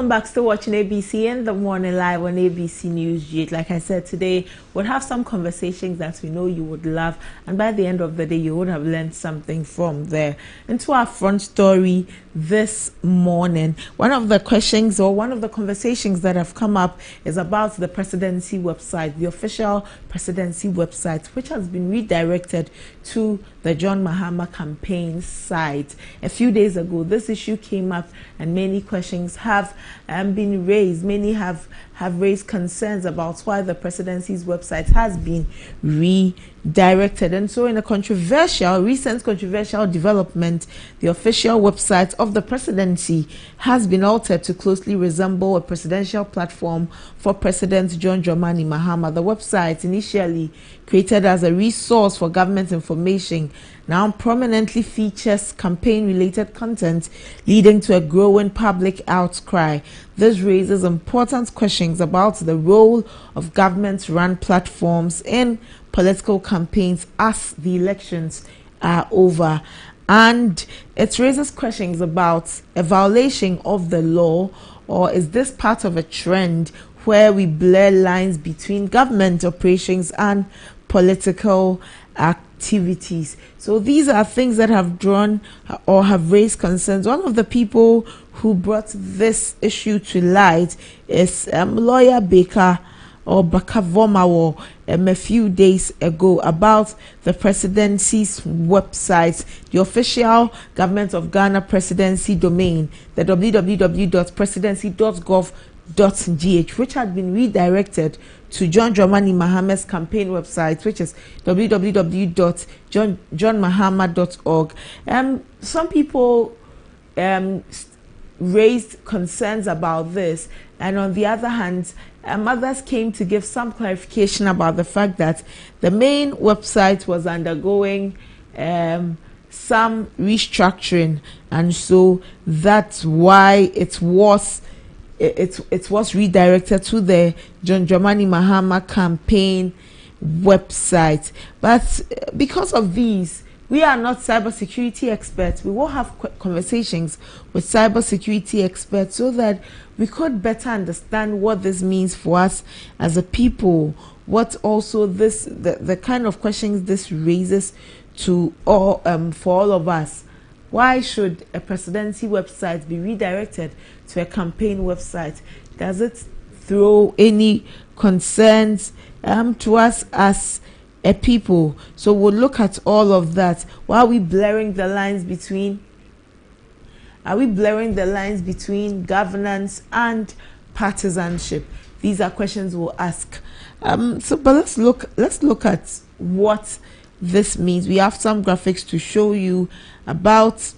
Welcome back. Still watching ABC in the morning live on ABC News Jet. Like I said, today we'll have some conversations that we know you would love, and by the end of the day you would have learned something from there. Into our front story this morning, one of the questions or one of the conversations that have come up is about the presidency website, the official presidency website, which has been redirected to the John Mahama campaign site. A few days ago, this issue came up and many questions have been raised. Many have raised concerns about why the presidency's website has been redirected. And so in a recent controversial development, the official website of the presidency has been altered to closely resemble a presidential platform for President John Dramani Mahama. The website, initially created as a resource for government information, now prominently features campaign-related content, leading to a growing public outcry. This raises important questions about the role of government-run platforms in political campaigns as the elections are over. And it raises questions about a violation of the law, or is this part of a trend where we blur lines between government operations and political activities? So these are things that have drawn or have raised concerns. One of the people who brought this issue to light is lawyer Baker Vomawo a few days ago about the presidency's website, the official government of Ghana presidency domain, the www.presidency.gov.gh, which had been redirected to John Dramani Mahama's campaign website, which is www.johnmahama.org. Some people raised concerns about this, and on the other hand, others came to give some clarification about the fact that the main website was undergoing some restructuring, and so that's why it was redirected to the John Dramani Mahama campaign website. But because of these, we are not cybersecurity experts. We will have conversations with cybersecurity experts so that we could better understand what this means for us as a people, what also the kind of questions this raises to all for all of us. Why should a presidency website be redirected to a campaign website? Does it throw any concerns to us as a people? So we'll look at all of that. Why are we blurring the lines between governance and partisanship? These are questions we'll ask. But let's look at what this means. We have some graphics to show you about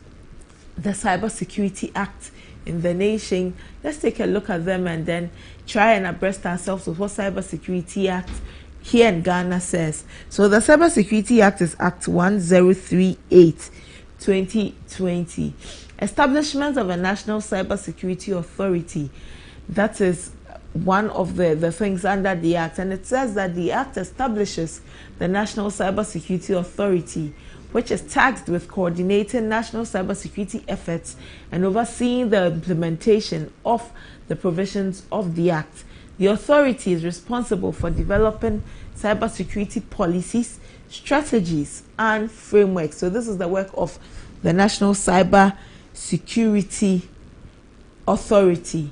the Cybersecurity Act in the nation. Let's take a look at them and then try and abreast ourselves with what Cybersecurity Act here in Ghana says. So the Cybersecurity Act is Act 1038 2020. Establishment of a National Cybersecurity Authority. That is one of the things under the Act, and it says that the Act establishes the National Cybersecurity Authority, which is tasked with coordinating national cybersecurity efforts and overseeing the implementation of the provisions of the Act. The authority is responsible for developing cybersecurity policies, strategies, and frameworks. So this is the work of the National Cybersecurity Authority.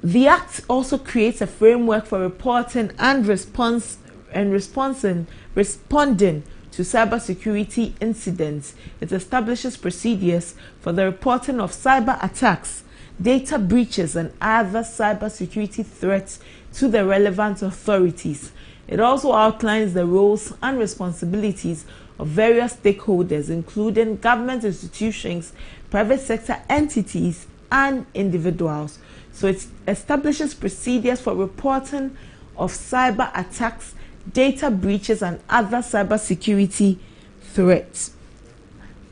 The Act also creates a framework for reporting and responding to cybersecurity incidents. It establishes procedures for the reporting of cyber attacks, data breaches, and other cybersecurity threats to the relevant authorities. It also outlines the roles and responsibilities of various stakeholders, including government institutions, private sector entities, and individuals. So it establishes procedures for reporting of cyber attacks, data breaches, and other cybersecurity threats.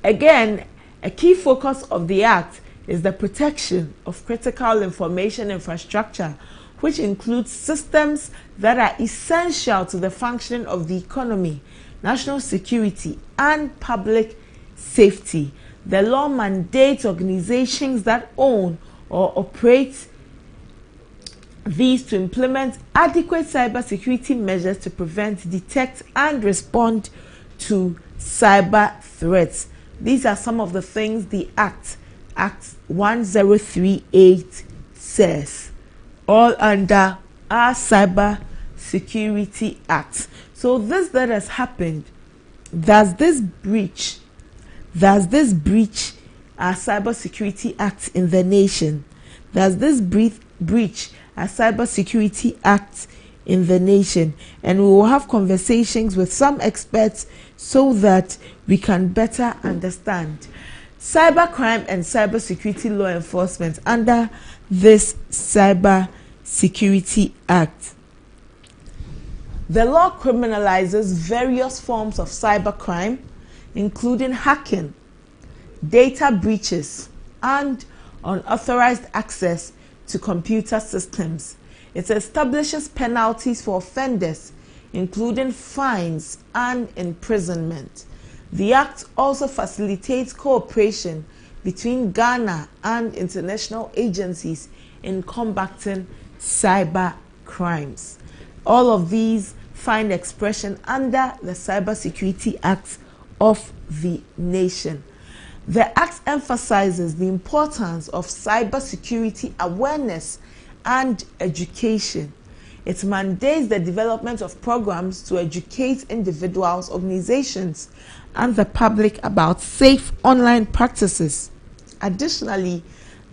Again, a key focus of the Act is the protection of critical information infrastructure, which includes systems that are essential to the functioning of the economy, national security, and public safety. The law mandates organizations that own or operate these to implement adequate cybersecurity measures to prevent, detect, and respond to cyber threats. These are some of the things the Act 1038 says, all under our Cyber Security Act. So this that has happened, does this breach our Cybersecurity Act in the nation? Does this breach our Cybersecurity Act in the nation? And we will have conversations with some experts so that we can better understand cybercrime and cybersecurity law enforcement under this Cybersecurity Act. The law criminalizes various forms of cybercrime, including hacking, data breaches, and unauthorized access to computer systems. It establishes penalties for offenders, including fines and imprisonment. The Act also facilitates cooperation between Ghana and international agencies in combating cyber crimes. All of these find expression under the Cybersecurity Act of the nation. The Act emphasizes the importance of cybersecurity awareness and education. It mandates the development of programs to educate individuals, organizations, and the public about safe online practices. Additionally,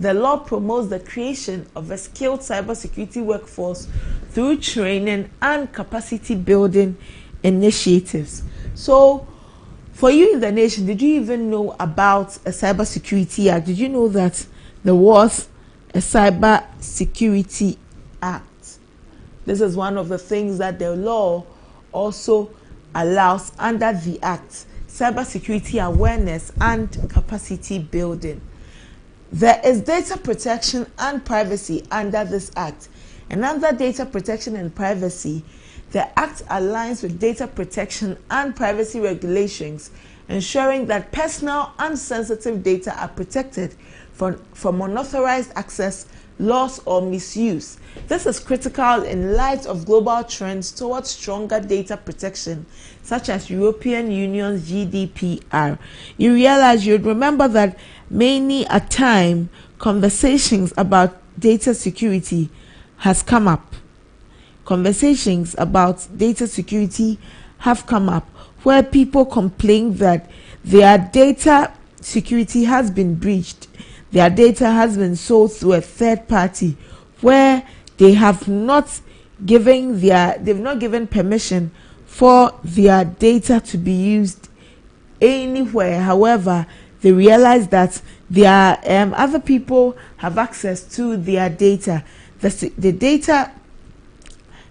the law promotes the creation of a skilled cybersecurity workforce through training and capacity building initiatives. So, for you in the nation, did you even know about a Cybersecurity Act? Did you know that there was a Cybersecurity Act? This is one of the things that the law also allows under the Act: cybersecurity awareness and capacity building. There is data protection and privacy under this Act. And under data protection and privacy, the Act aligns with data protection and privacy regulations, ensuring that personal and sensitive data are protected from unauthorized access, loss, or misuse. This is critical in light of global trends towards stronger data protection, such as European Union's GDPR. You remember that many a time conversations about data security has come up. Conversations about data security have come up where people complain that their data security has been breached. Their data has been sold through a third party where they've not given permission for their data to be used anywhere. However, they realize that other people have access to their data.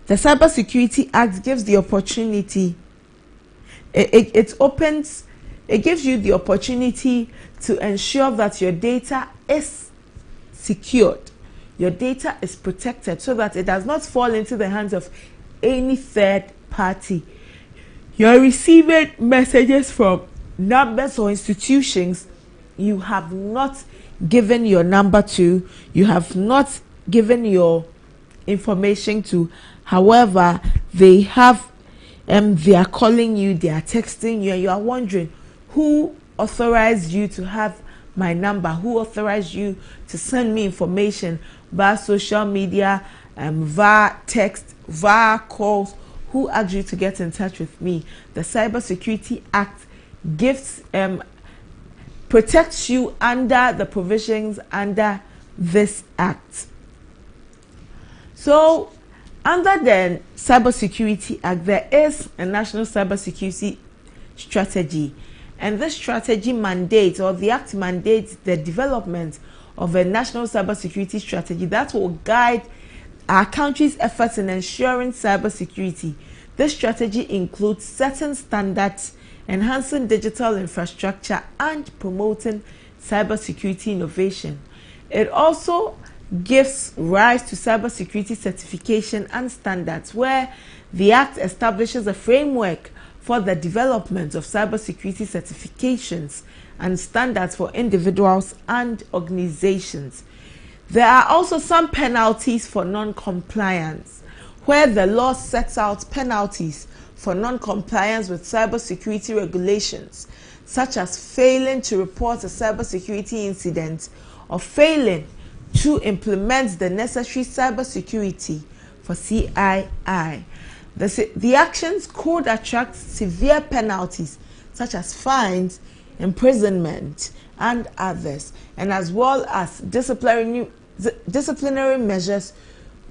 The Cybersecurity Act gives the opportunity. It gives you the opportunity to ensure that your data is secured, your data is protected, so that it does not fall into the hands of any third party. You're receiving messages from numbers or institutions you have not given your number to, you have not given your information to. However, they are calling you, they are texting you, and you are wondering, who authorized you to have my number? Who authorized you to send me information via social media, via text, via calls? Who asked you to get in touch with me? The Cybersecurity Act protects you under the provisions under this Act. So, under the Cybersecurity Act, there is a national cybersecurity strategy, and this strategy mandates, or the Act mandates, the development of a national cybersecurity strategy that will guide our country's efforts in ensuring cybersecurity. This strategy includes setting standards, enhancing digital infrastructure, and promoting cybersecurity innovation. It also gives rise to cybersecurity certification and standards, where the Act establishes a framework for the development of cybersecurity certifications and standards for individuals and organizations. There are also some penalties for non-compliance, where the law sets out penalties for non-compliance with cybersecurity regulations, such as failing to report a cybersecurity incident or failing to implement the necessary cybersecurity for CII. The actions could attract severe penalties such as fines, imprisonment, and others, and as well as disciplinary measures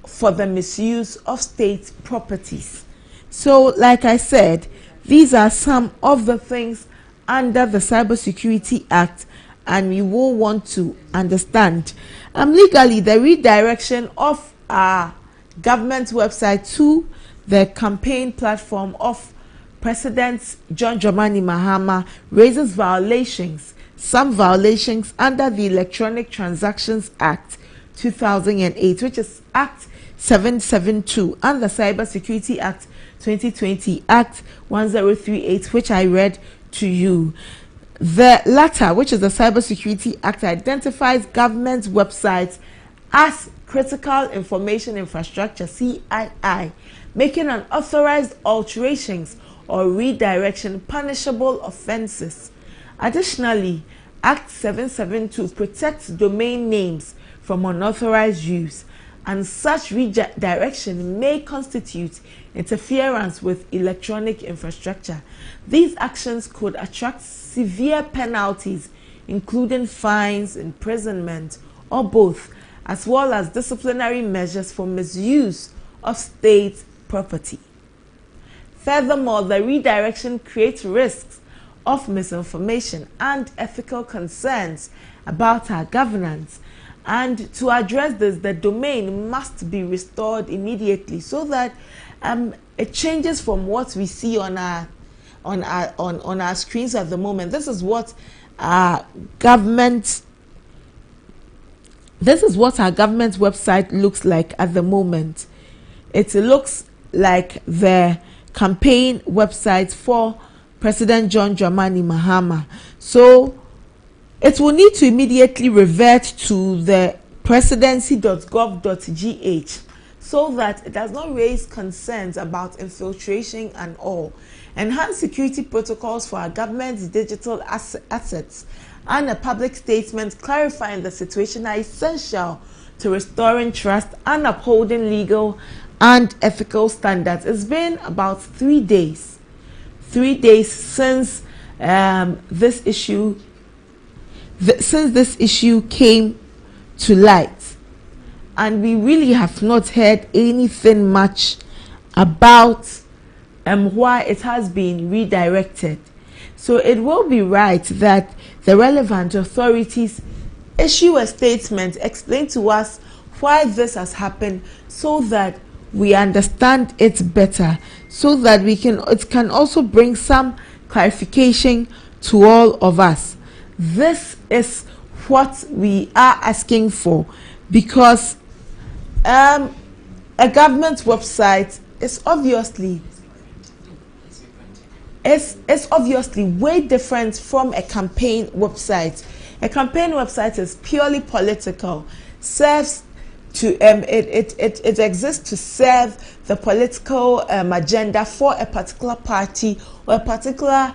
for the misuse of state properties. So, like I said, these are some of the things under the Cybersecurity Act, and we will want to understand. Legally, the redirection of our government website to the campaign platform of President John Dramani Mahama raises some violations under the Electronic Transactions Act 2008, which is Act 772, and the Cybersecurity Act 2020, Act 1038, which I read to you. The latter, which is the Cybersecurity Act, identifies government websites as critical information infrastructure, CII, making unauthorized alterations or redirection punishable offenses. Additionally, Act 772 protects domain names from unauthorized use, and such redirection may constitute interference with electronic infrastructure. These actions could attract severe penalties, including fines, imprisonment, or both, as well as disciplinary measures for misuse of state property. Furthermore, the redirection creates risks of misinformation and ethical concerns about our governance. And to address this, the domain must be restored immediately so that it changes from what we see on our screens at the moment. This is what our government website looks like at the moment. It looks like the campaign website for President John Dramani Mahama. So it will need to immediately revert to the presidency.gov.gh so that it does not raise concerns about infiltration and all. Enhanced security protocols for our government's digital assets and a public statement clarifying the situation are essential to restoring trust and upholding legal and ethical standards. It's been about 3 days since this issue came to light, and we really have not heard anything much about why it has been redirected. So it will be right that the relevant authorities issue a statement, explain to us why this has happened, so that we understand it better, so that it can also bring some clarification to all of us. This is what we are asking for, because a government website is obviously way different from a campaign website. A campaign website is purely political, serves to it exists to serve the political agenda for a particular party or a particular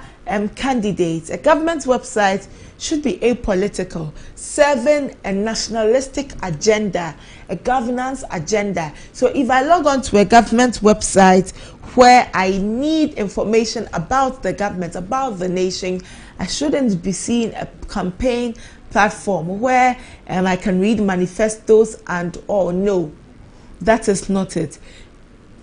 candidate. A government website should be apolitical, serving a nationalistic agenda, a governance agenda. So if I log on to a government website where I need information about the government, about the nation, I shouldn't be seeing a campaign platform where I can read manifestos and all. No, that is not it.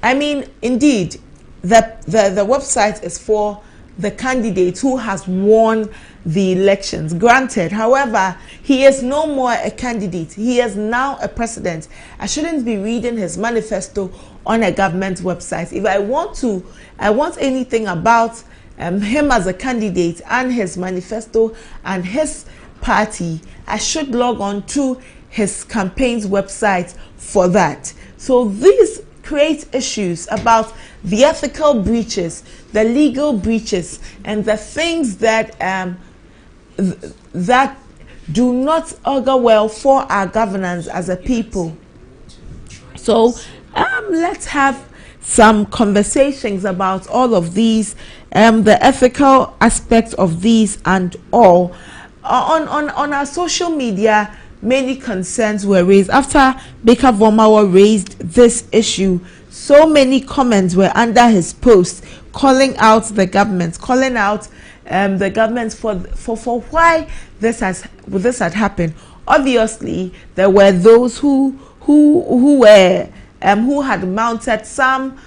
I mean, indeed, the website is for the candidate who has won the elections. Granted, however, he is no more a candidate. He is now a president. I shouldn't be reading his manifesto on a government website. If I want anything about him as a candidate and his manifesto and his party, I should log on to his campaign's website for that. So these create issues about the ethical breaches, the legal breaches, and the things that that do not augur well for our governance as a people. So let's have some conversations about all of these, the ethical aspects of these and all. On our social media, many concerns were raised after Baker Vomawa raised this issue. So many comments were under his post calling out the government, for why this had happened. Obviously, there were those who had mounted some,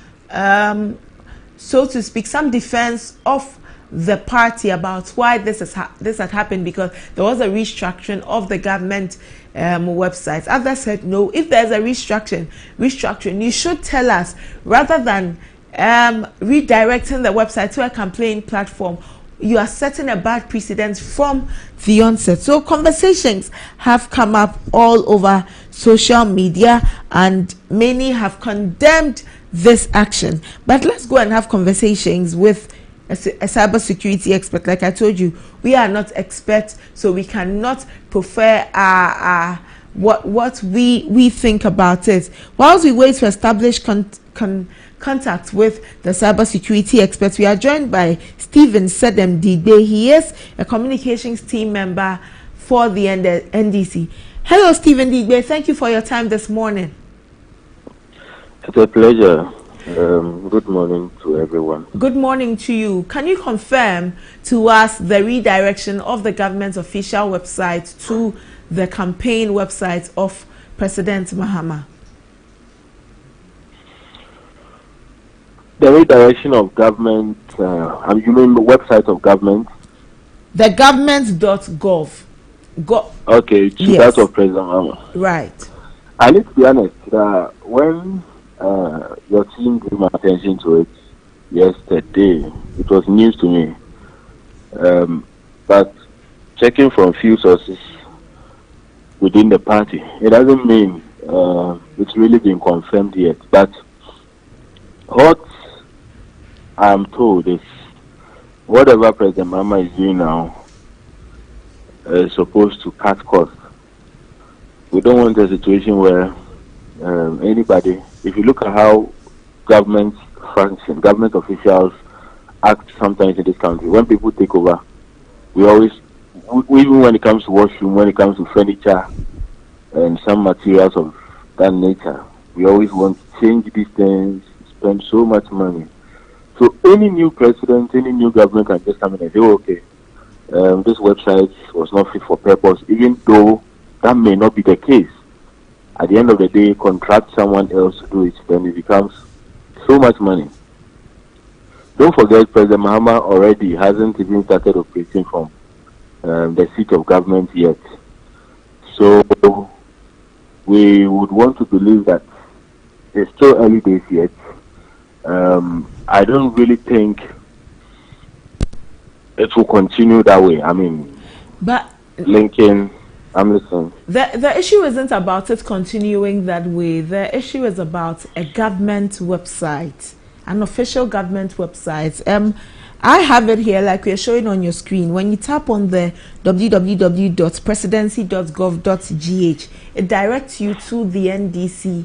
so to speak, some defense of the party about why this had happened, because there was a restructuring of the government websites. Others said, no, if there's a restructuring, you should tell us, rather than redirecting the website to a campaign platform. You are setting a bad precedent from the onset. So conversations have come up all over social media, and many have condemned this action. But let's go and have conversations with a cybersecurity expert. Like I told you, we are not experts, so we cannot prefer what we think about it. Whilst we wait to establish contact with the cybersecurity experts, we are joined by Stephen Sedem Digbe. He is a communications team member for the NDC. Hello, Stephen Digbe. Thank you for your time this morning. It's a pleasure. Good morning to everyone. Good morning to you. Can you confirm to us the redirection of the government's official website to the campaign website of President Mahama? The redirection of government, you mean the website of government? The government.gov. Okay, to yes. That of President Mahama. Right. I need to be honest, when your team drew my attention to it yesterday, it was news to me. But checking from few sources within the party, it doesn't mean it's really been confirmed yet. But what I'm told is whatever President Mahama is doing now is supposed to cut costs. We don't want a situation where anybody, if you look at how government function, government officials act sometimes in this country, when people take over, even when it comes to washroom, when it comes to furniture and some materials of that nature, we always want to change these things, spend so much money. So any new president, any new government can just come in and say, okay, this website was not fit for purpose, even though that may not be the case. At the end of the day, contract someone else to do it, then it becomes so much money. Don't forget, President Mahama already hasn't even started operating from the seat of government yet. So we would want to believe that it's still early days yet. I don't really think it will continue that way. I mean, but Lincoln, I'm listening. The issue isn't about it continuing that way. The issue is about a government website, an official government website. I have it here, like we're showing on your screen. When you tap on the www.presidency.gov.gh, it directs you to the NDC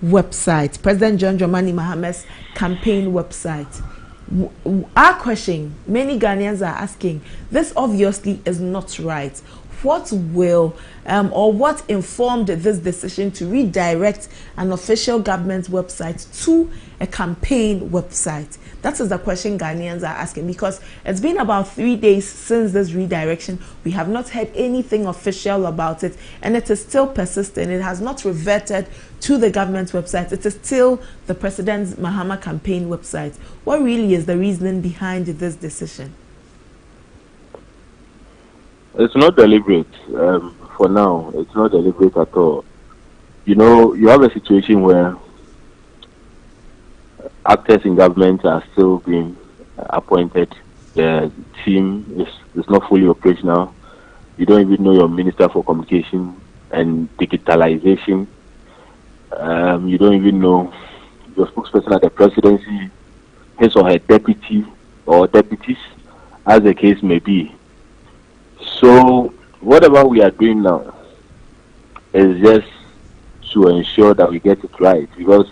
website, President John Dramani Mahama's campaign website. Our question, many Ghanaians are asking, this obviously is not right. What will or what informed this decision to redirect an official government website to a campaign website? That is the question Ghanaians are asking, because it's been about 3 days since this redirection. We have not heard anything official about it, and it is still persistent. It has not reverted to the government website. It is still the President Mahama campaign website. What really is the reasoning behind this decision? It's not deliberate. For now, it's not deliberate at all. You know, you have a situation where actors in government are still being appointed. The team is not fully operational. You don't even know your Minister for Communication and Digitalization. You don't even know your spokesperson at the presidency, his or her deputy or deputies, as the case may be. So whatever we are doing now is just to ensure that we get it right, because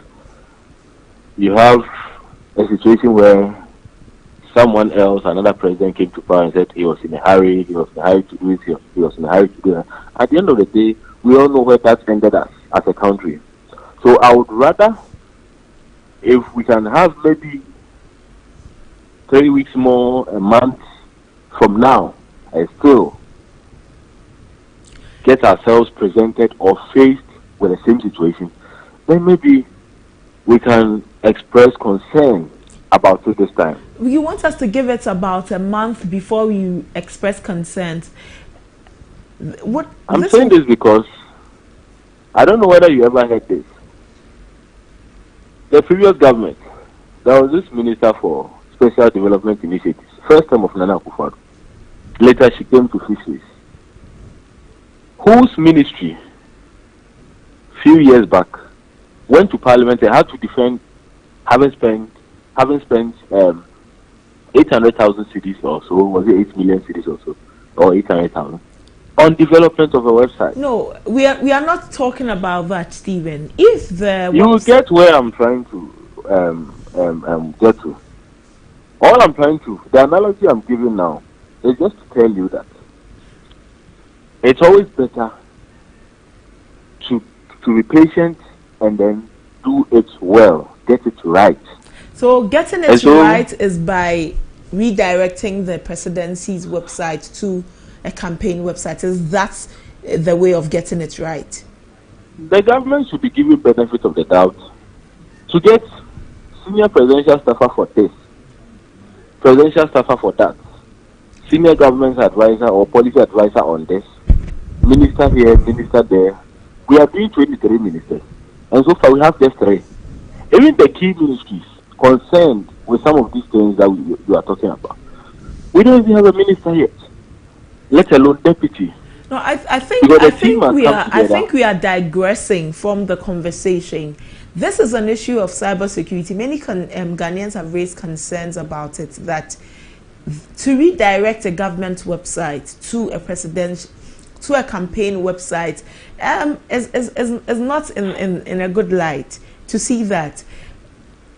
you have a situation where someone else, another president, came to power and said he was in a hurry, he was in a hurry to do it, he was in a hurry to do that. At the end of the day, we all know where that ended us as a country. So I would rather, if we can have maybe 3 weeks more, a month from now, and still get ourselves presented or faced with the same situation, then maybe we can express concern about it this time. You want us to give it about a month before we express consent. What I'm saying this because I don't know whether you ever heard this. The previous government, there was this minister for special development initiatives, first term of Nana Akufo-Addo. Later she came to fisheries, whose ministry few years back went to parliament and had to defend having spent 800,000 cedis or so, was it 8 million cedis or so, or 800,000 on development of a website. No, we are not talking about that, Stephen. If the you will get where I'm trying to get to. All I'm trying to, the analogy I'm giving now is just to tell you that it's always better to be patient and then do it well, get it right. So getting it right is by redirecting the presidency's website to a campaign website. Is that the way of getting it right? The government should be given benefit of the doubt to get senior presidential staffer for this, presidential staffer for that, senior government advisor or policy advisor on this, minister here, minister there. We are doing 23 ministers, and so far we have just 3. Even the key ministries concerned with some of these things that you are talking about, we don't even have a minister yet, let alone deputy. No, I think we are digressing from the conversation. This is an issue of cybersecurity. Many Ghanaians have raised concerns about it, that to redirect a government website to a campaign website is not in a good light. To see that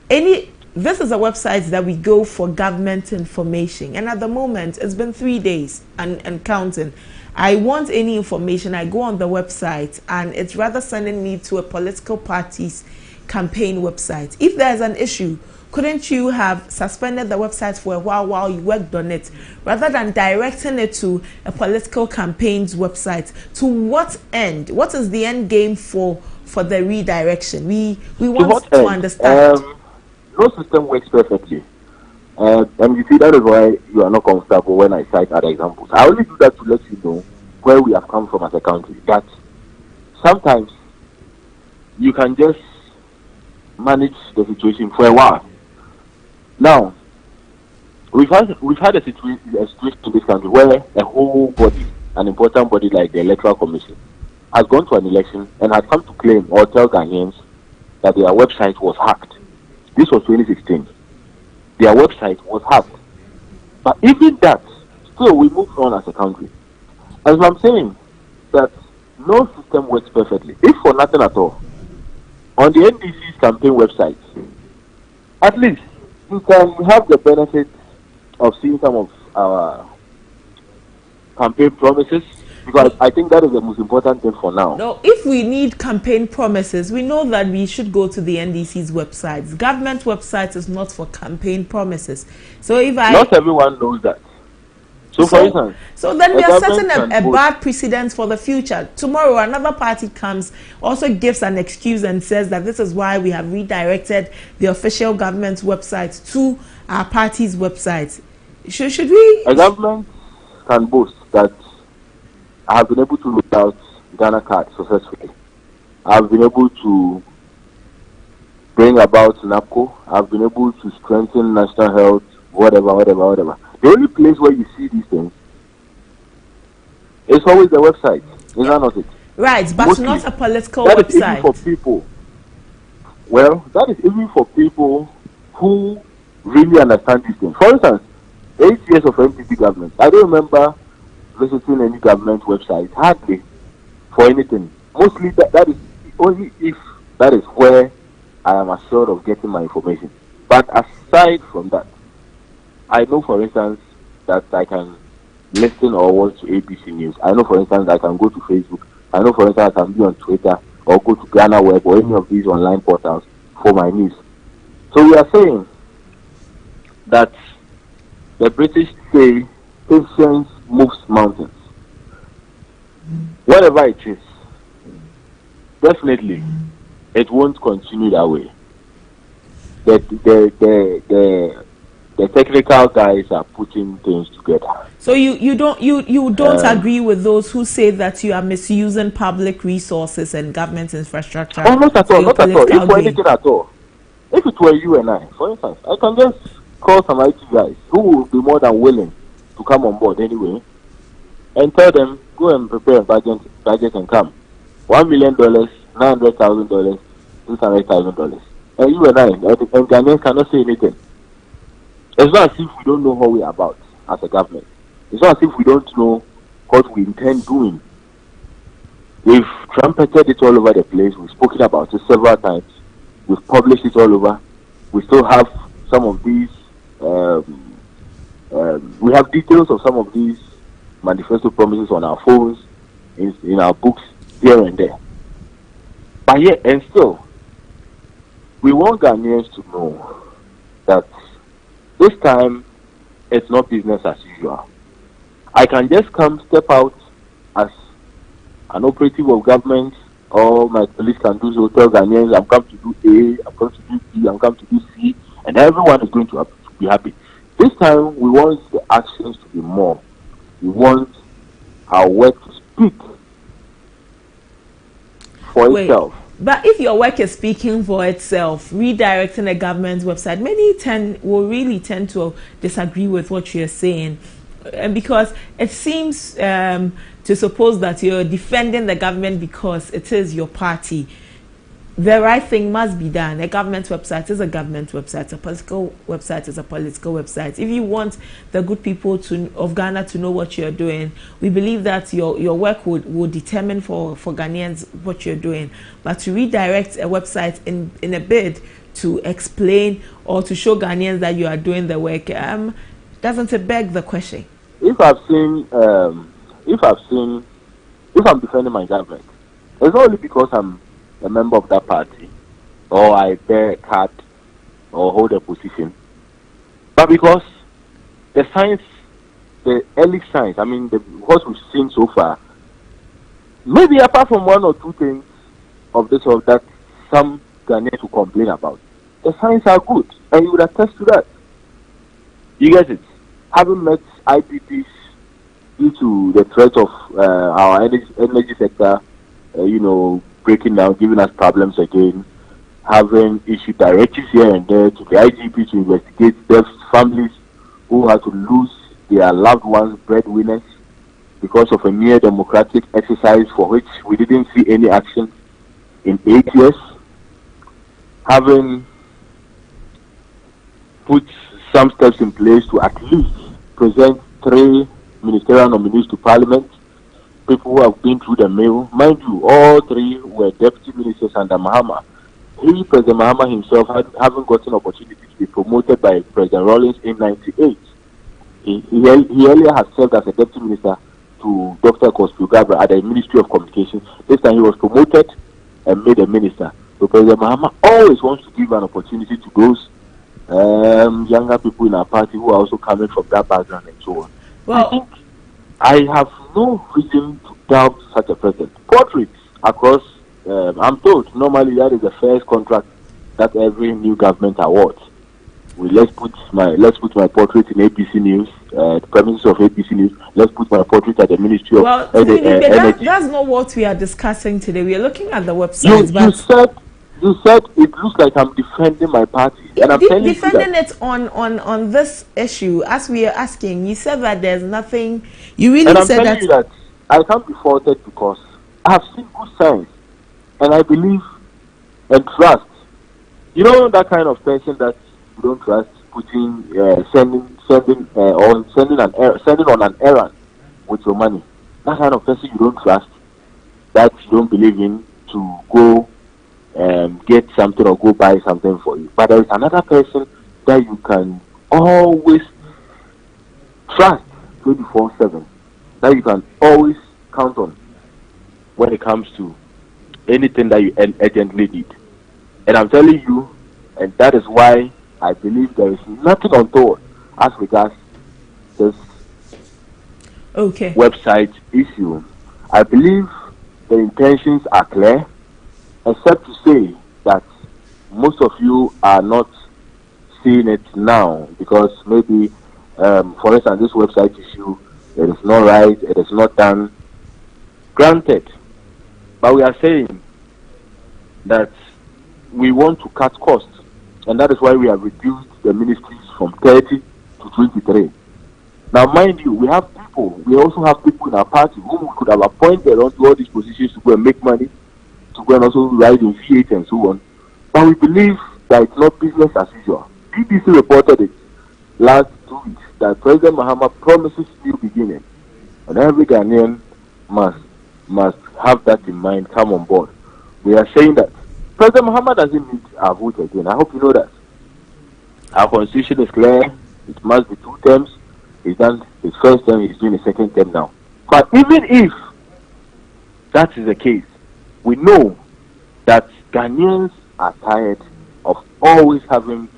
this is a website that we go for government information, and at the moment it's been 3 days and counting. I want any information, I go on the website, and it's rather sending me to a political party's campaign website. If there's an issue, couldn't you have suspended the website for a while you worked on it, rather than directing it to a political campaign's website? To what end? What is the end game for the redirection? We want to understand. No system works perfectly. And you see, that is why you are not comfortable when I cite other examples. I only do that to let you know where we have come from as a country. That sometimes you can just manage the situation for a while. Now, we've had a situation in this country where a whole body, an important body like the Electoral Commission, has gone to an election and has come to claim or tell Ghanaians that their website was hacked. This was 2016. Their website was hacked. But even that, still we moved on as a country. As I'm saying, that no system works perfectly. If for nothing at all, on the NDC's campaign website, at least you can have the benefit of seeing some of our campaign promises, because I think that is the most important thing for now. No, if we need campaign promises, we know that we should go to the NDC's websites. Government website is not for campaign promises. So not everyone knows that. So for instance, so then we are setting a bad precedent for the future. Tomorrow another party comes, also gives an excuse and says that this is why we have redirected the official government website to our party's website. Should we? A government can boast that I have been able to roll out Ghana Card successfully. I have been able to bring about NAPCO. I have been able to strengthen national health, whatever. The only place where you see these things is always the website. Is that not it? Right, but mostly, not a political that website. Is even for people. Well, that is even for people who really understand these things. For instance, 8 years of MPP government. I don't remember visiting any government website, hardly for anything. Mostly that is only if that is where I am assured of getting my information. But aside from that, I know, for instance, that I can listen or watch ABC News. I know, for instance, I can go to Facebook. I know, for instance, I can be on Twitter or go to Ghana Web or any of these online portals for my news. So we are saying that the British say patience moves mountains. Whatever it is, definitely it won't continue that way. The technical guys are putting things together. So you don't agree with those who say that you are misusing public resources and government infrastructure? Oh, not at all, not at all. If for anything at all, if it were you and I, for instance, I can just call some IT guys who will be more than willing to come on board anyway, and tell them, go and prepare a budget and come. $1 million, $900,000, $600,000. And you and I, and Ghanaians cannot say anything. It's not as if we don't know what we are about as a government. It's not as if we don't know what we intend doing. We've trumpeted it all over the place. We've spoken about it several times. We've published it all over. We still have some of these. We have details of some of these manifesto promises on our phones, in our books, here and there. But yet, and still, we want Ghanaians to know that this time it's not business as usual. I can just step out as an operative of government, or my police can do so, tell Ghanaians, I'm come to do A, I'm come to do B, I'm come to do C, and everyone is going to be happy. This time, we want the actions to be more. We want our work to speak for itself. But if your work is speaking for itself, redirecting a government website, many will really tend to disagree with what you're saying. And because it seems to suppose that you're defending the government because it is your party. The right thing must be done. A government website is a government website. A political website is a political website. If you want the good people of Ghana to know what you're doing, we believe that your work would determine for Ghanaians what you're doing. But to redirect a website in a bid to explain or to show Ghanaians that you are doing the work, doesn't it beg the question? If I'm defending my government, it's not only because I'm a member of that party, or I bear a card, or hold a position, but because the science, the early science, I mean, what we've seen so far, maybe apart from one or two things of this or that, some Ghanaians will complain about, the signs are good, and you would attest to that. You get it? Having met IPPs due to the threat of our energy sector, breaking down, giving us problems again, having issued directives here and there to the IGP to investigate deaf families who had to lose their loved ones, breadwinners, because of a mere democratic exercise for which we didn't see any action in 8 years, having put some steps in place to at least present 3 ministerial nominees to Parliament, people who have been through the mill. Mind you, all 3 were deputy ministers under Mahama. President Mahama himself, having gotten opportunity to be promoted by President Rawlings in '98. He earlier had served as a deputy minister to Dr. Kospio Gabra at the Ministry of Communications. This time he was promoted and made a minister. So President Mahama always wants to give an opportunity to those younger people in our party who are also coming from that background and so on. Well, I have no reason to doubt such a president. Portraits across, I'm told normally that is the first contract that every new government awards. Let's put my portrait in ABC News, the premises of ABC News. Let's put my portrait at the Ministry of Energy. That's not what we are discussing today. We are looking at the website. You said it looks like I'm defending my party, and I'm telling you that. Defending it on this issue, as we are asking. You said that there's nothing. You really said that. And I'm telling you that I can't be faulted because I have seen good signs, and I believe and trust. You know that kind of person that you don't trust, sending on an errand with your money. That kind of person you don't trust, that you don't believe in to go get something or go buy something for you. But there is another person that you can always trust 24/7, that you can always count on when it comes to anything that you urgently need. And I'm telling you, and that is why I believe there is nothing untoward as regards this website issue. I believe the intentions are clear, except to say that most of you are not seeing it now because maybe, for instance, this website issue, it is not right, it is not done. Granted, but we are saying that we want to cut costs, and that is why we have reduced the ministries from 30 to 23. Now, mind you, we also have people in our party whom we could have appointed onto all these positions to go and make money, to go and also ride in V8 and so on. But we believe that it's not business as usual. BBC reported it last 2 weeks that President Mahama promises new beginning, and every Ghanaian must have that in mind, come on board. We are saying that President Mahama doesn't need our vote again. I hope you know that. Our constitution is clear. It must be 2 terms. He's done his first term, he's doing his second term now. But even if that is the case, we know that Ghanaians are tired of always having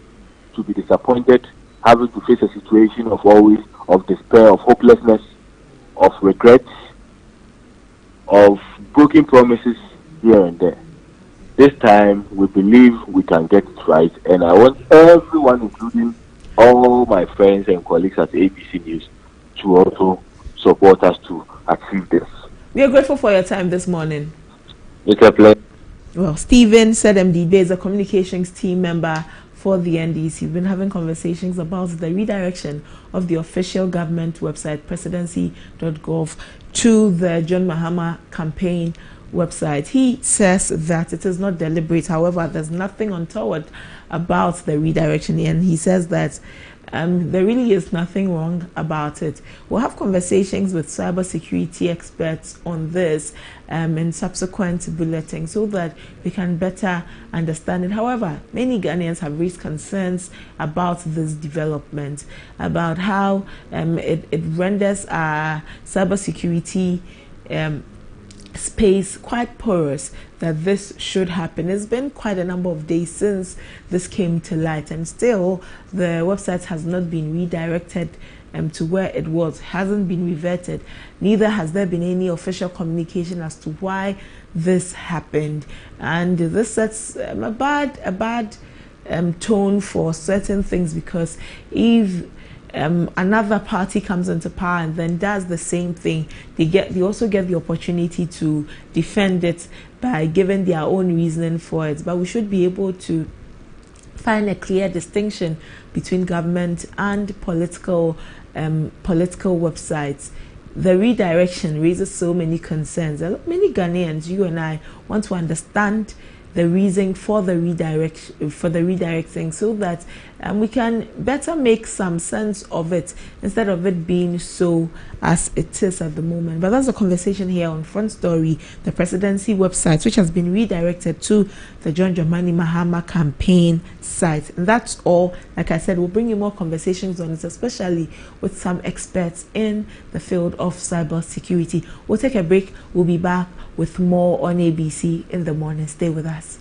to be disappointed, having to face a situation of despair, of hopelessness, of regrets, of broken promises here and there. This time, we believe we can get it right, and I want everyone, including all my friends and colleagues at ABC News, to also support us to achieve this. We are grateful for your time this morning. It's a pleasure. Well, Stephen Sedemdibe is a communications team member for the NDC. We've been having conversations about the redirection of the official government website, presidency.gov, to the John Mahama campaign website. He says that it is not deliberate. However, there's nothing untoward about the redirection, and he says that there really is nothing wrong about it. We'll have conversations with cybersecurity experts on this in subsequent bulletins so that we can better understand it. However, many Ghanaians have raised concerns about this development, about how it renders our cybersecurity space quite porous, that this should happen. It's been quite a number of days since this came to light, and still the website has not been redirected to where it was, hasn't been reverted. Neither has there been any official communication as to why this happened, and this sets a bad tone for certain things, because if another party comes into power and then does the same thing, they also get the opportunity to defend it by giving their own reasoning for it. But we should be able to find a clear distinction between government and political websites. The redirection raises so many concerns. Many Ghanaians, you and I, want to understand the reason for the redirecting, so that we can better make some sense of it instead of it being so as it is at the moment. But that's a conversation here on Front Story, the presidency website, which has been redirected to the John Dramani Mahama campaign site. And that's all. Like I said, we'll bring you more conversations on it, especially with some experts in the field of cybersecurity. We'll take a break. We'll be back with more on ABC in the morning. Stay with us.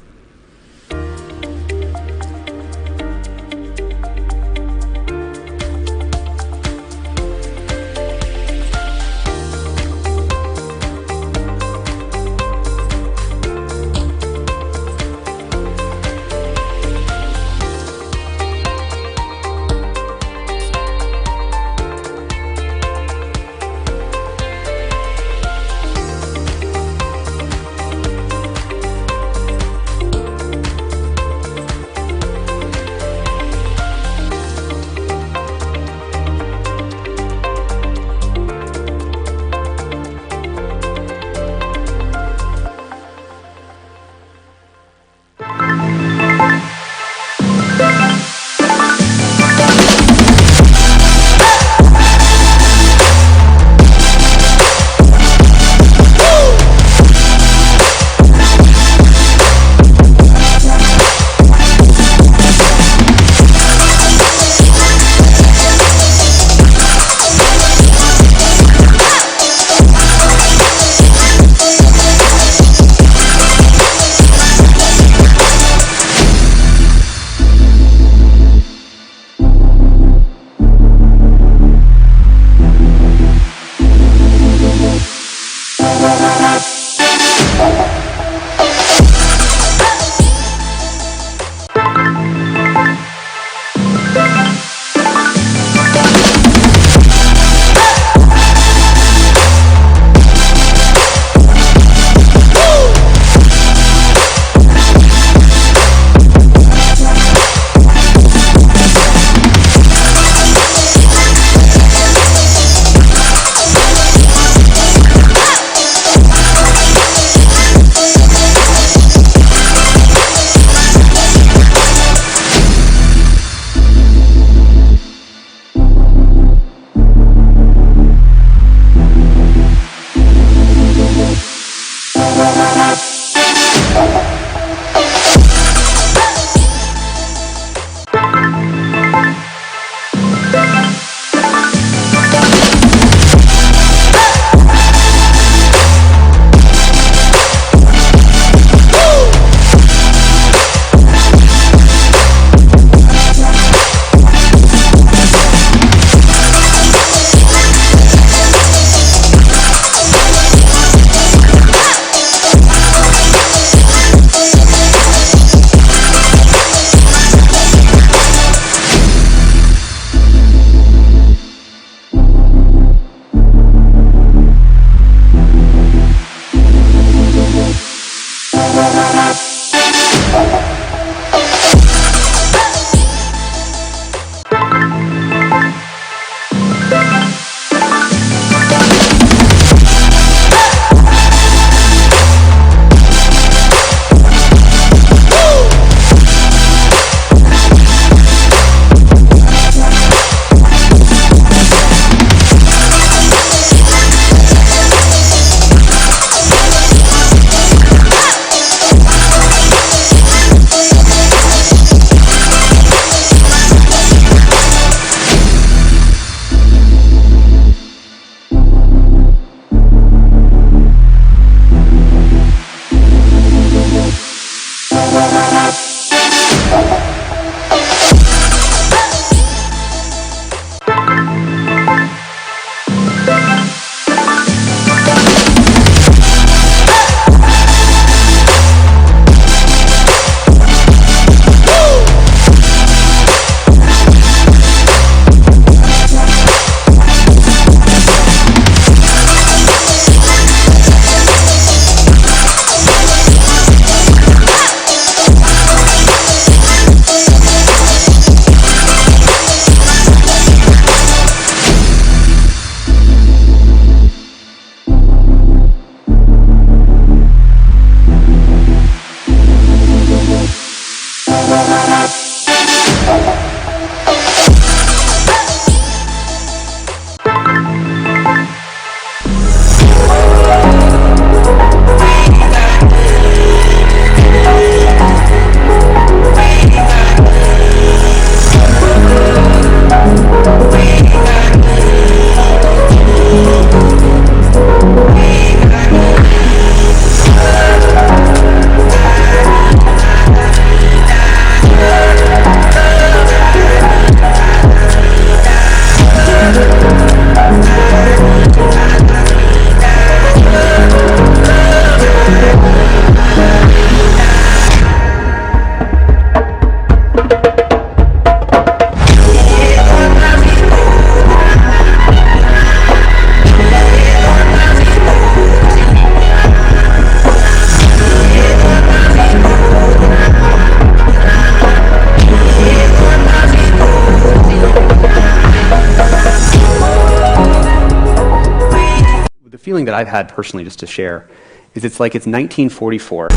feeling that I've had personally, just to share, is it's like it's 1944.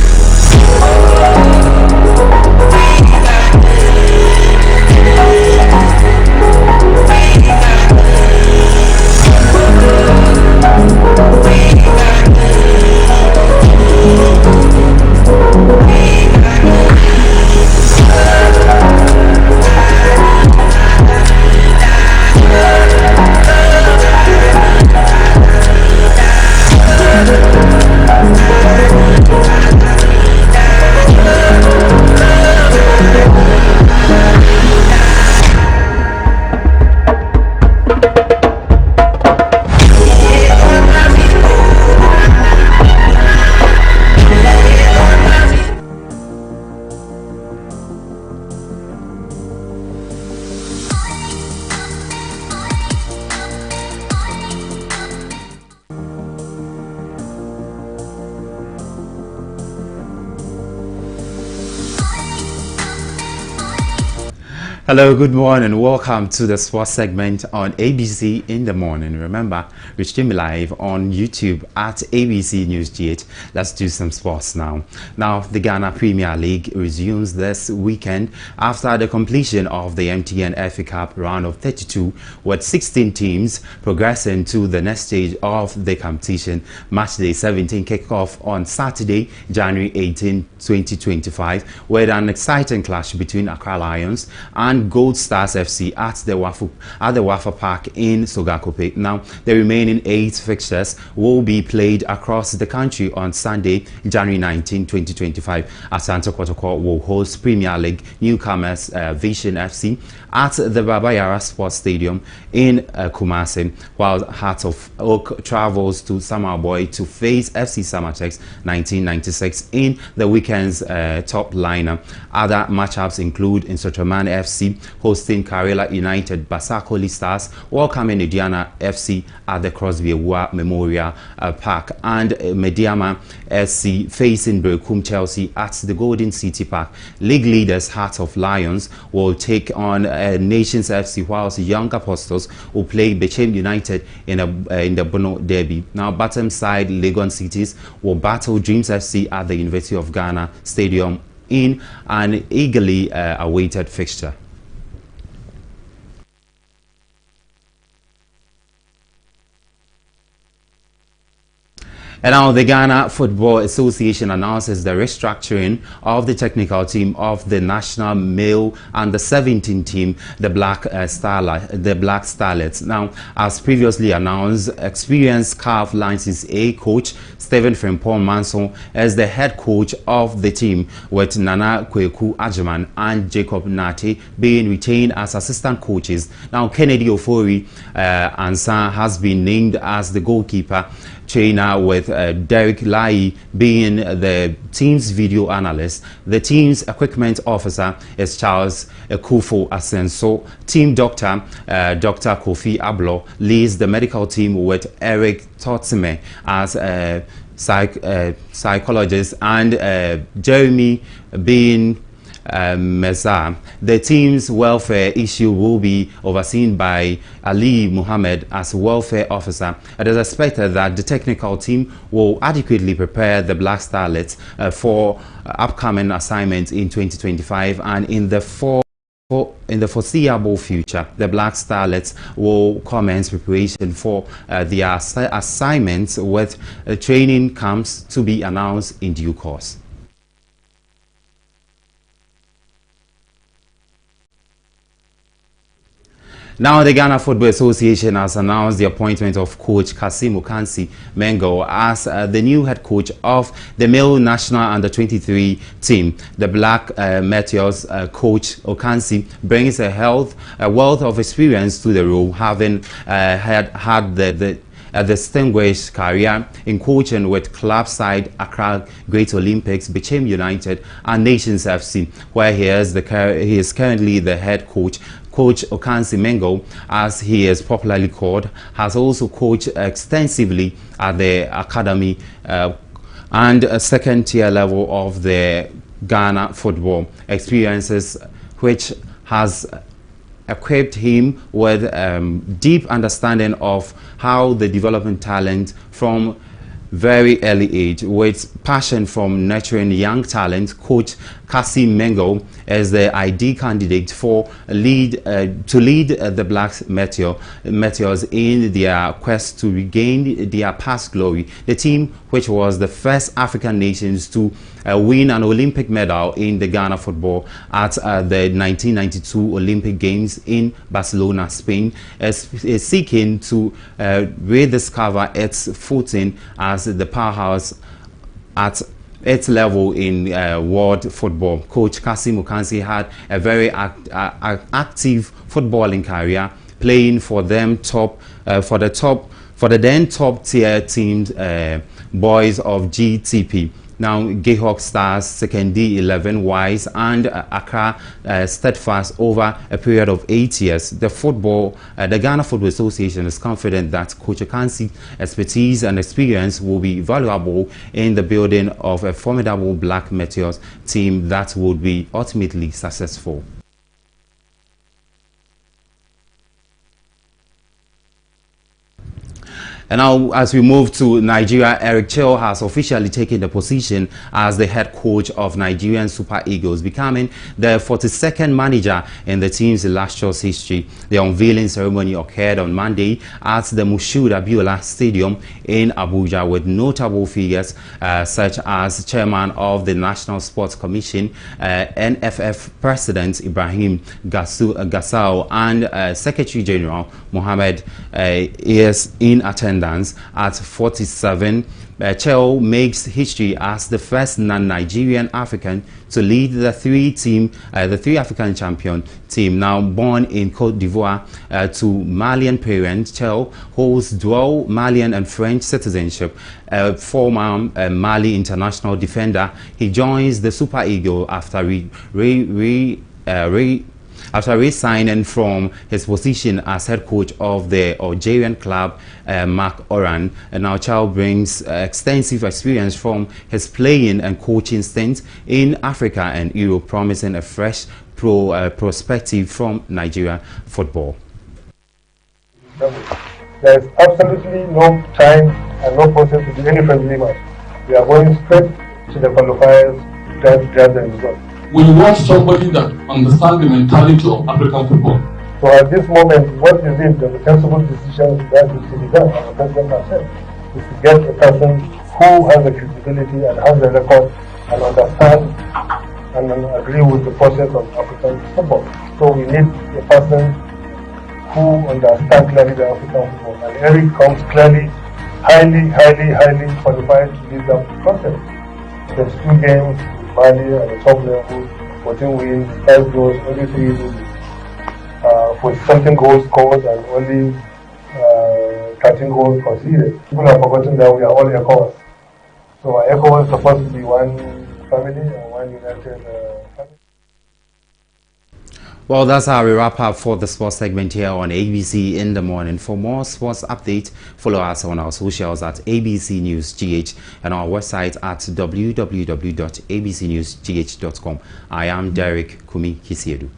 Hello, good morning. Welcome to the sports segment on ABC in the morning. Remember, we stream live on YouTube at ABC News GH. Let's do some sports now. Now, the Ghana Premier League resumes this weekend after the completion of the MTN FA Cup round of 32, with 16 teams progressing to the next stage of the competition. Matchday 17 kick-off on Saturday, January 18, 2025, with an exciting clash between Accra Lions and Gold Stars FC at the Wafa Park in Sogakope. Now, the remaining 8 fixtures will be played across the country on Sunday, January 19, 2025. Asante Kotoko will host Premier League newcomers Vision FC at the Baba Yara Sports Stadium in Kumasi, while Heart of Oak travels to Samaboy to face FC Samatex 1996 in the weekend's top lineup. Other matchups include Insotraman FC hosting Karela United, Basakoli Stars welcoming Indiana FC at the Crosby Awua Memorial Park, and Mediama SC facing Berkum Chelsea at the Golden City Park. League leaders Heart of Lions will take on Nations FC, whilst Young Apostles will play Bechem United in the Bono Derby. Now, bottom side Legon Cities will battle Dreams FC at the University of Ghana Stadium in an eagerly awaited fixture. And now the Ghana Football Association announces the restructuring of the technical team of the national male under 17 team, the Black Starlets. Now, as previously announced, experienced CAF License A coach Stephen Frimpong Manson as the head coach of the team, with Nana Kweku Ajaman and Jacob Nate being retained as assistant coaches. Now, Kennedy Ofori Ansan has been named as the goalkeeper trainer, with Derek Lai being the team's video analyst. The team's equipment officer is Charles Kufo Asenso. Team doctor, Dr. Kofi Ablo, leads the medical team, with Eric Totsime as a psychologist and Jeremy being Meza. The team's welfare issue will be overseen by Ali Muhammad as welfare officer. It is expected that the technical team will adequately prepare the Black Starlets for upcoming assignments in 2025, and in the foreseeable future, the Black Starlets will commence preparation for their assignments, with training camps to be announced in due course. Now, the Ghana Football Association has announced the appointment of coach Kasim Okansi Mengo as the new head coach of the male national under-23 team. The Black Meteors coach Okansi brings a wealth of experience to the role, having had the distinguished career in coaching with club side Accra Great Olympics, Bechem United and Nations FC, where he is currently the head coach. Coach Okansi Mengo, as he is popularly called, has also coached extensively at the academy and a second-tier level of the Ghana football, experiences which has equipped him with deep understanding of how the development talent from very early age. With passion from nurturing young talent, Coach Kassim Mengo is the ideal candidate for to lead the Black Meteors in their quest to regain their past glory. The team, which was the first African nations to win an Olympic medal in the Ghana football at the 1992 Olympic Games in Barcelona, Spain, is seeking to rediscover its footing as the powerhouse at its level in world football. Coach Kassim Okansi had a very active footballing career, playing for them for the then top tier teams, boys of GTP. Now, Gayhawk Stars, Sekondi 11 Wise, and Accra Steadfast over a period of 8 years. The Ghana Football Association is confident that Coach Okansi's expertise and experience will be valuable in the building of a formidable Black Meteors team that would be ultimately successful. And now, as we move to Nigeria, Eric Chell has officially taken the position as the head coach of Nigerian Super Eagles, becoming the 42nd manager in the team's illustrious history. The unveiling ceremony occurred on Monday at the Moshood Abiola Stadium in Abuja, with notable figures such as Chairman of the National Sports Commission, NFF President Ibrahim Gassau, and Secretary General Mohammed is in attendance. At 47, Chell makes history as the first non-Nigerian African to lead the three African champion team. Now born in Cote d'Ivoire to Malian parents, Chell holds dual Malian and French citizenship. Former Mali international defender, he joins the Super Eagles after resigning from his position as head coach of the Algerian club Marc Oran. And now Chell brings extensive experience from his playing and coaching stints in Africa and Europe, promising a fresh perspective from Nigeria football. There is absolutely no time and no process to do any friendly match. We are going straight to the qualifiers to grab the result. We want somebody that understands the mentality of African football. So at this moment, what is it, the sensible decision that is to be done, our president has said, is to get a person who has the credibility and has the record and understand and agree with the process of African football. So we need a person who understands clearly the African football. And Eric comes clearly, highly qualified to lead that process. There's 2 games, Mali at the top level, 14 wins, 5 goals, only 3 losses. 40-something goals scored and only 13 goals conceded. People have forgotten that we are all ECOWAS. So our ECOWAS is supposed to be one family and one united family. Well, that's how we wrap up for the sports segment here on ABC in the morning. For more sports updates, follow us on our socials at ABC News GH and our website at www.abcnewsgh.com. I am Derek Kumi Kisiedu.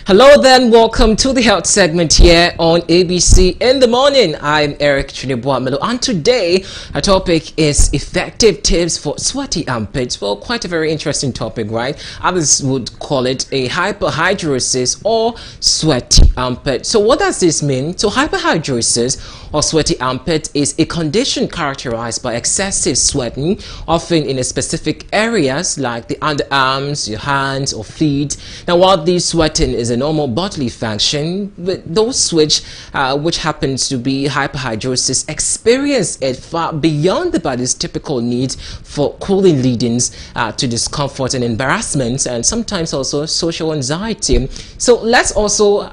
Hello then, welcome to the health segment here on ABC in the morning. I'm Eric Chinibuamelo, and today our topic is effective tips for sweaty armpits. Well, quite a very interesting topic, right? Others would call it a hyperhidrosis or sweaty armpit. So what does this mean? So hyperhidrosis or sweaty armpit is a condition characterized by excessive sweating, often in a specific areas like the underarms, your hands or feet. Now, while this sweating is a normal bodily function, but those which happens to be hyperhidrosis experience it far beyond the body's typical need for cooling, leading to discomfort and embarrassment, and sometimes also social anxiety. So let's also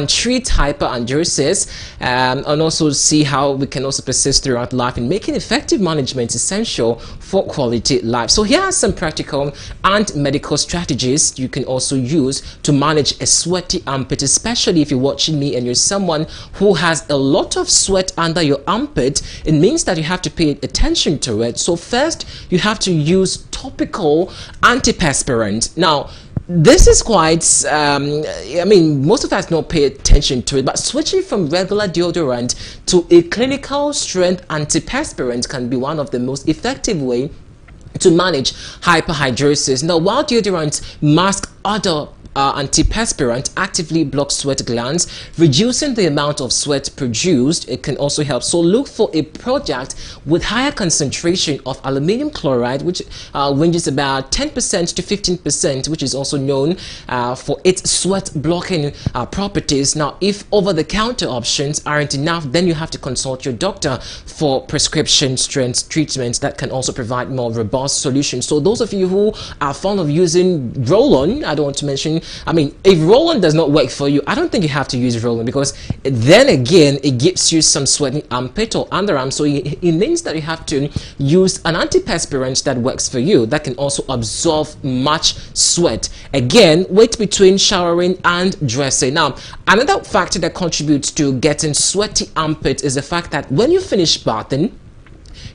treat hyperhidrosis and also see how we can also persist throughout life in making effective management essential for quality life. So here are some practical and medical strategies you can also use to manage a sweaty armpit, especially if you're watching me and you're someone who has a lot of sweat under your armpit. It means that you have to pay attention to it. So first, you have to use topical antiperspirant. Now, this is quite, I mean, most of us don't pay attention to it, but switching from regular deodorant to a clinical strength antiperspirant can be one of the most effective way to manage hyperhidrosis. Now, while deodorants mask other antiperspirant actively blocks sweat glands, reducing the amount of sweat produced. It can also help. So look for a product with higher concentration of aluminum chloride, which ranges about 10% to 15%, which is also known for its sweat blocking properties. Now, if over-the-counter options aren't enough, then you have to consult your doctor for prescription strength treatments that can also provide more robust solutions. So those of you who are fond of using roll-on, I don't want to mention, I mean, if roll-on does not work for you, I don't think you have to use roll-on, because then again, it gives you some sweating armpit or underarm. So it means that you have to use an antiperspirant that works for you, that can also absorb much sweat. Again, wait between showering and dressing. Now, another factor that contributes to getting sweaty armpit is the fact that when you finish bathing,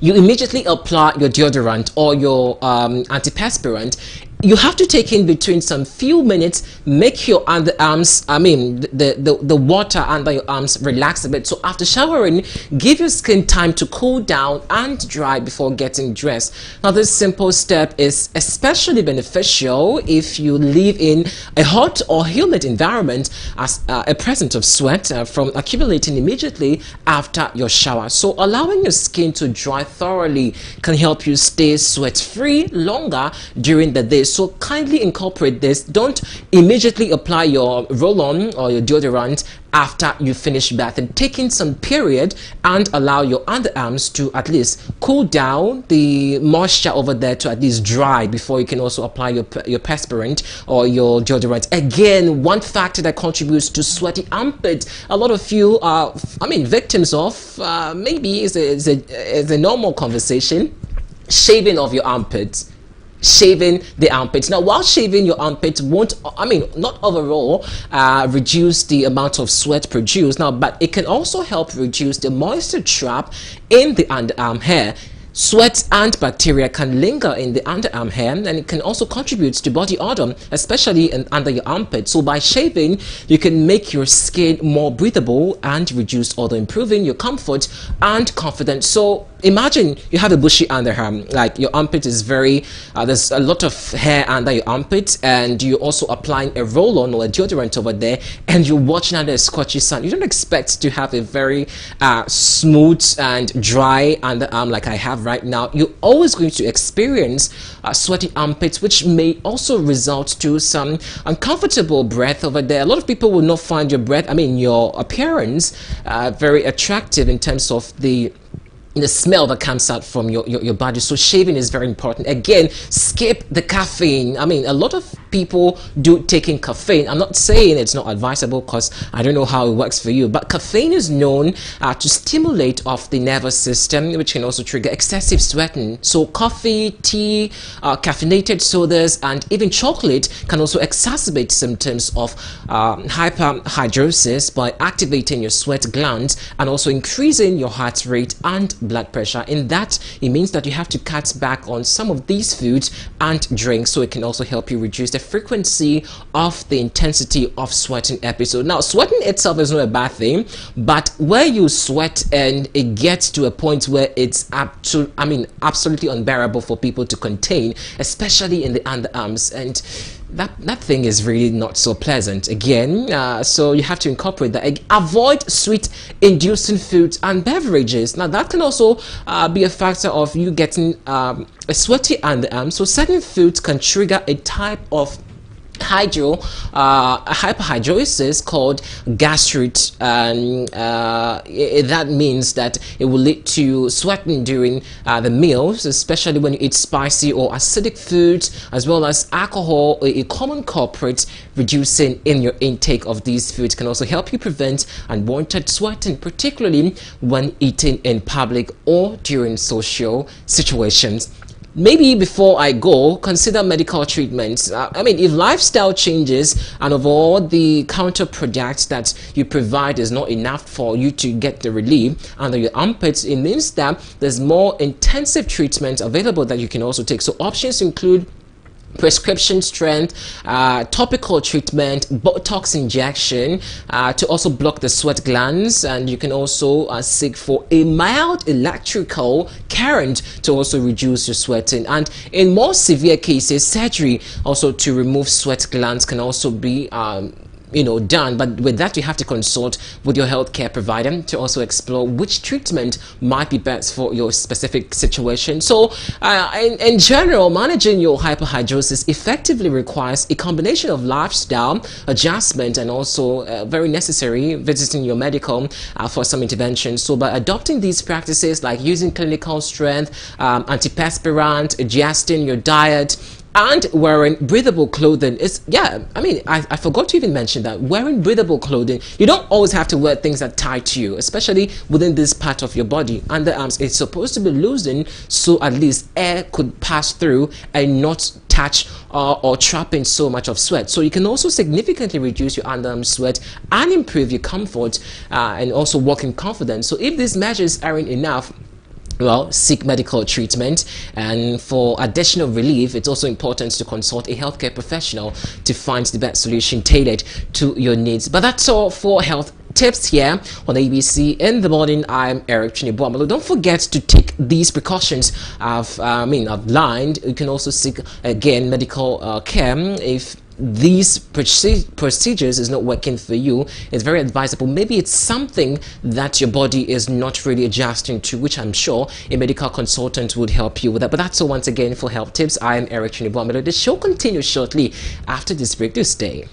you immediately apply your deodorant or your antiperspirant. You have to take in between some few minutes, make your underarms, I mean, the water under your arms relax a bit. So after showering, give your skin time to cool down and dry before getting dressed. Now, this simple step is especially beneficial if you live in a hot or humid environment, as a presence of sweat from accumulating immediately after your shower. So allowing your skin to dry thoroughly can help you stay sweat-free longer during the day. So kindly incorporate this. Don't immediately apply your roll-on or your deodorant after you finish bathing. Taking some period and allow your underarms to at least cool down, the moisture over there to at least dry before you can also apply your perspirant or your deodorant. Again, one factor that contributes to sweaty armpit, a lot of you are, I mean, victims of, maybe is a normal conversation, shaving of your armpits. Shaving the armpits. Now, while shaving your armpits won't, I mean, not overall reduce the amount of sweat produced now, but it can also help reduce the moisture trap in the underarm hair. Sweat and bacteria can linger in the underarm hair, and it can also contribute to body odor, especially under your armpit. So by shaving, you can make your skin more breathable and reduce odor, improving your comfort and confidence. So imagine you have a bushy underarm, like your armpit is very, there's a lot of hair under your armpit, and you're also applying a roll-on or a deodorant over there, and you're watching under a scorchy sun. You don't expect to have a very smooth and dry underarm like I have right now. You're always going to experience sweaty armpits, which may also result to some uncomfortable breath over there. A lot of people will not find your breath, I mean your appearance, very attractive in terms of the smell that comes out from your body. So shaving is very important. Again, skip the caffeine. I mean, a lot of people do taking caffeine. I'm not saying it's not advisable, because I don't know how it works for you, but caffeine is known to stimulate off the nervous system, which can also trigger excessive sweating. So coffee, tea, caffeinated sodas, and even chocolate can also exacerbate symptoms of hyperhidrosis by activating your sweat glands and also increasing your heart rate and blood pressure. In that, it means that you have to cut back on some of these foods and drinks, so it can also help you reduce the frequency of the intensity of sweating episode. Now, sweating itself is not a bad thing, but where you sweat and it gets to a point where it's absolutely unbearable for people to contain, especially in the underarms, and that thing is really not so pleasant again. So you have to incorporate that. Avoid sweet inducing foods and beverages. Now that can also be a factor of you getting a sweaty underarm. So certain foods can trigger a type of hyperhidrosis called gastrite, and that means that it will lead to sweating during the meals, especially when you eat spicy or acidic foods, as well as alcohol, a common culprit. Reducing in your intake of these foods can also help you prevent unwanted sweating, particularly when eating in public or during social situations. Maybe before I go, consider medical treatments. If lifestyle changes and of all the counter products that you provide is not enough for you to get the relief under your armpits, it means that there's more intensive treatment available that you can also take. So options include prescription strength, topical treatment, Botox injection to also block the sweat glands, and you can also seek for a mild electrical current to also reduce your sweating. And in more severe cases, surgery also to remove sweat glands can also be done, but with that you have to consult with your healthcare provider to also explore which treatment might be best for your specific situation. So in general, managing your hyperhidrosis effectively requires a combination of lifestyle adjustment and also very necessary visiting your medical for some intervention. So by adopting these practices like using clinical strength antiperspirant, adjusting your diet, and wearing breathable clothing is, I forgot to even mention that wearing breathable clothing, you don't always have to wear things that tie to you, especially within this part of your body. Underarms, it's supposed to be loosened so at least air could pass through and not touch or trap in so much of sweat. So you can also significantly reduce your underarm sweat and improve your comfort and also walk in confidence. So if these measures aren't enough, well, seek medical treatment, and for additional relief, it's also important to consult a healthcare professional to find the best solution tailored to your needs. But that's all for health tips here on ABC in the morning. I'm Eric Chinibuamalo. Don't forget to take these precautions I've outlined. You can also seek again medical care if these procedures is not working for you. It's very advisable. Maybe it's something that your body is not really adjusting to, which I'm sure a medical consultant would help you with that. But that's all once again for health tips. I am Eric Chinibuamelo. The show continues shortly after this break. Do stay.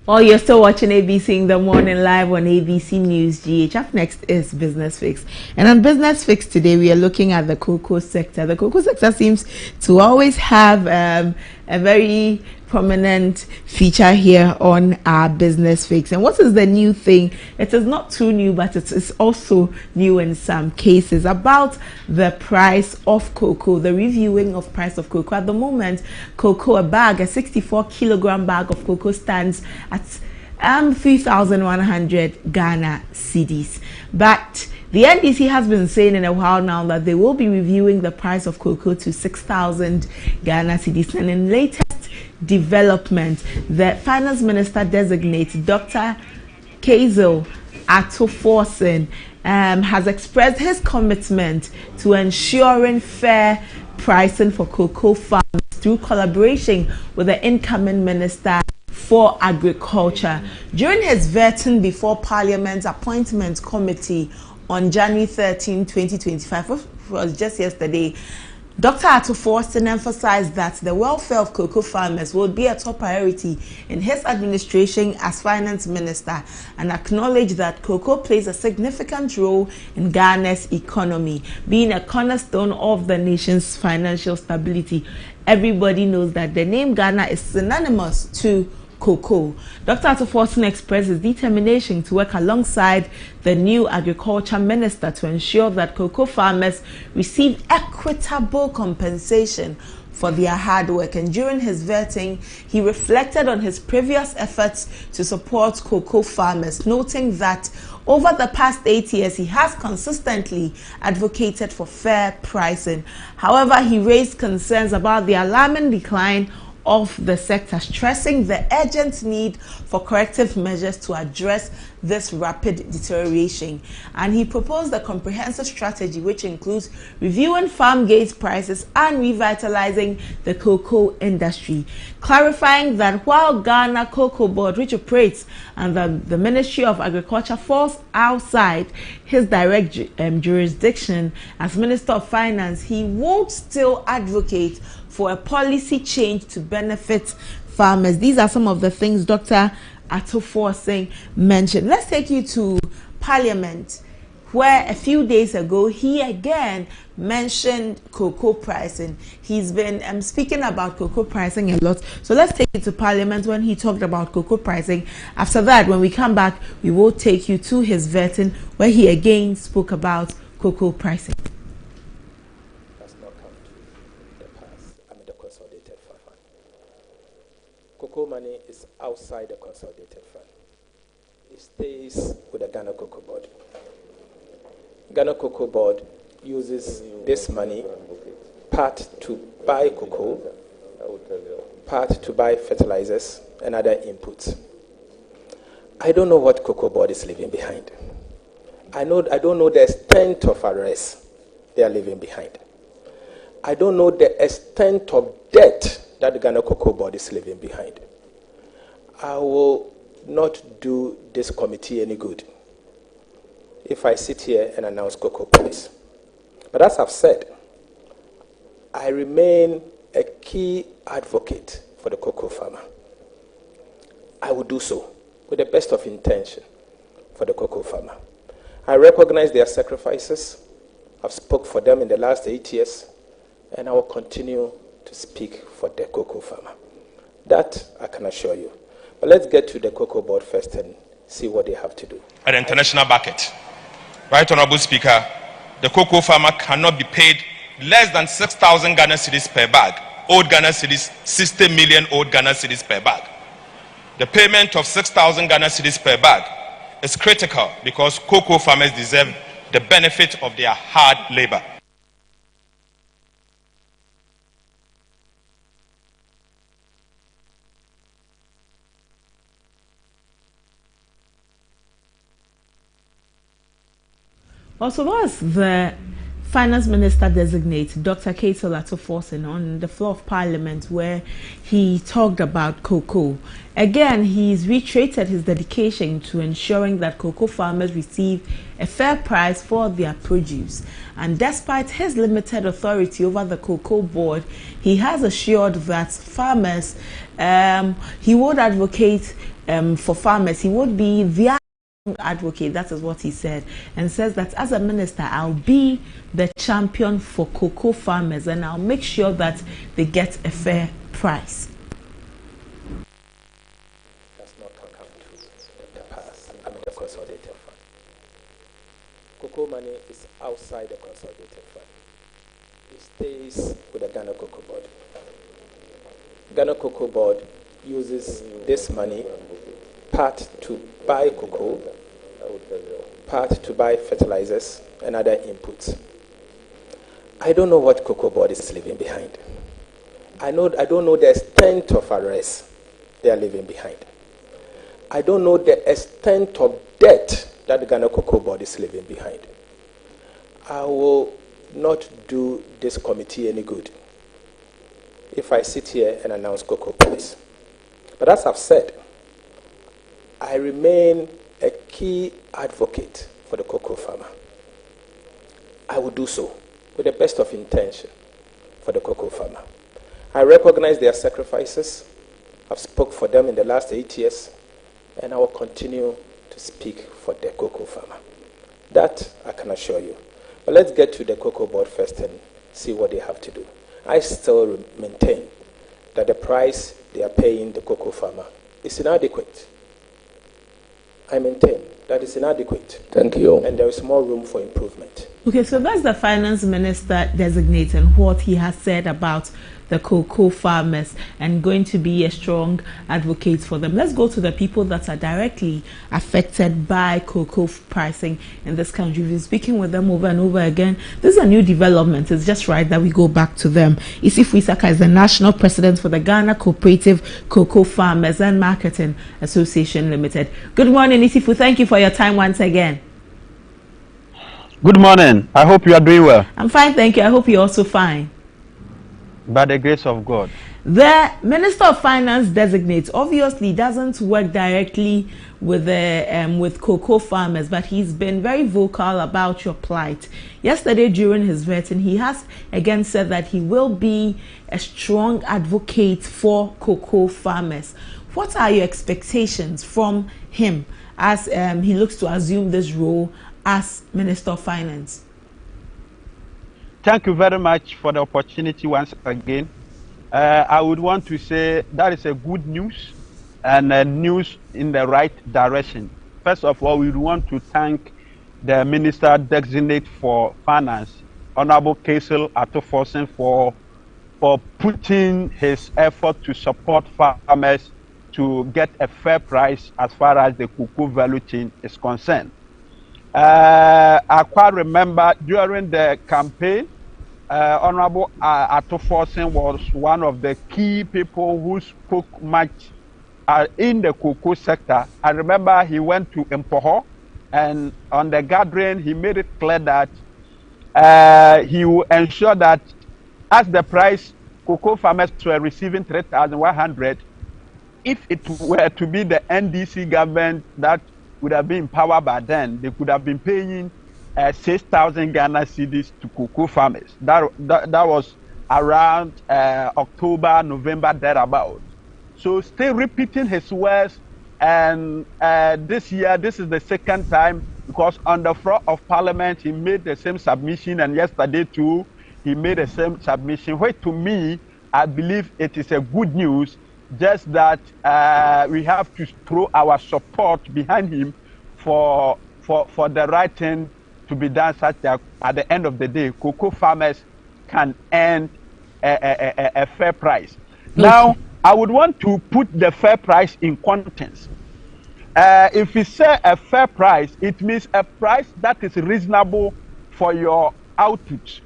Well, you're still watching ABC in the morning live on ABC News GH. Up next is Business Fix. And on Business Fix today, we are looking at the cocoa sector. The cocoa sector seems to always have a very prominent feature here on our Business Fix. And what is the new thing? It is not too new, but it is also new in some cases about the price of cocoa, the reviewing of price of cocoa. At the moment, cocoa, a 64 kilogram bag of cocoa stands at 3,100 Ghana cedis. But the NDC has been saying in a while now that they will be reviewing the price of cocoa to 6,000 Ghana cedis. And in latest development, the finance minister designate Dr. Kazel Atoforson has expressed his commitment to ensuring fair pricing for cocoa farmers through collaboration with the incoming minister for agriculture. During his vetting before Parliament's Appointments Committee on January 13, 2025, which was just yesterday, Dr. Atoforson emphasized that the welfare of cocoa farmers will be a top priority in his administration as finance minister, and acknowledged that cocoa plays a significant role in Ghana's economy, being a cornerstone of the nation's financial stability. Everybody knows that the name Ghana is synonymous to cocoa. Dr. Atoforson expressed his determination to work alongside the new agriculture minister to ensure that cocoa farmers receive equitable compensation for their hard work. And during his vetting, he reflected on his previous efforts to support cocoa farmers, noting that over the past 8 years, he has consistently advocated for fair pricing. However, he raised concerns about the alarming decline of the sector, stressing the urgent need for corrective measures to address this rapid deterioration. And he proposed a comprehensive strategy which includes reviewing farm gate prices and revitalizing the cocoa industry, clarifying that while Ghana Cocoa Board, which operates under the Ministry of Agriculture, falls outside his direct jurisdiction as Minister of Finance, he would still advocate for a policy change to benefit farmers. These are some of the things Dr. Atoforson mentioned. Let's take you to Parliament, where a few days ago he again mentioned cocoa pricing. He's been speaking about cocoa pricing a lot. So let's take you to Parliament when he talked about cocoa pricing. After that, when we come back, we will take you to his vetting, where he again spoke about cocoa pricing. Cocoa money is outside the consolidated fund. It stays with the Ghana Cocoa Board. Ghana Cocoa Board uses this money part to buy cocoa, part to buy fertilizers and other inputs. I don't know what Cocoa Board is leaving behind. I don't know the extent of arrests they are leaving behind. I don't know the extent of debt that the Ghana Cocoa Board is leaving behind. I will not do this committee any good if I sit here and announce cocoa price. But as I've said, I remain a key advocate for the cocoa farmer. I will do so with the best of intention for the cocoa farmer. I recognize their sacrifices. I've spoke for them in the last 8 years, and I will continue to speak for the cocoa farmer. That I can assure you. But let's get to the Cocoa Board first and see what they have to do. At the international market, Right Honorable Speaker, the cocoa farmer cannot be paid less than 6,000 Ghana cedis per bag. Old Ghana cedis, 60 million old Ghana cedis per bag. The payment of 6,000 Ghana cedis per bag is critical because cocoa farmers deserve the benefit of their hard labor. Also, was the Finance Minister designate Dr. Cato Ato-Forson on the floor of Parliament, where he talked about cocoa. Again, he's reiterated his dedication to ensuring that cocoa farmers receive a fair price for their produce. And despite his limited authority over the cocoa board, he has assured that farmers, he would advocate for farmers. He would be their advocate, that is what he said, and says that as a minister, I'll be the champion for cocoa farmers and I'll make sure that they get a fair price. Does not come to the past. I mean, the consolidated fund. Cocoa money is outside the consolidated fund. It stays with the Ghana Cocoa Board. Ghana Cocoa Board uses this money part to buy cocoa, part to buy fertilizers and other inputs. I don't know what Cocoa Board is leaving behind. I don't know the extent of arrests they are leaving behind. I don't know the extent of debt that the Ghana Cocoa Board is leaving behind. I will not do this committee any good if I sit here and announce cocoa price. But as I've said, I remain a key advocate for the cocoa farmer. I will do so with the best of intention for the cocoa farmer. I recognize their sacrifices. I've spoke for them in the last 8 years, and I will continue to speak for the cocoa farmer. That I can assure you. But let's get to the cocoa board first and see what they have to do. I still maintain that the price they are paying the cocoa farmer is inadequate. I maintain that is inadequate. Thank you. And there is more room for improvement. Okay, so that's the finance minister designate and what he has said about the cocoa farmers and going to be a strong advocate for them. Let's go to the people that are directly affected by cocoa pricing in this country. We've been speaking with them over and over again. This is a new development. It's just right that we go back to them. Isifu Isaka is the national president for the Ghana Cooperative Cocoa Farmers and Marketing Association Limited. Good morning, Isifu. Thank you for your time once again. Good morning. I hope you are doing well. I'm fine, thank you. I hope you're also fine. By the grace of God. The Minister of Finance designate obviously doesn't work directly with with cocoa farmers, but he's been very vocal about your plight. Yesterday during his vetting, he has again said that he will be a strong advocate for cocoa farmers. What are your expectations from him as he looks to assume this role as Minister of Finance? Thank you very much for the opportunity once again. I would want to say that is a good news and news in the right direction. First of all, we want to thank the Minister Designate for Finance, Honorable Cato Ato-Forson, for putting his effort to support farmers to get a fair price as far as the cocoa value chain is concerned. I quite remember during the campaign, Honorable Ato-Forson was one of the key people who spoke much in the cocoa sector. I remember he went to Mpoho, and on the gathering, he made it clear that he will ensure that as the price cocoa farmers were receiving 3,100, if it were to be the NDC government that would have been in power by then, they could have been paying 6,000 Ghana cedis to cocoa farmers. That was around October, November, thereabout. So still repeating his words, and this year, this is the second time, because on the floor of Parliament, he made the same submission, and yesterday too, he made the same submission, which to me, I believe it is a good news, just that we have to throw our support behind him for the right thing to be done, such that at the end of the day, cocoa farmers can earn a fair price. Okay. Now, I would want to put the fair price in context. If we say a fair price, it means a price that is reasonable for your output.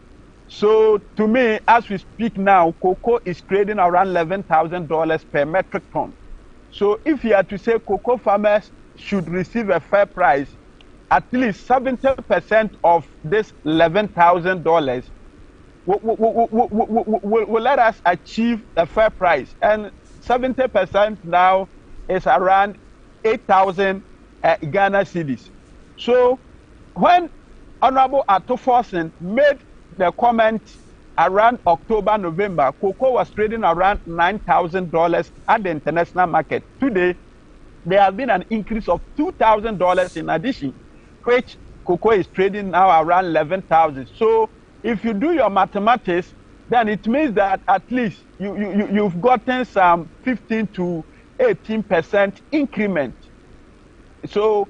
So to me, as we speak now, cocoa is trading around $11,000 per metric ton. So if you are to say cocoa farmers should receive a fair price, at least 70% of this $11,000 will let us achieve a fair price. And 70% now is around 8,000 Ghana cedis. So when Honorable Atoforsen made the comment around October, November, cocoa was trading around $9,000 at the international market. Today, there has been an increase of $2,000 in addition, which cocoa is trading now around 11,000. So if you do your mathematics, then it means that at least you've gotten some 15 to 18% increment. So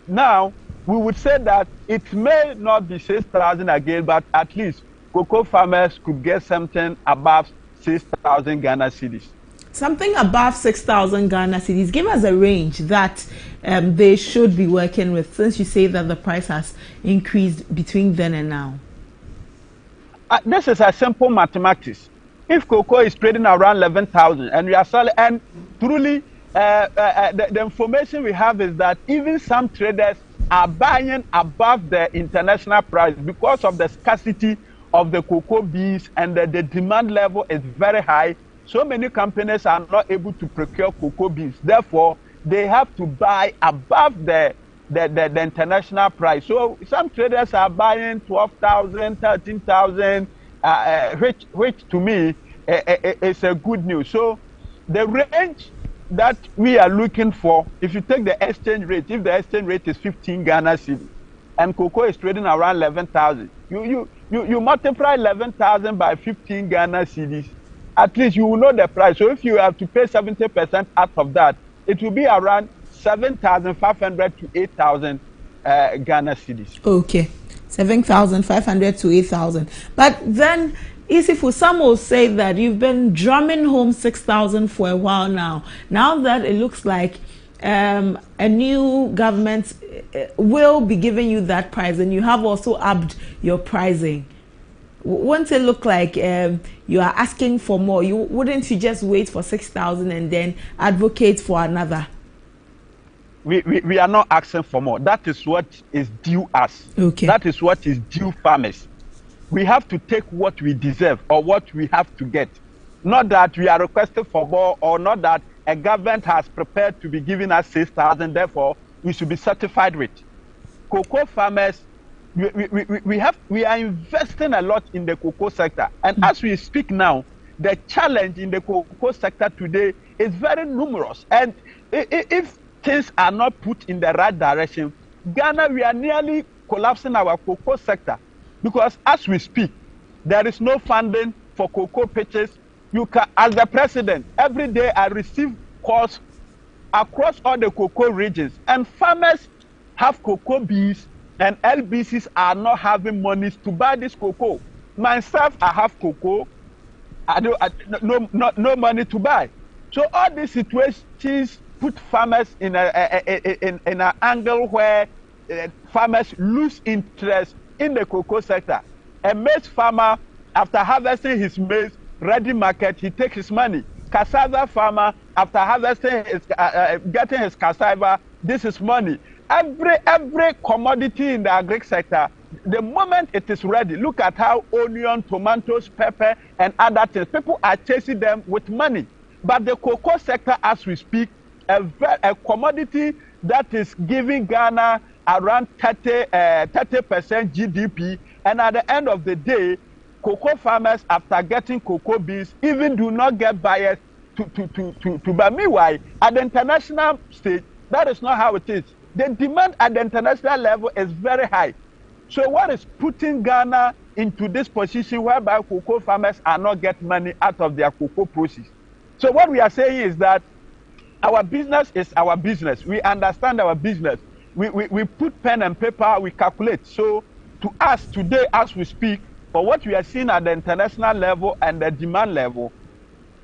now we would say that it may not be 6,000 again, but at least cocoa farmers could get something above 6,000 Ghana cedis. Something above 6,000 Ghana cedis. Give us a range that they should be working with, since you say that the price has increased between then and now. This is a simple mathematics. If cocoa is trading around 11,000 and we are selling, and truly the information we have is that even some traders are buying above the international price because of the scarcity of the cocoa beans, and the demand level is very high. So many companies are not able to procure cocoa beans. Therefore, they have to buy above the international price. So some traders are buying 12,000, 13,000, which to me is a good news. So the range that we are looking for, if you take the exchange rate, if the exchange rate is 15 Ghana cedis and cocoa is trading around 11,000, you multiply 11,000 by 15 Ghana cedis, at least you will know the price. So if you have to pay 70% out of that, it will be around 7,500 to 8,000 Ghana cedis. Okay, 7,500 to 8,000. But then, Isifu, some will say that you've been drumming home 6,000 for a while now. Now that it looks like a new government will be giving you that price, and you have also upped your pricing, won't it look like you are asking for more? Wouldn't you just wait for 6,000 and then advocate for another? We are not asking for more. That is what is due us. Okay. That is what is due farmers. We have to take what we deserve or what we have to get. Not that we are requesting for more, or not that a government has prepared to be giving us 6,000, therefore we should be satisfied with. Cocoa farmers, we are investing a lot in the cocoa sector. And as we speak now, the challenge in the cocoa sector today is very numerous. And if things are not put in the right direction, Ghana, we are nearly collapsing our cocoa sector. Because as we speak, there is no funding for cocoa pitches. You can, as the president, every day I receive calls across all the cocoa regions, and farmers have cocoa beans, and LBCs are not having money to buy this cocoa. Myself, I have cocoa, no money to buy. So all these situations put farmers in an angle where farmers lose interest in the cocoa sector. A maize farmer, after harvesting his maize, ready market, he takes his money. Cassava farmer, after harvesting his, getting his cassava, this is money. Every commodity in the agri sector, the moment it is ready, look at how onion, tomatoes, pepper, and other things, people are chasing them with money. But the cocoa sector, as we speak, a commodity that is giving Ghana around 30% GDP, and at the end of the day, cocoa farmers, after getting cocoa beans, even do not get buyers to buy. Meanwhile, at the international stage, that is not how it is. The demand at the international level is very high. So what is putting Ghana into this position whereby cocoa farmers are not getting money out of their cocoa process? So what we are saying is that our business is our business. We understand our business. We put pen and paper, we calculate. So to us today, as we speak, for what we are seeing at the international level and the demand level,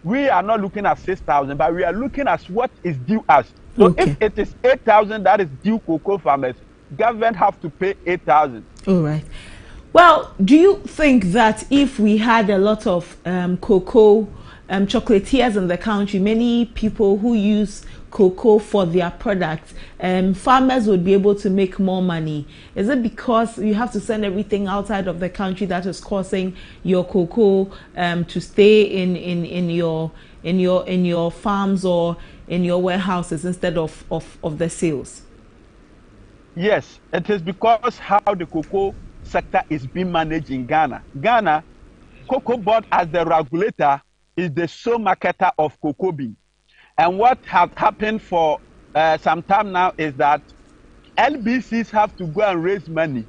we are not looking at 6,000, but we are looking at what is due us. So if it is 8,000 that is due cocoa farmers, government have to pay 8,000. All right. Well, do you think that if we had a lot of cocoa chocolatiers in the country, many people who use cocoa for their products, farmers would be able to make more money? Is it because you have to send everything outside of the country that is causing your cocoa to stay in your farms or in your warehouses instead of the sales? Yes, it is because how the cocoa sector is being managed in Ghana. Ghana, Cocoa Board as the regulator is the sole marketer of cocoa bean. And what has happened for some time now is that LBCs have to go and raise money.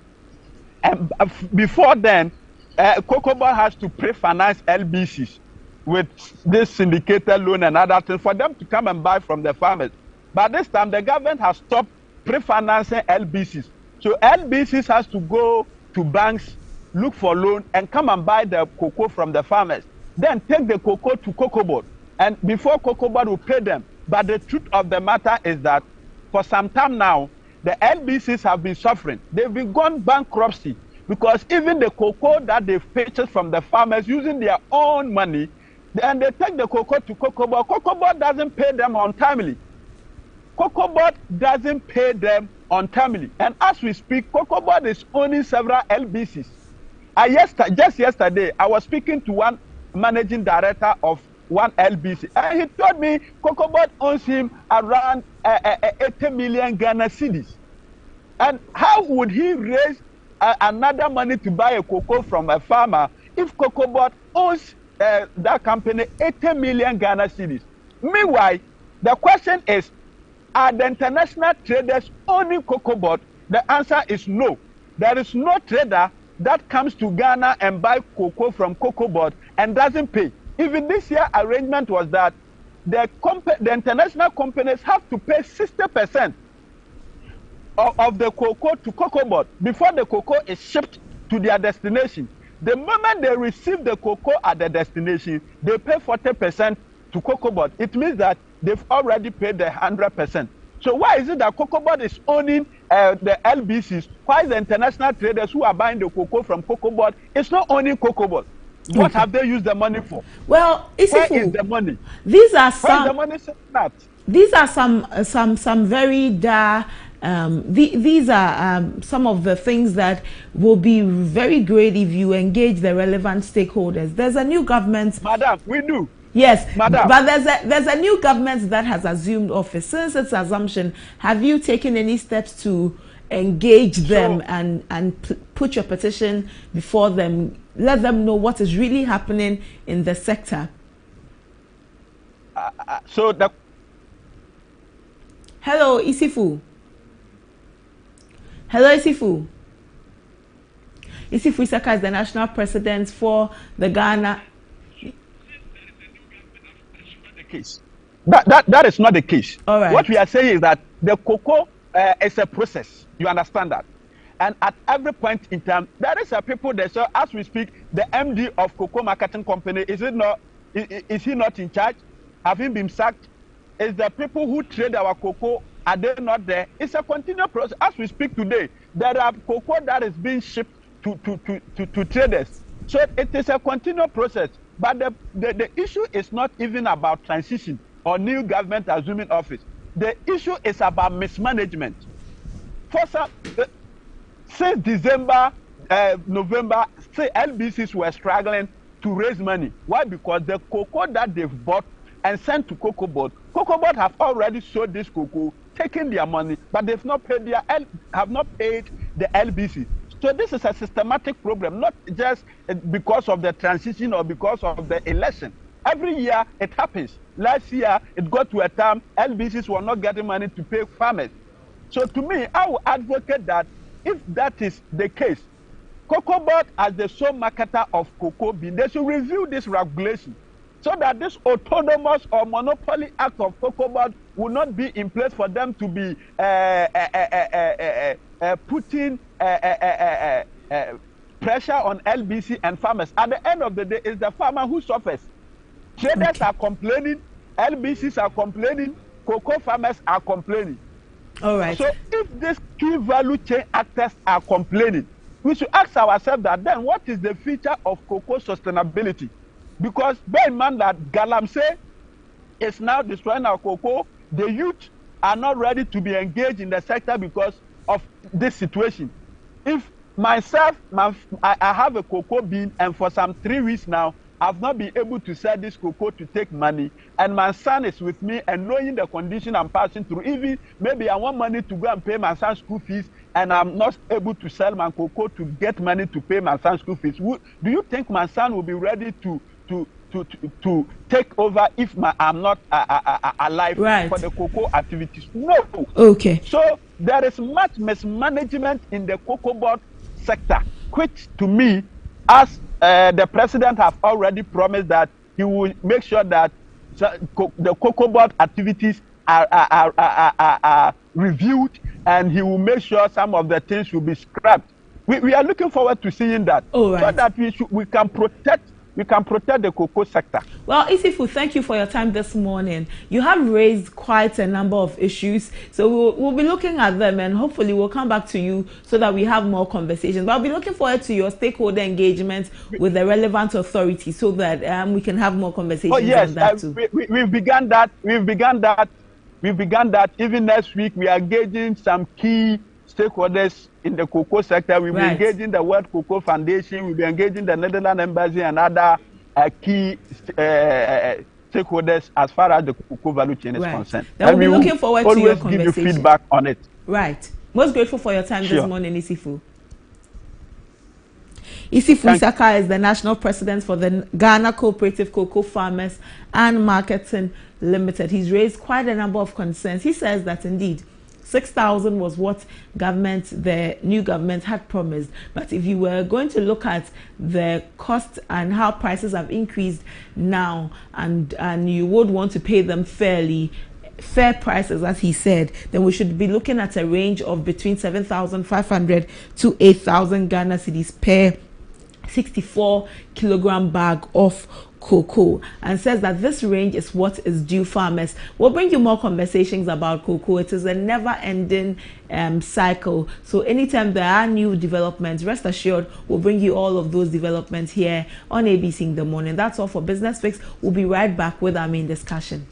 And before then, Cocoa Board has to pre-finance LBCs with this syndicated loan and other things for them to come and buy from the farmers. But this time, the government has stopped pre-financing LBCs. So LBCs has to go to banks, look for loan, and come and buy the cocoa from the farmers. Then take the cocoa to Cocoa Board. And before Cocoa Board will pay them. But the truth of the matter is that for some time now, the LBCs have been suffering. They've been gone bankruptcy because even the cocoa that they've purchased from the farmers using their own money, and they take the cocoa to Cocoa Board. Cocoa Board doesn't pay them on timely. Cocoa Board doesn't pay them on timely. And as we speak, Cocoa Board is owning several LBCs. Just yesterday, I was speaking to one managing director of one LBC, and he told me Cocoa Board owns him around 80 million Ghana cedis. And how would he raise another money to buy a cocoa from a farmer if Cocoa Board owns that company 80 million Ghana cedis? Meanwhile, the question is, are the international traders owning Cocoa Board? The answer is no. There is no trader that comes to Ghana and buy cocoa from Cocoa Board and doesn't pay. Even this year arrangement was that the international companies have to pay 60% of the cocoa to Cocoa Board before the cocoa is shipped to their destination. The moment they receive the cocoa at the destination, they pay 40% to Cocoa Board. It means that they've already paid the 100%. So why is it that Cocoa Board is owning the LBCs? Why the international traders who are buying the cocoa from Cocoa Board is not owning Cocoa Board? What have they used the money for? Well, where is the money? These are some. Where is the money not? These are some very these are some of the things that will be very great if you engage the relevant stakeholders. There's a new government. Madam, we do. Yes, Madam. But there's a new government that has assumed office. Since its assumption, have you taken any steps to engage them and put your petition before them? Let them know what is really happening in the sector. Hello, Isifu. Hello, Isifu. Isifu Isaka is the national president for the Ghana. That is not the case. All right. What we are saying is that the cocoa is a process. You understand that? And at every point in time, there is a people that say, as we speak, the MD of Cocoa Marketing Company, is he not in charge? Have he been sacked? Is the people who trade our cocoa, are they not there? It's a continuous process. As we speak today, there are cocoa that is being shipped to traders. So it is a continuous process. But the issue is not even about transition or new government assuming office. The issue is about mismanagement. For some, since December, November, say LBCs were struggling to raise money. Why? Because the cocoa that they've bought and sent to Cocoa Board have already sold this cocoa, taken their money, but they've not paid have not paid the LBC. So this is a systematic problem, not just because of the transition or because of the election. Every year it happens. Last year it got to a time LBCs were not getting money to pay farmers. So to me, I would advocate that if that is the case, Cocoa Board as the sole marketer of cocoa bean, they should review this regulation so that this autonomous or monopoly act of Cocoa Board will not be in place for them to be putting pressure on LBC and farmers. At the end of the day, it's the farmer who suffers. Traders are complaining, LBCs are complaining, cocoa farmers are complaining. All right. So if these key value chain actors are complaining, we should ask ourselves that then what is the feature of cocoa sustainability? Because bear in mind that Galamsey is now destroying our cocoa. The youth are not ready to be engaged in the sector because of this situation. If myself, I have a cocoa bean, and for some 3 weeks now, I've not been able to sell this cocoa to take money, and my son is with me, and knowing the condition I'm passing through, even maybe I want money to go and pay my son's school fees, and I'm not able to sell my cocoa to get money to pay my son's school fees. Do you think my son will be ready to take over if I'm not alive for the cocoa activities? No. Okay. So there is much mismanagement in the cocoa board sector, which to me, as the president have already promised that he will make sure that the cocoa board activities are reviewed, and he will make sure some of the things will be scrapped. We are looking forward to seeing that, so that we can protect the cocoa sector. Well, Isifu, thank you for your time this morning. You have raised quite a number of issues, so we'll be looking at them, and hopefully we'll come back to you so that we have more conversations. But I'll be looking forward to your stakeholder engagement with the relevant authorities so that we can have more conversations on that too. We've begun that. Even next week, we are engaging some key stakeholders in the cocoa sector. We'll be engaging the World Cocoa Foundation. We'll be engaging the Netherlands Embassy and other key stakeholders as far as the cocoa value chain is concerned. Then we'll be looking forward to your conversation. Always give you feedback on it. Right. Most grateful for your time this morning, Isifu. Isifu Saka is the national president for the Ghana Cooperative Cocoa Farmers and Marketing Limited. He's raised quite a number of concerns. He says that indeed 6,000 was what the new government had promised. But if you were going to look at the cost and how prices have increased now, and you would want to pay them fair prices, as he said, then we should be looking at a range of between 7,500 to 8,000 Ghana cedis per 64 kilogram bag of cocoa, and says that this range is what is due farmers. We'll bring you more conversations about cocoa. It is a never-ending cycle, so anytime there are new developments, rest assured we'll bring you all of those developments here on ABC in the morning. That's all for Business Fix. We'll be right back with our main discussion.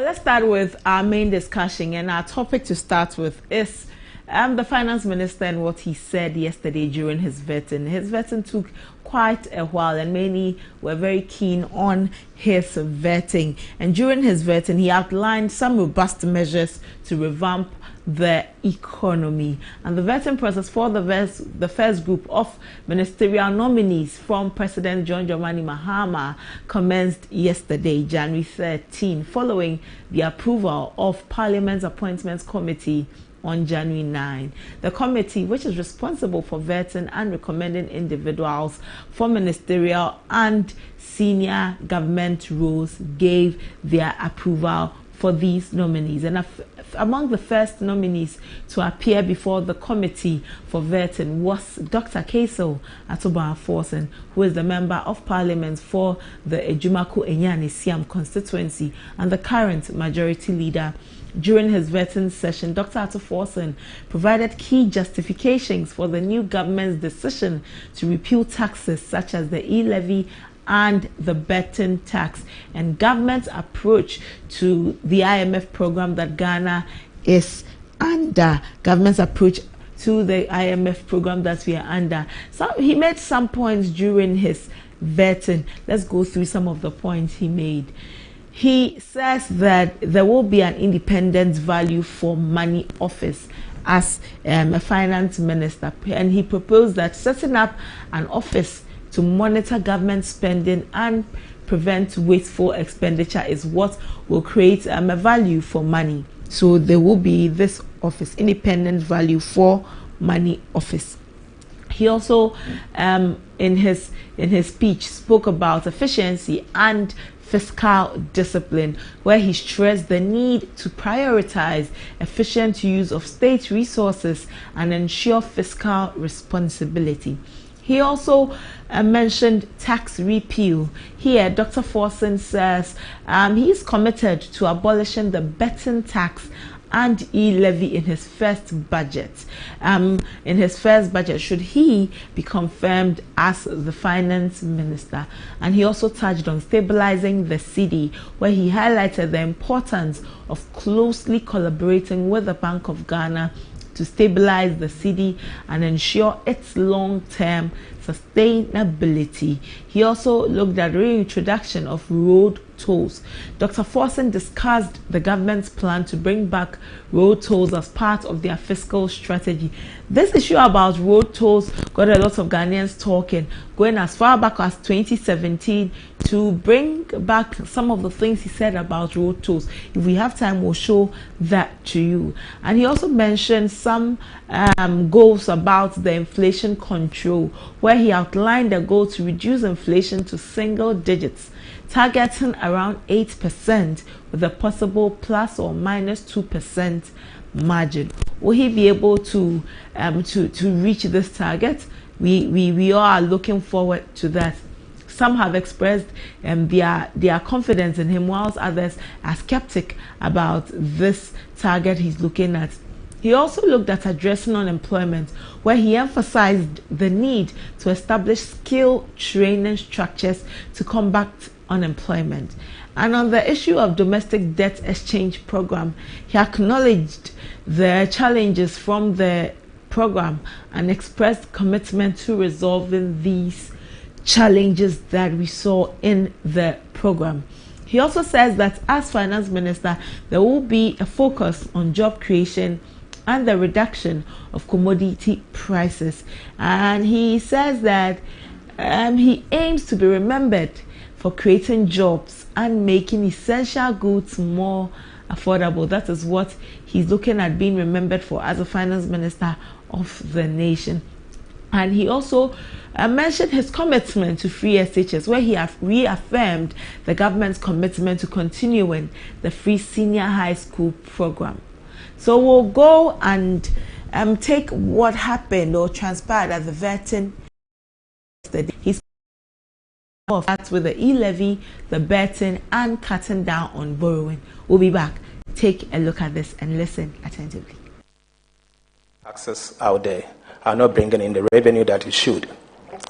Let's start with our main discussion, and our topic to start with is the finance minister and what he said yesterday during his vetting. His vetting took quite a while, and many were very keen on his vetting. And during his vetting, he outlined some robust measures to revamp the economy. And the vetting process for the first group of ministerial nominees from President John Dramani Mahama commenced yesterday, January 13, following the approval of Parliament's Appointments Committee on January 9. The committee, which is responsible for vetting and recommending individuals for ministerial and senior government roles, gave their approval for these nominees. And among the first nominees to appear before the committee for vetting was Dr. Kaysel Atobo-Aforson, who is the Member of Parliament for the Ejumaku-Enyane-Siam constituency and the current majority leader. During his vetting session, Dr. Atobo-Aforson provided key justifications for the new government's decision to repeal taxes such as the e-levy and the betting tax, and government's approach to the IMF program that Ghana is under. Government's approach to the IMF program that we are under. So he made some points during his vetting. Let's go through some of the points he made. He says that there will be an independent value for money office as a finance minister, and he proposed that setting up an office to monitor government spending and prevent wasteful expenditure is what will create a value for money. So there will be this office, independent value for money office. He also, in his speech, spoke about efficiency and fiscal discipline, where he stressed the need to prioritize efficient use of state resources and ensure fiscal responsibility. He also mentioned tax repeal. Here, Dr. Forson says he is committed to abolishing the betting tax and e-levy in his first budget. Should he be confirmed as the finance minister. And he also touched on stabilizing the cedi, where he highlighted the importance of closely collaborating with the Bank of Ghana to stabilize the cedi and ensure its long-term sustainability. He also looked at the reintroduction of road tolls. Dr. Forson discussed the government's plan to bring back road tolls as part of their fiscal strategy. This issue about road tolls got a lot of Ghanaians talking, going as far back as 2017 to bring back some of the things he said about road tolls. If we have time, we'll show that to you. And he also mentioned some goals about the inflation control, where he outlined a goal to reduce inflation to single digits, targeting around 8% with a possible plus or minus 2% margin. Will he be able to reach this target? We all are looking forward to that. Some have expressed their confidence in him, whilst others are skeptic about this target he's looking at. He also looked at addressing unemployment, where he emphasized the need to establish skill training structures to combat unemployment. And on the issue of domestic debt exchange program, he acknowledged the challenges from the program and expressed commitment to resolving these challenges that we saw in the program. He also says that as finance minister, there will be a focus on job creation and the reduction of commodity prices. And he says that he aims to be remembered for creating jobs and making essential goods more affordable. That is what he's looking at being remembered for as a finance minister of the nation. And he also mentioned his commitment to free SHS, where he reaffirmed the government's commitment to continuing the free senior high school program. So we'll go and take what happened or transpired at the vetting. He's with the e-levy, the betting, and cutting down on borrowing. We'll be back. Take a look at this and listen attentively. Taxes out there are not bringing in the revenue that it should.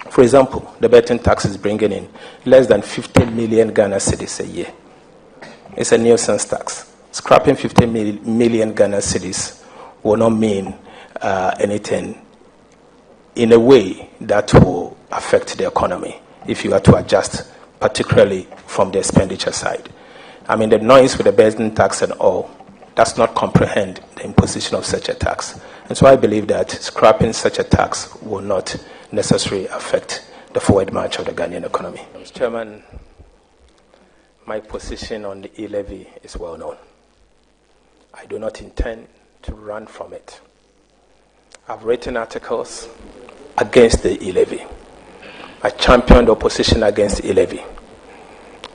For example, the betting tax is bringing in less than 50 million Ghana cedis a year. It's a nuisance tax. Scrapping 50 million Ghana cedis will not mean anything in a way that will affect the economy if you are to adjust, particularly from the expenditure side. I mean, the noise with the betting tax and all does not comprehend the imposition of such a tax. And so I believe that scrapping such a tax will not necessarily affect the forward march of the Ghanaian economy. Mr. Chairman, my position on the e-levy is well known. I do not intend to run from it. I've written articles against the e-levy. I championed opposition against the e-levy.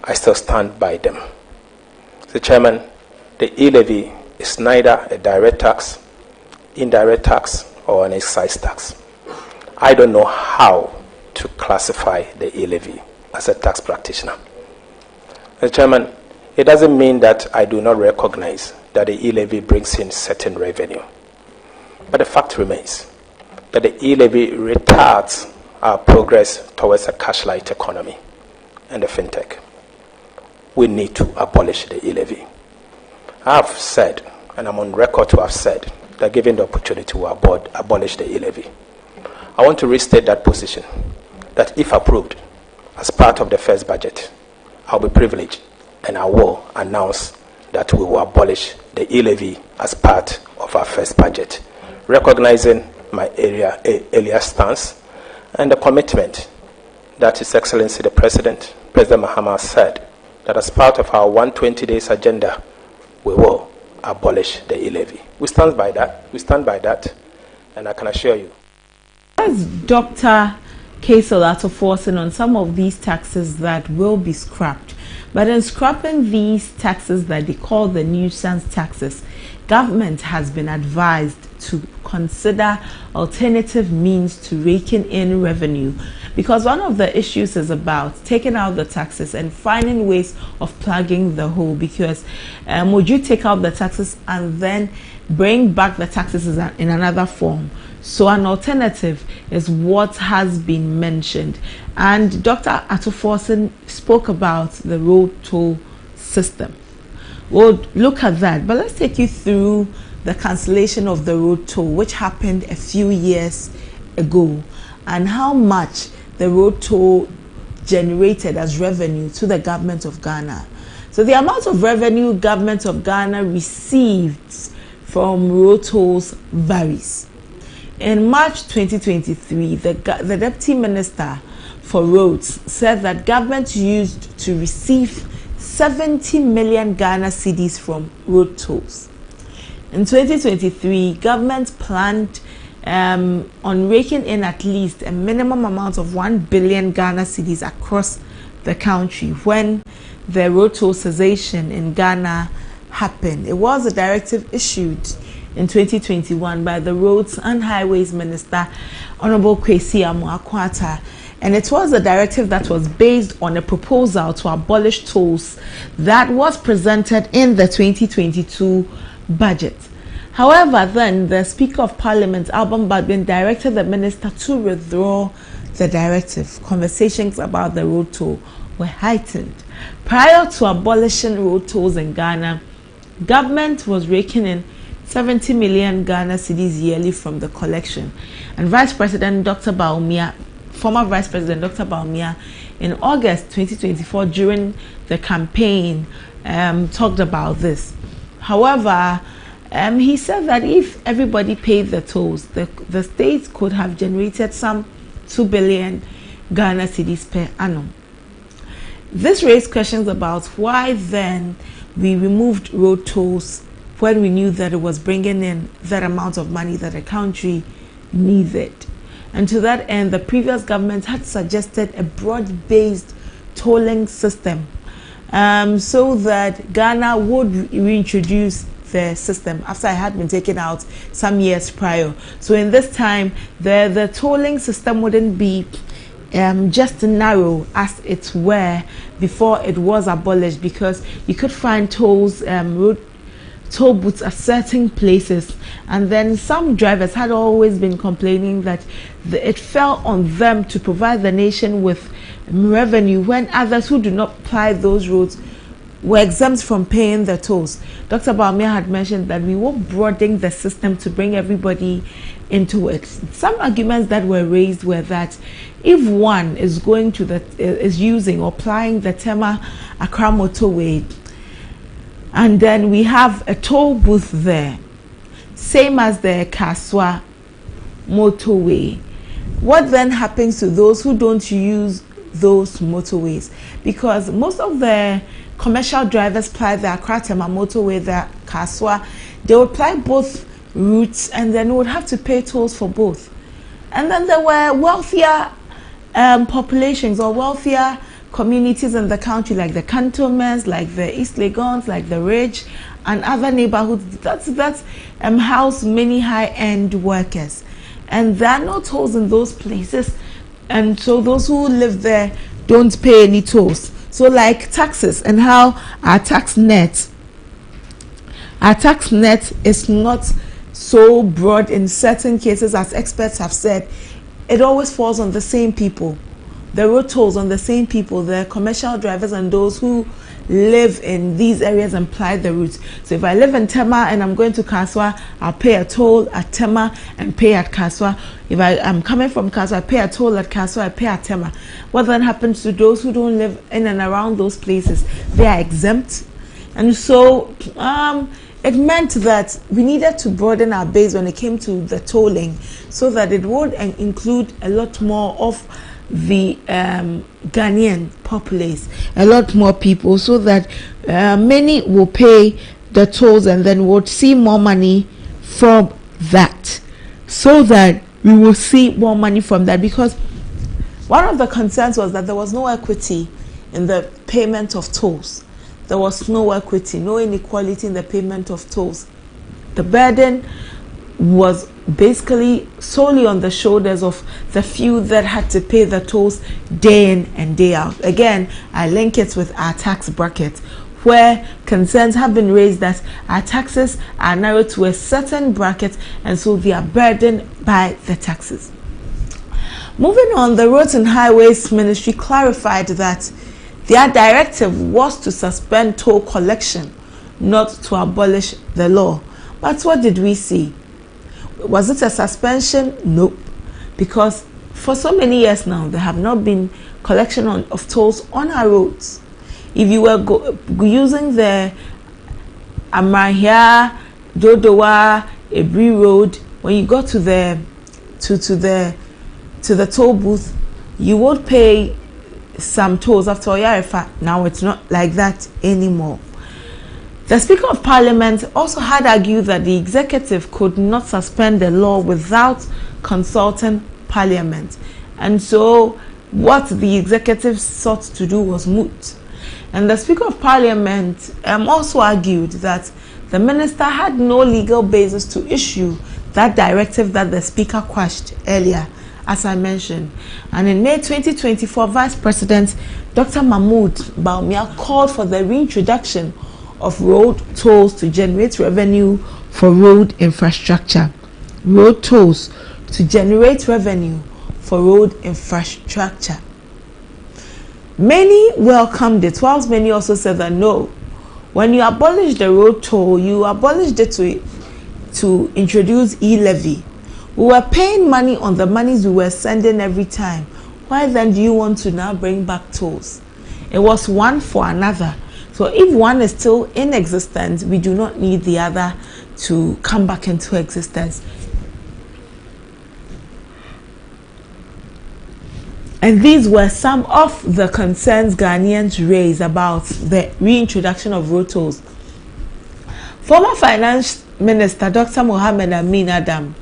I still stand by them. Mr. Chairman, the e-levy is neither a direct tax, indirect tax, or an excise tax. I don't know how to classify the e-levy as a tax practitioner. Mr. Chairman, it doesn't mean that I do not recognize that the e-levy brings in certain revenue. But the fact remains that the e-levy retards our progress towards a cash-light economy and the fintech. We need to abolish the e-levy. I have said, and I'm on record to have said, that given the opportunity to abolish the e-levy. I want to restate that position, that if approved as part of the first budget, I'll be privileged and I will announce that we will abolish the e-levy as part of our first budget, recognizing my earlier stance and the commitment that His Excellency the President Mahama, said that as part of our 120 days agenda, we will abolish the e-levy. We stand by that, and I can assure you. As Dr. Kaysel Ato-Forson on some of these taxes that will be scrapped, but in scrapping these taxes that they call the nuisance taxes, government has been advised to consider alternative means to raking in revenue, because one of the issues is about taking out the taxes and finding ways of plugging the hole, because would you take out the taxes and then bring back the taxes in another form? So an alternative is what has been mentioned, and Dr. Ato-Forson spoke about the road toll system. We'll look at that, but let's take you through the cancellation of the road toll, which happened a few years ago, and how much the road toll generated as revenue to the government of Ghana. So the amount of revenue government of Ghana receives from road tolls varies. In March 2023, the Deputy Minister for Roads said that government used to receive 70 million Ghana cedis from road tolls. In 2023, government planned on raking in at least a minimum amount of 1 billion Ghana cedis across the country when the road toll cessation in Ghana happened. It was a directive issued in 2021 by the Roads and Highways Minister, Honorable Kwesi Amoah-Akwata, and it was a directive that was based on a proposal to abolish tolls that was presented in the 2022 budget. However, then the Speaker of Parliament, Alban Baldwin, directed the minister to withdraw the directive. Conversations about the road toll were heightened. Prior to abolishing road tolls in Ghana, government was raking in 70 million Ghana cedis yearly from the collection. And Vice President Dr. Bawumia, former Vice President Dr. Bawumia, in August 2024 during the campaign talked about this. However, he said that if everybody paid the tolls, the state could have generated some 2 billion Ghana cedis per annum. This raised questions about why then we removed road tolls when we knew that it was bringing in that amount of money that the country needed. And to that end, the previous government had suggested a broad-based tolling system so that Ghana would reintroduce the system after it had been taken out some years prior. So in this time, the tolling system wouldn't be just narrow as it were before it was abolished, because you could find tolls, toll booths at certain places, and then some drivers had always been complaining that it fell on them to provide the nation with revenue when others who do not ply those roads were exempt from paying the tolls. Dr. Bawumia had mentioned that we were broadening the system to bring everybody into it. Some arguments that were raised were that if one is going to is using or plying the Tema Accra motorway, and then we have a toll booth there, same as the Kasoa motorway, what then happens to those who don't use those motorways? Because most of the commercial drivers ply the Accra Tema motorway, the Kasoa, they would ply both routes and then would have to pay tolls for both. And then there were wealthier populations or wealthier communities in the country, like the cantonments, like the East Legons, like the Ridge, and other neighborhoods that house many high-end workers, and there are no tolls in those places, and so those who live there don't pay any tolls. So like taxes and how our tax net is not so broad in certain cases, as experts have said. It always falls on the same people. The road tolls on the same people, the commercial drivers and those who live in these areas and ply the routes. So if I live in Tema and I'm going to Kasoa, I'll pay a toll at Tema and pay at Kasoa. If I'm coming from Kasoa, I pay a toll at Kasoa, I pay at Tema. What then happens to those who don't live in and around those places? They are exempt. And so it meant that we needed to broaden our base when it came to the tolling, so that it would include a lot more of the Ghanaian populace, a lot more people, so that many will pay the tolls and then would see more money from that, so that we will see more money from that. Because one of the concerns was that there was no equity in the payment of tolls. There was no equity, no inequality in the payment of tolls. The burden was basically solely on the shoulders of the few that had to pay the tolls day in and day out. Again, I link it with our tax bracket, where concerns have been raised that our taxes are narrowed to a certain bracket, and so they are burdened by the taxes. Moving on, the Roads and Highways Ministry clarified that their directive was to suspend toll collection, not to abolish the law. But what did we see? Was it a suspension? Nope. Because for so many years now, there have not been collection of tolls on our roads. If you were using the Amahia, Dodowa, Ebri Road, when you got to the toll booth, you would pay some tolls after Oyarifa. Now it's not like that anymore. The Speaker of Parliament also had argued that the executive could not suspend the law without consulting Parliament, and so what the executive sought to do was moot. And the Speaker of Parliament also argued that the minister had no legal basis to issue that directive that the Speaker quashed earlier, as I mentioned. And in May 2024, Vice President Dr. Mahmoud Bawumia called for the reintroduction of road tolls to generate revenue for road infrastructure. Road tolls to generate revenue for road infrastructure. Many welcomed it, whilst many also said that no, when you abolish the road toll, you abolished it to introduce e-levy. We were paying money on the monies we were sending every time. Why then do you want to now bring back tolls? It was one for another. So if one is still in existence, we do not need the other to come back into existence. And these were some of the concerns Ghanaians raised about the reintroduction of road tolls. Former Finance Minister Dr. Mohamed Amin Adam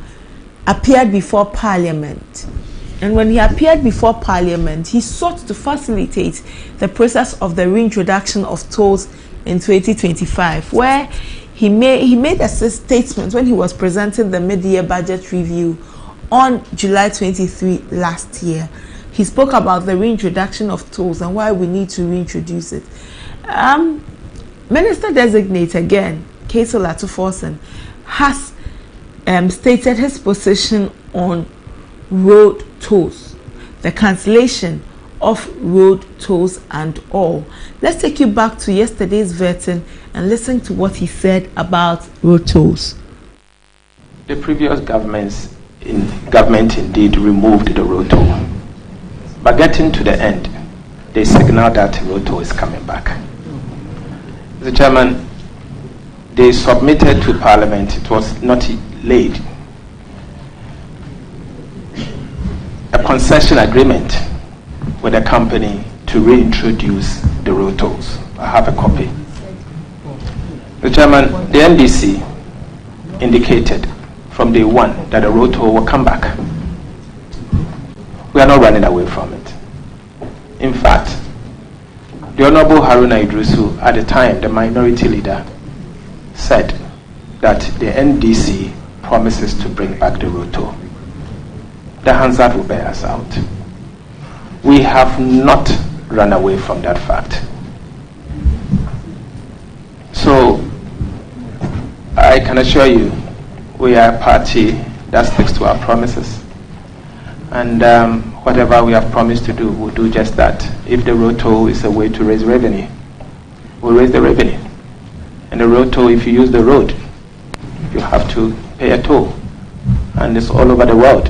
appeared before Parliament. And when he appeared before Parliament, he sought to facilitate the process of the reintroduction of tolls in 2025, where he made a statement when he was presenting the mid-year budget review on July 23 last year. He spoke about the reintroduction of tolls and why we need to reintroduce it. Minister-designate again, Cato Latu-Forson, has stated his position on road tolls, the cancellation of road tolls and all. Let's take you back to yesterday's vetting and listen to what he said about road tolls. The previous government indeed removed the road toll, but getting to the end, they signaled that road toll is coming back. Mr. Chairman, they submitted to Parliament, it was not late, a concession agreement with a company to reintroduce the road tolls. I have a copy. Mr. Chairman, the NDC indicated from day one that the road toll will come back. We are not running away from it. In fact, Honorable Haruna Idrisu, at the time, the minority leader, said that the NDC promises to bring back the road toll. The Hansard will bear us out. We have not run away from that fact. So, I can assure you, we are a party that sticks to our promises. And whatever we have promised to do, we'll do just that. If the road toll is a way to raise revenue, we'll raise the revenue. And the road toll, if you use the road, you have to pay a toll. And it's all over the world.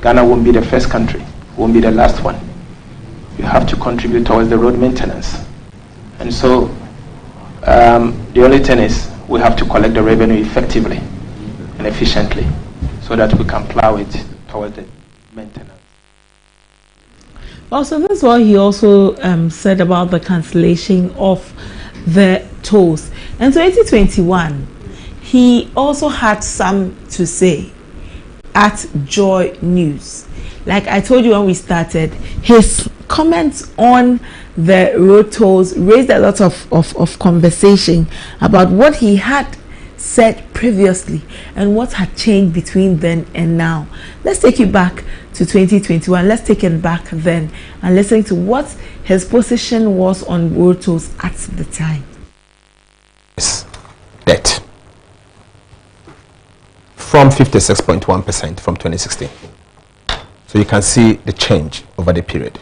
Ghana won't be the first country, won't be the last one. You have to contribute towards the road maintenance. And so the only thing is we have to collect the revenue effectively and efficiently so that we can plow it towards the maintenance. Also, this is what he also said about the cancellation of the tolls. In 2021, he also had some to say at Joy News. Like I told you when we started, his comments on the road tolls raised a lot of conversation about what he had said previously and what had changed between then and now. Let's take you back to 2021. Let's take it back then and listen to what his position was on road tolls at the time. Debt from 56.1% from 2016. So you can see the change over the period.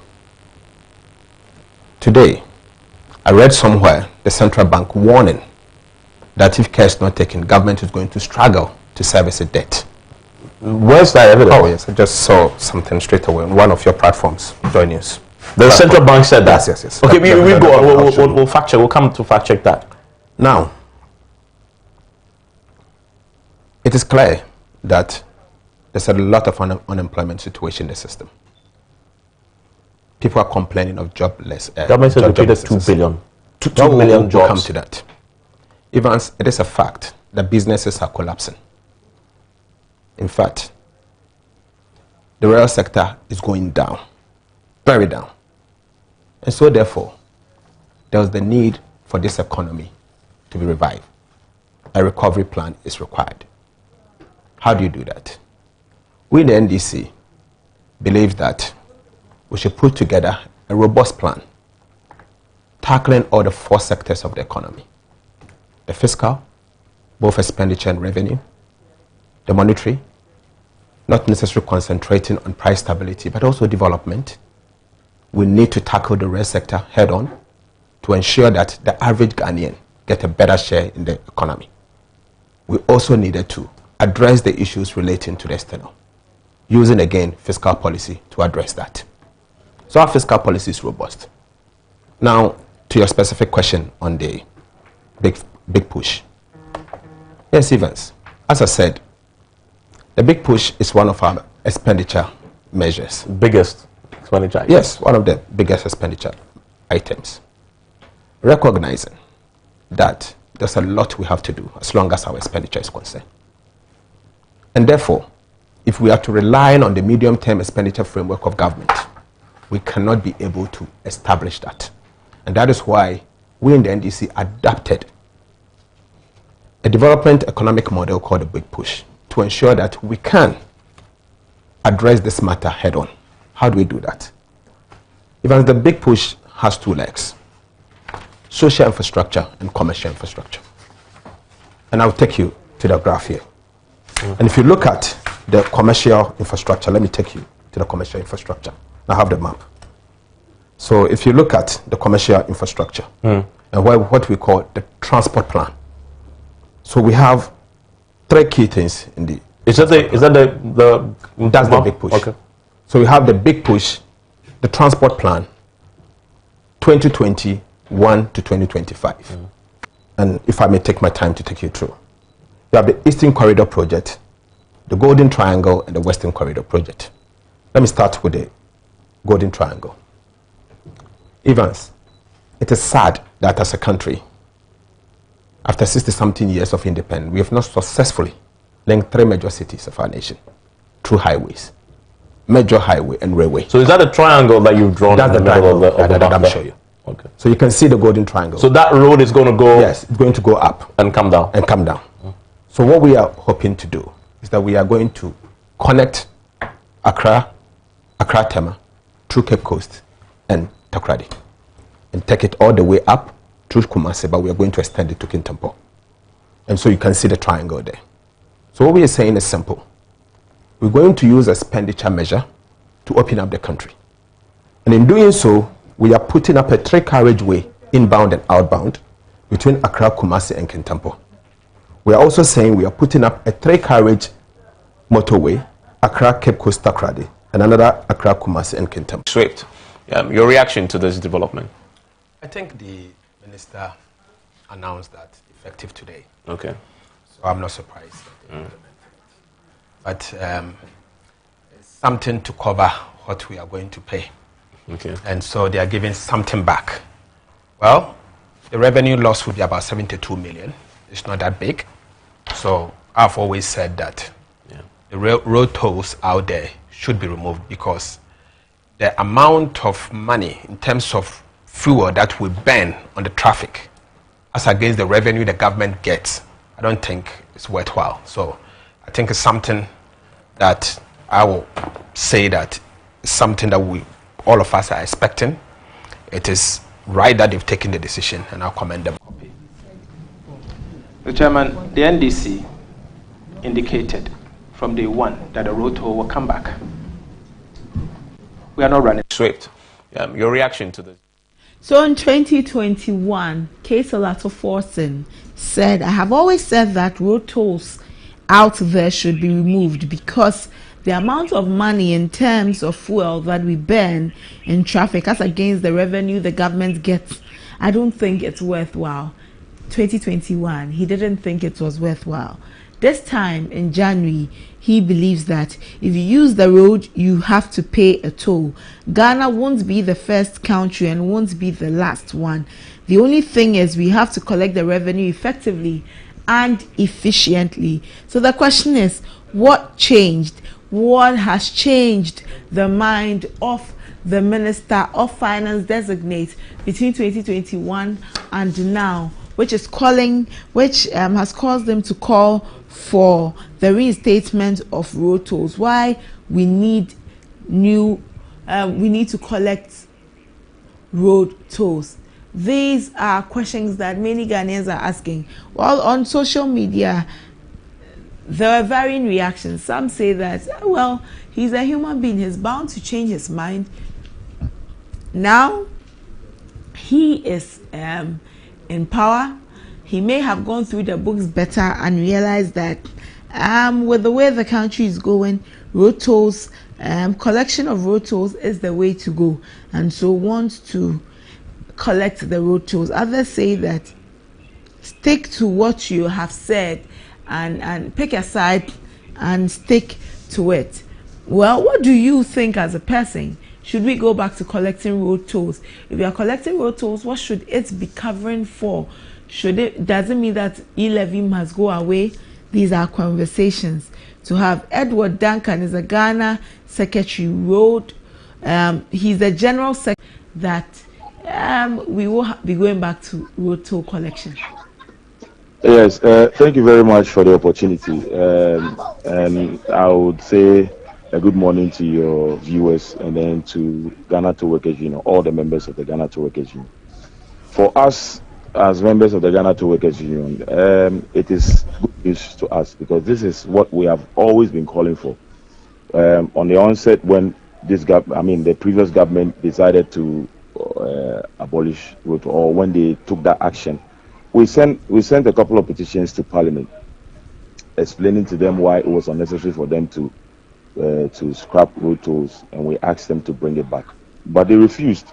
Today, I read somewhere the central bank warning that if care is not taken, government is going to struggle to service a debt. Where's that evidence? Oh yes, I just saw something straight away on one of your platforms, Joy News. The central bank said that? Yes. Okay, we'll go on. We'll fact check. We'll come to fact check that. Now, it is clear that there's a lot of unemployment situation in the system. People are complaining of jobless. Government has created 2 billion. 2 million jobs. We'll come to that. Evans, it is a fact that businesses are collapsing. In fact, the real sector is going down, very down. And so therefore, there was the need for this economy to be revived. A recovery plan is required. How do you do that? We in the NDC believe that we should put together a robust plan tackling all the 4 sectors of the economy. The fiscal, both expenditure and revenue, the monetary, not necessarily concentrating on price stability, but also development. We need to tackle the rail sector head on to ensure that the average Ghanaian get a better share in the economy. We also needed to address the issues relating to the external, using again fiscal policy to address that. So our fiscal policy is robust. Now, to your specific question on the big push. Yes, Evans, as I said, the big push is one of our expenditure measures. Biggest expenditure item? Yes, one of the biggest expenditure items. Recognizing that there's a lot we have to do as long as our expenditure is concerned. And therefore, if we are to rely on the medium-term expenditure framework of government, we cannot be able to establish that. And that is why we in the NDC adapted a development economic model called the Big Push to ensure that we can address this matter head on. How do we do that? Even the Big Push has 2 legs: social infrastructure and commercial infrastructure. And I'll take you to the graph here. And if you look at the commercial infrastructure, let me take you to the commercial infrastructure. I have the map. So if you look at the commercial infrastructure and what we call the transport plan. So we have 3 key things in the. That's the Big Push. Okay. So we have the Big Push, the transport plan, 2021 to 2025. And if I may take my time to take you through. You have the Eastern Corridor Project, the Golden Triangle, and the Western Corridor Project. Let me start with the Golden Triangle. Evans, it is sad that as a country, after 60-something years of independence, we have not successfully linked 3 major cities of our nation through highways, major highway and railway. So is that a triangle that you've drawn? That's in the middle of the I'll show you. Okay. So you can see the Golden Triangle. So that road is going to go... Yes, it's going to go up. And come down. And come down. So what we are hoping to do is that we are going to connect Accra Tema, through Cape Coast and Takoradi, and take it all the way up through Kumasi, but we are going to extend it to Kintampo. And so you can see the triangle there. So what we are saying is simple. We're going to use expenditure measure to open up the country. And in doing so, we are putting up a 3-carriageway inbound and outbound between Accra, Kumasi, and Kintampo. We are also saying we are putting up a 3-carriage motorway, Accra, Cape Coast, Takoradi, and another Accra, Kumasi, and Kintampo. Swift. Your reaction to this development? I think the minister announced that effective today. Okay. So I'm not surprised. But it's something to cover what we are going to pay. Okay. And so they are giving something back. Well, the revenue loss would be about 72 million. It's not that big. So I've always said that the road tolls out there should be removed, because the amount of money in terms of fuel that we burn on the traffic as against the revenue the government gets, I don't think it's worthwhile. So I think it's something that I will say that it's something that all of us are expecting. It is right that they've taken the decision, and I'll commend them. Mr. Chairman, the NDC indicated from day one that the road toll will come back. We are not running. Swift. Your reaction to this? So in 2021, Kesalato Forson said, I have always said that road tolls out there should be removed because the amount of money in terms of fuel that we burn in traffic as against the revenue the government gets, I don't think it's worthwhile. 2021, he didn't think it was worthwhile. This time in January, he believes that if you use the road, you have to pay a toll. Ghana won't be the first country and won't be the last one. The only thing is we have to collect the revenue effectively and efficiently. So the question is, what changed? What has changed the mind of the Minister of Finance designate between 2021 and now, which has caused them to call for the reinstatement of road tolls? Why we need to collect road tolls? These are questions that many Ghanaians are asking. Well, on social media, there are varying reactions. Some say that, well, he's a human being, he's bound to change his mind. Now, he is in power. He may have gone through the books better and realized that with the way the country is going, road tolls, collection of road tolls is the way to go, and so wants to collect the road tolls. Others say that stick to what you have said and pick a side and stick to it. Well, what do you think as a person? Should we go back to collecting road tolls? If we are collecting road tolls, what should it be covering for? Does it mean that e-levy must go away? These are conversations to have. Edward Duncan is a Ghana Secretary Road. He's the General Secretary that we will be going back to road toll collection. Yes, thank you very much for the opportunity. And I would say a good morning to your viewers and then to Ghana Toll Workers Union, all the members of the Ghana Toll Workers Union. For us, as members of the Ghana Toll Workers Union, it is good news to us because this is what we have always been calling for. On the onset, when the previous government decided to abolish road toll, or when they took that action, we sent a couple of petitions to Parliament, explaining to them why it was unnecessary for them to scrap road tolls, and we asked them to bring it back, but they refused.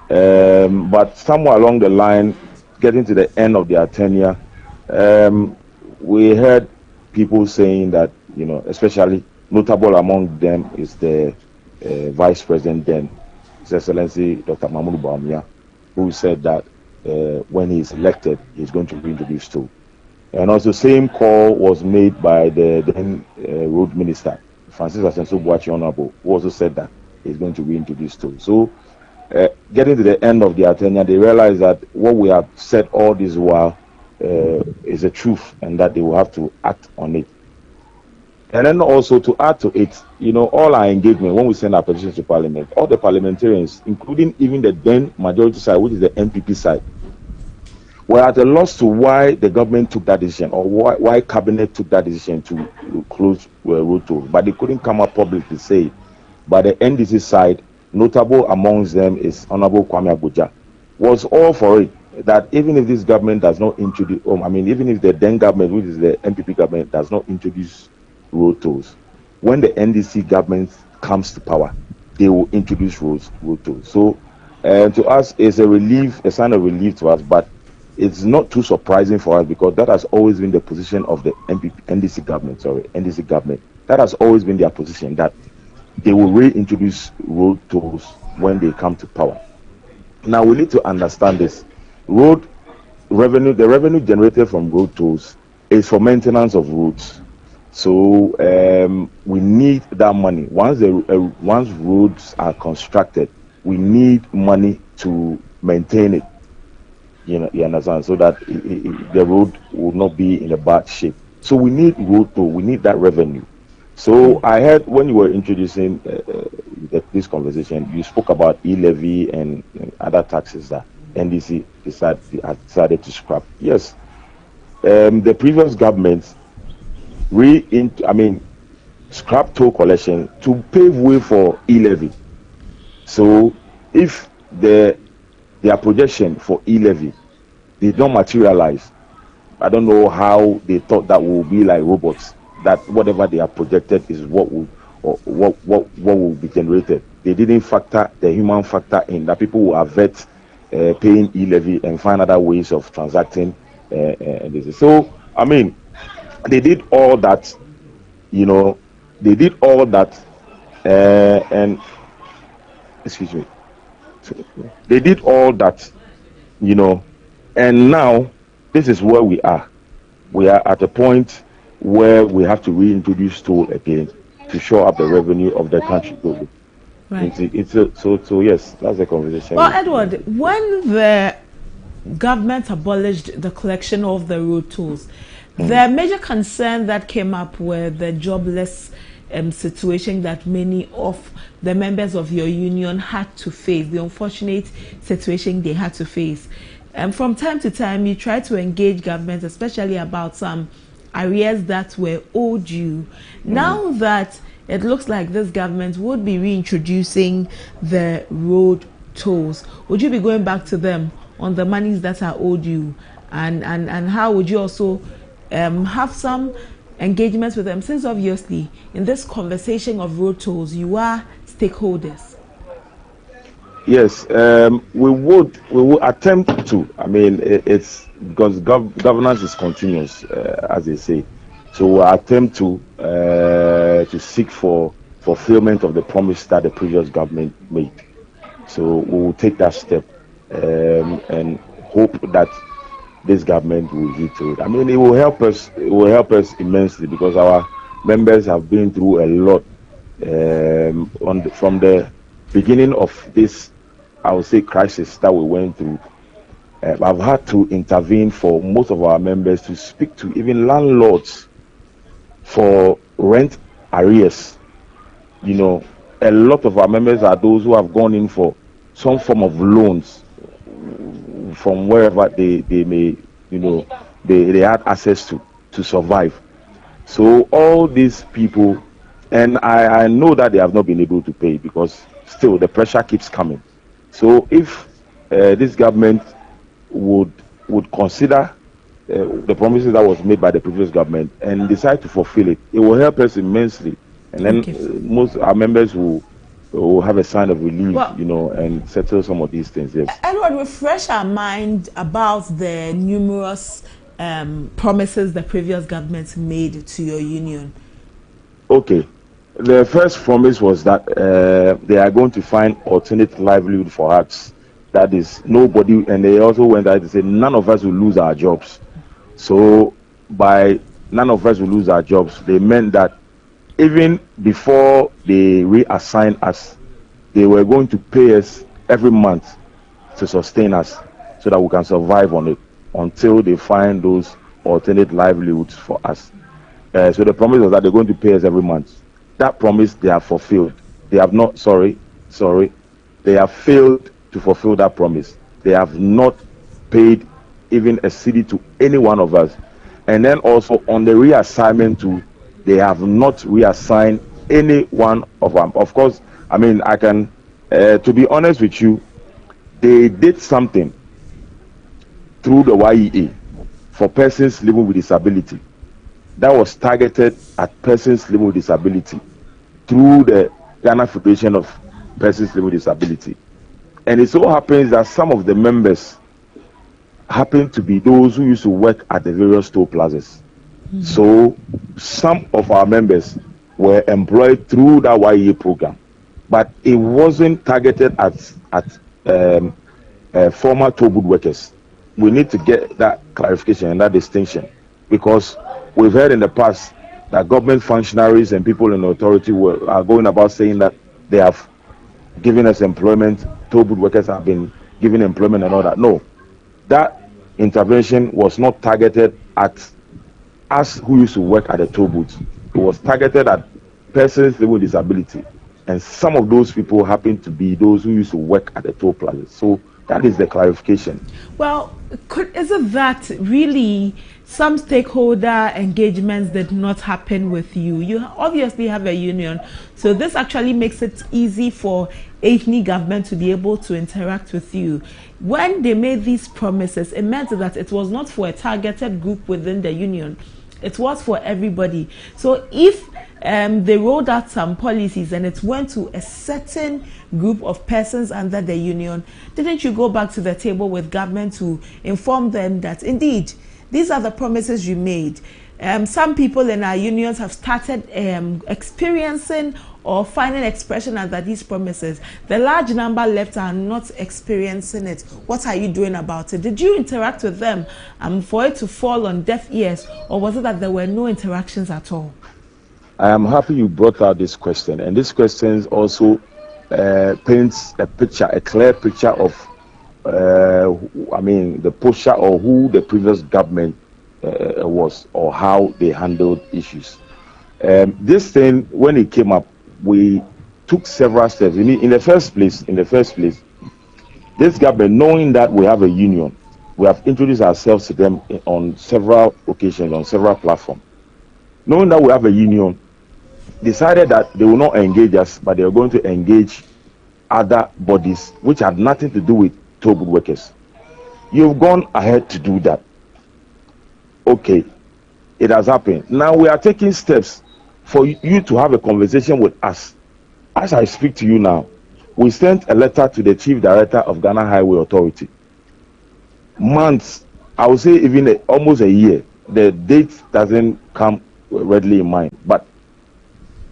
But somewhere along the line, getting to the end of their tenure, we heard people saying that, especially notable among them is the Vice President then, His Excellency Dr. Mahmoud Bawumia, who said that when he's elected, he's going to reintroduce toll. And also, same call was made by the then Road Minister, Francis Asenso Boachi Honorable, who also said that he's going to reintroduce toll. So getting to the end of their tenure, they realize that what we have said all this while is the truth, and that they will have to act on it. And then also to add to it, you know, all our engagement, when we send our petitions to Parliament, all the parliamentarians, including even the then majority side, which is the NPP side, were at a loss to why the government took that decision, or why cabinet took that decision to close road tolls. But they couldn't come up publicly to say it. But the NDC side, notable amongst them is Honorable Kwame Abuja, was all for it. That even if this government does not introduce, even if the then government, which is the NPP government, does not introduce road tolls, when the NDC government comes to power, they will introduce road tolls. So to us, it's a sign of relief to us, but it's not too surprising for us, because that has always been the position of the NDC government. That has always been their position, that they will reintroduce road tolls when they come to power. Now we need to understand this. The revenue generated from road tolls is for maintenance of roads. So we need that money. Once roads are constructed, we need money to maintain it. You understand? So that the road will not be in a bad shape. So we need road toll. We need that revenue. So I heard when you were introducing this conversation, you spoke about e-levy and other taxes that NDC decided to scrap. Yes, the previous government scrap toll collection to pave way for e-levy. So if their projection for e-levy did not materialize, I don't know how they thought that will be like robots, that whatever they are projected is what will be generated. They didn't factor the human factor in, that people will avert paying e-levy and find other ways of transacting. So they did all that, and excuse me. They did all that, and now this is where we are. We are at a point where we have to reintroduce toll again to show up the revenue of the country. Right. So yes, that's the conversation. Well, Edward, when the government abolished the collection of the road tolls, the major concern that came up were the jobless situation that many of the members of your union had to face, the unfortunate situation they had to face. From time to time, you try to engage government, especially about some arrears that were owed you. Now that it looks like this government would be reintroducing the road tolls, would you be going back to them on the monies that are owed you? And how would you also have some engagements with them, since obviously in this conversation of road tolls you are stakeholders? Yes, we would attempt to. It's because governance is continuous, as they say. So we attempt to seek for fulfillment of the promise that the previous government made. So we will take that step and hope that this government will heed to it. It will help us. It will help us immensely, because our members have been through a lot from the beginning of this, I would say, crisis that we went through. I've had to intervene for most of our members, to speak to even landlords for rent arrears. A lot of our members are those who have gone in for some form of loans from wherever they may, they had access to survive. So all these people, and I know that they have not been able to pay, because still the pressure keeps coming. So if this government would consider the promises that was made by the previous government and decide to fulfill it, it will help us immensely. And then most our members will have a sign of relief, and settle some of these things. Yes. Edward, refresh our mind about the numerous promises the previous government made to your union. Okay. The first promise was that they are going to find alternate livelihood for us. That is, nobody, and they also went out to say none of us will lose our jobs. So by none of us will lose our jobs, they meant that even before they reassign us, they were going to pay us every month to sustain us so that we can survive on it until they find those alternate livelihoods for us. So the promise was that they're going to pay us every month. That promise they have fulfilled. They have not, they have failed to fulfill that promise. They have not paid even a cedi to any one of us. And then also on the reassignment too, they have not reassigned any one of them. Of course, I mean, I can, to be honest with you, they did something through the YEA for persons living with disability. That was targeted at persons living with disability through the Ghana Federation of Persons Living with Disability. And it so happens that some of the members happen to be those who used to work at the various toll plazas. Mm-hmm. So some of our members were employed through that YEA program, but it wasn't targeted at former toll booth workers. We need to get that clarification and that distinction, because we've heard in the past that government functionaries and people in authority are going about saying that they have given us employment, toll booth workers have been given employment and all that. No, that intervention was not targeted at us who used to work at the toll booths. It was targeted at persons living with disability, and some of those people happen to be those who used to work at the toll plazas. So that is the clarification. Well, is it that really some stakeholder engagements did not happen with you? You obviously have a union, so this actually makes it easy for AFNI government to be able to interact with you. When they made these promises, it meant that it was not for a targeted group within the union. It was for everybody. So if they rolled out some policies and it went to a certain group of persons under the union, didn't you go back to the table with government to inform them that indeed these are the promises you made? Some people in our unions have started experiencing or finding expression under these promises. The large number left are not experiencing it. What are you doing about it? Did you interact with them for it to fall on deaf ears, or was it that there were no interactions at all? I am happy you brought out this question, and this question also paints a picture, a clear picture of, the posture or who the previous government was, or how they handled issues. This thing, when it came up, we took several steps. In the first place, this government, knowing that we have a union, we have introduced ourselves to them on several occasions, on several platforms. Knowing that we have a union, decided that they will not engage us, but they are going to engage other bodies which had nothing to do with toll booth workers. You've gone ahead to do that. Okay, it has happened. Now we are taking steps for you to have a conversation with us. As I speak to you now, we sent a letter to the Chief Director of Ghana Highway Authority. Months, I would say even almost a year. The date doesn't come readily in mind. But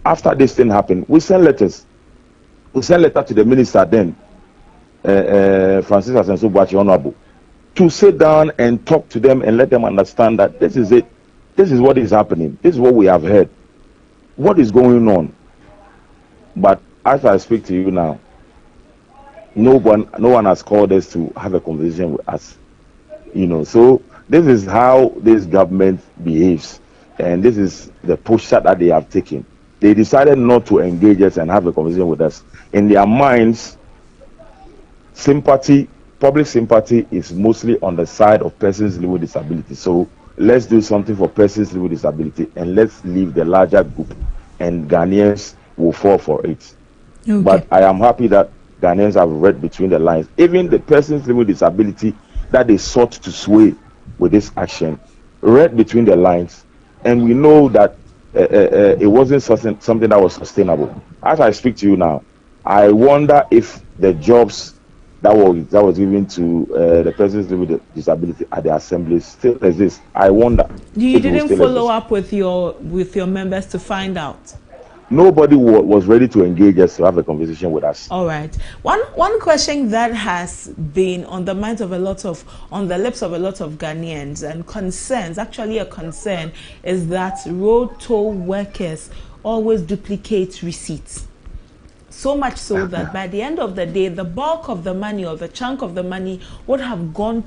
after this thing happened, we sent letters. We sent letter to the minister then, Francis Asenso-Boakye Honorable, to sit down and talk to them and let them understand that this is it. This is what is happening. This is what we have heard. What is going on? But as I speak to you now, no one has called us to have a conversation with us. So this is how this government behaves, and this is the posture that they have taken. They decided not to engage us and have a conversation with us. In their minds, public sympathy is mostly on the side of persons living with disability. So let's do something for persons living with disability, and let's leave the larger group, and Ghanaians will fall for it. Okay. But I am happy that Ghanaians have read between the lines. Even the persons living with disability that they sought to sway with this action read between the lines, and we know that it wasn't something that was sustainable. As I speak to you now, I wonder if the jobs that was given to the persons living with disability at the assembly still exist. I wonder. You didn't follow up with your members to find out? Nobody was ready to engage us to have a conversation with us. All right. One question that has been on the minds of on the lips of a lot of Ghanaians, and concerns, actually a concern, is that road toll workers always duplicate receipts. So much so that by the end of the day, the bulk of the money or the chunk of the money would have gone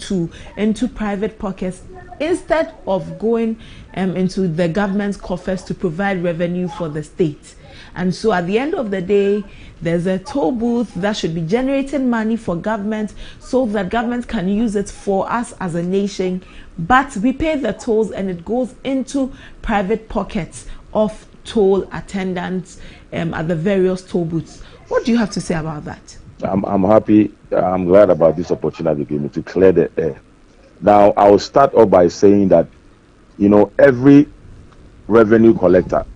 into private pockets instead of going into the government's coffers to provide revenue for the state. And so at the end of the day, there's a toll booth that should be generating money for government so that government can use it for us as a nation. But we pay the tolls and it goes into private pockets of toll attendants at the various toll booths. What do you have to say about that? I'm happy. I'm glad about this opportunity to clear the air. Now, I will start off by saying that, you know, every revenue collector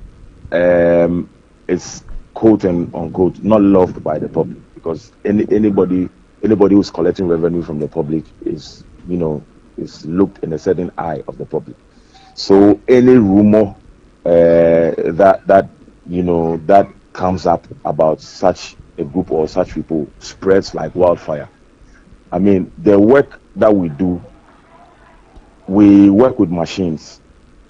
is quote and unquote not loved by the public, because anybody who's collecting revenue from the public is, you know, is looked in a certain eye of the public. So any rumor that you know that comes up about such a group or such people spreads like wildfire. I mean, the work that we do, we work with machines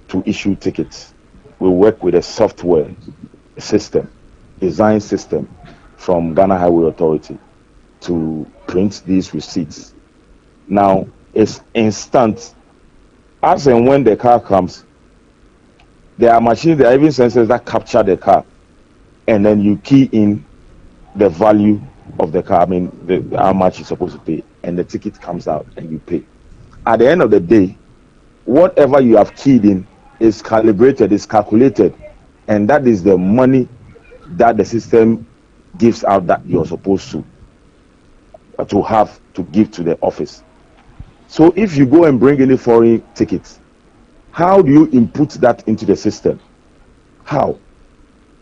to issue tickets. We work with a software system, design system from Ghana Highway Authority to print these receipts. Now, it's instant. As and when the car comes, there are machines, there are even sensors that capture the car, and then you key in the value of the car, I mean, how much you're supposed to pay, and the ticket comes out and you pay. At the end of the day, whatever you have keyed in is calibrated, is calculated, and that is the money that the system gives out that you're supposed to have to give to the office. So if you go and bring any foreign tickets, how do you input that into the system? How?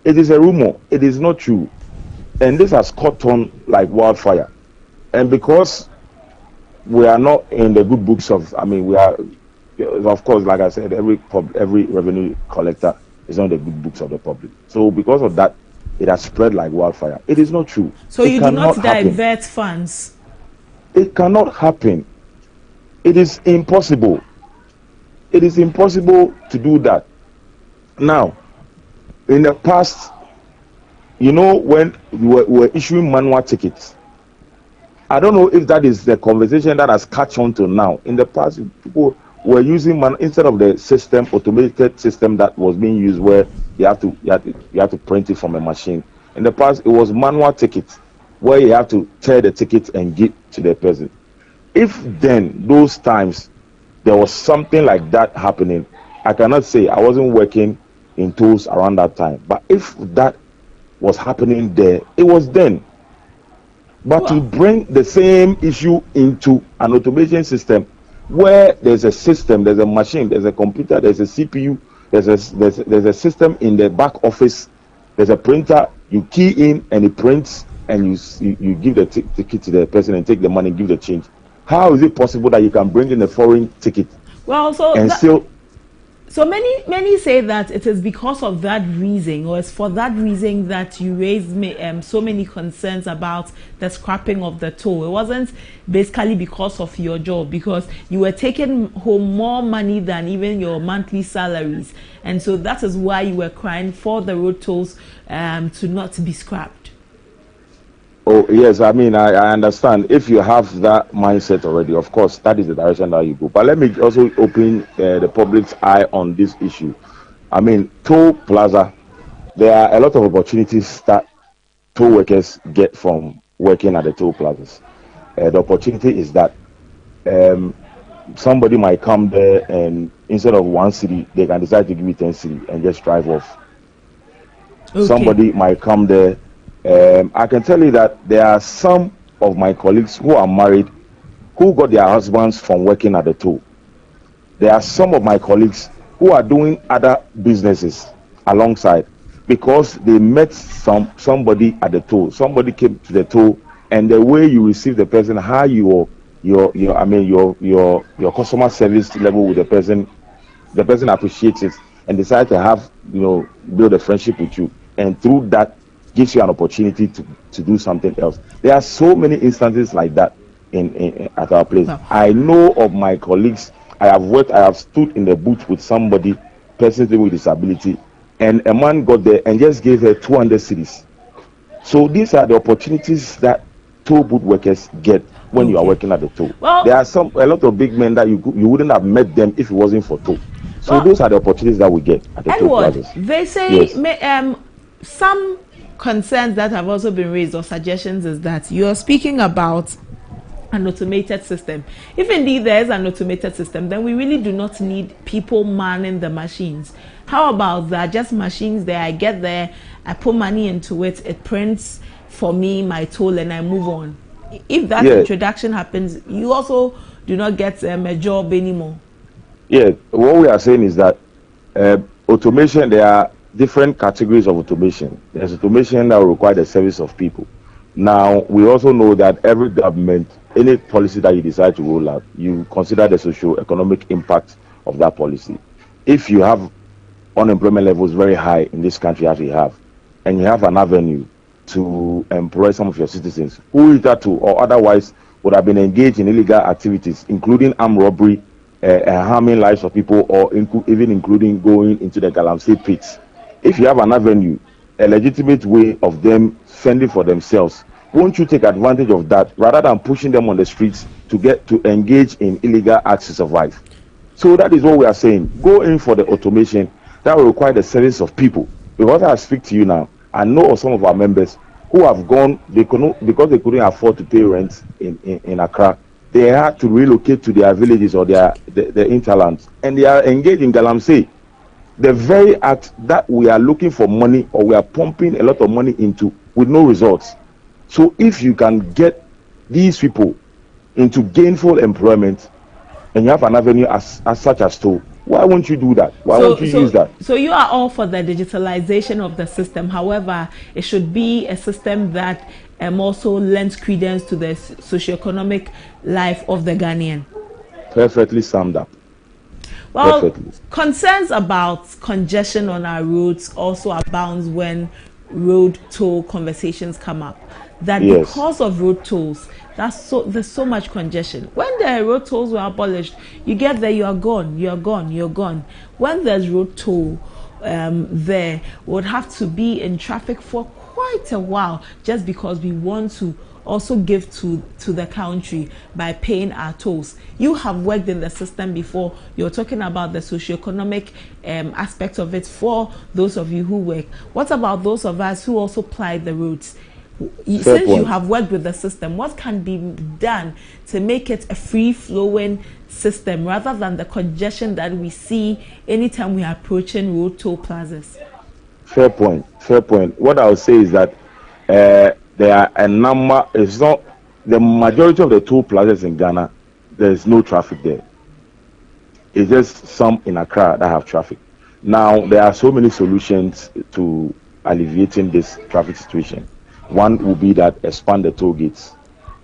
It is a rumor. It is not true. And this has caught on like wildfire. And because we are not in the good books of, I mean, we are, of course, like I said, every revenue collector is on the good books of the public. So because of that, it has spread like wildfire. It is not true. So you do not divert funds? It cannot happen. It is impossible. It is impossible to do that. Now, in the past, you know, when we were issuing manual tickets, I don't know if that is the conversation that has catch on to now. In the past, people were using instead of the system, automated system that was being used where you have to print it from a machine. In the past, it was manual tickets where you have to tear the ticket and give to the person. If then those times there was something like that happening, I cannot say I wasn't working in tools around that time, but if that was happening there, it was then. But to bring the same issue into an automation system where there's a system, there's a machine, there's a computer, there's a CPU, there's a system in the back office, there's a printer, you key in and it prints, and you give the ticket to the person and take the money, give the change. How is it possible that you can bring in a foreign ticket? Well, so many say that it is because of that reason, or it's for that reason that you raised so many concerns about the scrapping of the toll. It wasn't basically because of your job, because you were taking home more money than even your monthly salaries, and so that is why you were crying for the road tolls to not be scrapped. Oh, yes, I mean, I understand. If you have that mindset already, of course, that is the direction that you go. But let me also open the public's eye on this issue. I mean, toll plaza, there are a lot of opportunities that toll workers get from working at the toll plazas. The opportunity is that somebody might come there and instead of 1 cedi, they can decide to give you 10 cedi and just drive off. Okay. Somebody might come there. I can tell you that there are some of my colleagues who are married who got their husbands from working at the toll. There are some of my colleagues who are doing other businesses alongside because they met somebody at the toll. Somebody came to the toll, and the way you receive the person, how your customer service level with the person appreciates it and decide to have, build a friendship with you, and through that gives you an opportunity to do something else. There are so many instances like that at our place. Wow. I know of my colleagues. I have stood in the booth with somebody, person with disability, and a man got there and just gave her 200 cedis So these are the opportunities that toll booth workers get when you are working at the toll. Well, there are a lot of big men that you wouldn't have met them if it wasn't for toll. So those are the opportunities that we get at the toll plazas. They say some concerns that have also been raised or suggestions is that you're speaking about an automated system. If indeed there is an automated system, then we really do not need people manning the machines. How about that? Just machines there, I get there, I put money into it, it prints for me my toll and I move on. If that introduction happens, you also do not get a job anymore. Yeah, what we are saying is that automation, there are different categories of automation. There's automation that will require the service of people. Now, we also know that every government, any policy that you decide to roll out, you consider the socio-economic impact of that policy. If you have unemployment levels very high in this country as we have, and you have an avenue to employ some of your citizens who hitherto or otherwise would have been engaged in illegal activities, including armed robbery, harming lives of people, or even including going into the Galamsey pits. If you have an avenue, a legitimate way of them fending for themselves, won't you take advantage of that rather than pushing them on the streets to get to engage in illegal acts to survive? So that is what we are saying. Go in for the automation that will require the service of people. Because I speak to you now, I know of some of our members who have gone, because they couldn't afford to pay rent in Accra, they had to relocate to their villages or their hinterlands, and they are engaged in Galamsey. The very act that we are looking for money, or we are pumping a lot of money into with no results. So if you can get these people into gainful employment and you have an avenue as such as toll, why won't you do that? Why won't you use that? So you are all for the digitalization of the system. However, it should be a system that also lends credence to the socioeconomic life of the Ghanaian. Perfectly summed up. Well, perfectly. Concerns about congestion on our roads also abounds when road toll conversations come up. That because of road tolls, there's so much congestion. When the road tolls were abolished, you get there, you are gone, you're gone, you're gone. When there's road toll, there would have to be in traffic for quite a while, just because we want to also give to the country by paying our tolls. You have worked in the system before. You're talking about the socioeconomic aspect of it for those of you who work. What about those of us who also ply the roads? Since you have worked with the system, what can be done to make it a free-flowing system rather than the congestion that we see anytime we are approaching road toll plazas? Fair point. Fair point. What I would say is that there are a number. It's not the majority of the toll plazas in Ghana. There is no traffic there. It's just some in Accra that have traffic. Now there are so many solutions to alleviating this traffic situation. One will be that expand the toll gates.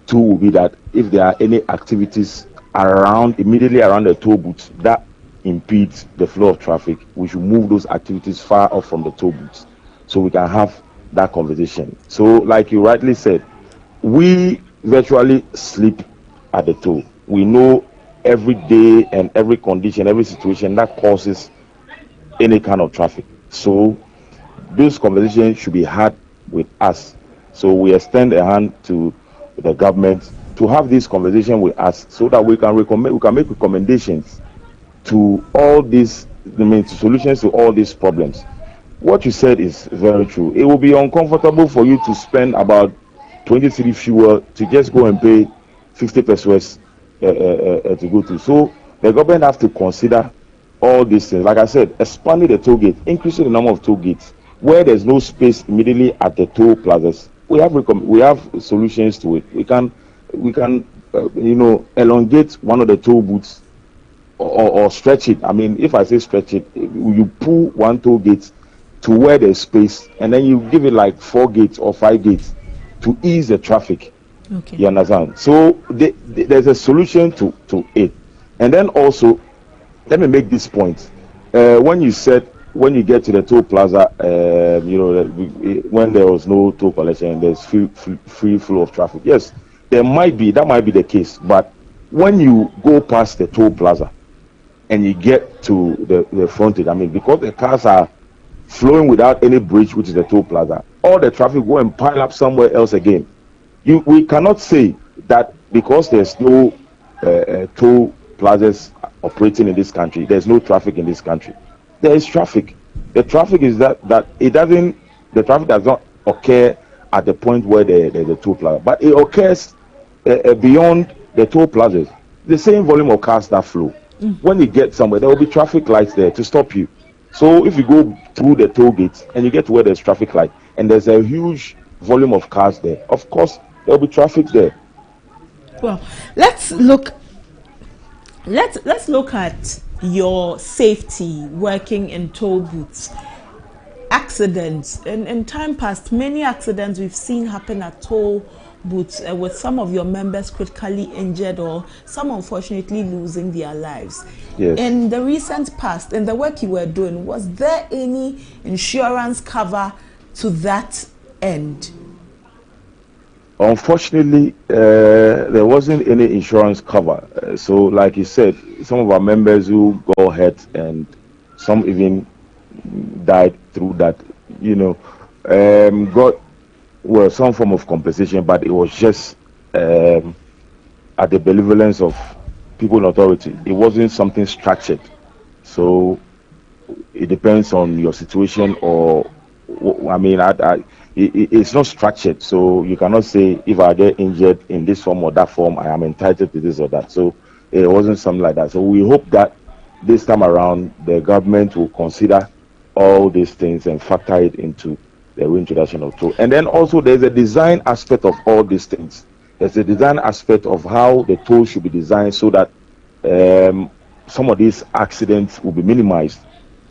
Two will be that if there are any activities immediately around the toll booths that impedes the flow of traffic, we should move those activities far off from the toll booths so we can have that conversation. So like you rightly said, we virtually sleep at the toll. We know every day and every condition, every situation that causes any kind of traffic. So those conversations should be had with us. So we extend a hand to the government to have this conversation with us so that we can make recommendations to all these, solutions to all these problems. What you said is very true. It will be uncomfortable for you to spend about 23 fuel to just go and pay 50 pesos to go to. So the government has to consider all these things. Like I said, expanding the toll gate, increasing the number of toll gates. Where there's no space immediately at the toll plazas, we have solutions to it. We can elongate one of the toll booths or stretch it. I mean, if I say stretch it, you pull one toll gate to where there's space, and then you give it like 4 gates or 5 gates to ease the traffic. Okay. You understand? So there's a solution to it. And then also, let me make this point. When you get to the toll plaza, when there was no toll collection, there's free flow of traffic. Yes, that might be the case. But when you go past the toll plaza and you get to the frontage, I mean, because the cars are flowing without any bridge, which is the toll plaza. All the traffic go and pile up somewhere else again. We cannot say that because there's no toll plazas operating in this country, there's no traffic in this country. There is traffic. The traffic is the traffic does not occur at the point where there's a toll plaza, but it occurs beyond the toll plazas. The same volume of cars that flow. When you get somewhere, there will be traffic lights there to stop you. So if you go through the toll gates and you get to where there's traffic light and there's a huge volume of cars there, of course there will be traffic there. Well, let's look at your safety working in toll booths. Accidents in time past, many accidents we've seen happen at toll booths with some of your members critically injured or some unfortunately losing their lives. Yes. In the recent past, in the work you were doing, was there any insurance cover to that end? Unfortunately, there wasn't any insurance cover. So like you said, some of our members who got hurt and some even died through that, got some form of compensation, but it was just at the benevolence of people in authority. It wasn't something structured. So it depends on your situation, or it's not structured. So you cannot say if I get injured in this form or that form, I am entitled to this or that. So it wasn't something like that. So we hope that this time around the government will consider all these things and factor it into the reintroduction of toll. And then also there's a design aspect of all these things. There's a design aspect of how the toll should be designed so that some of these accidents will be minimized.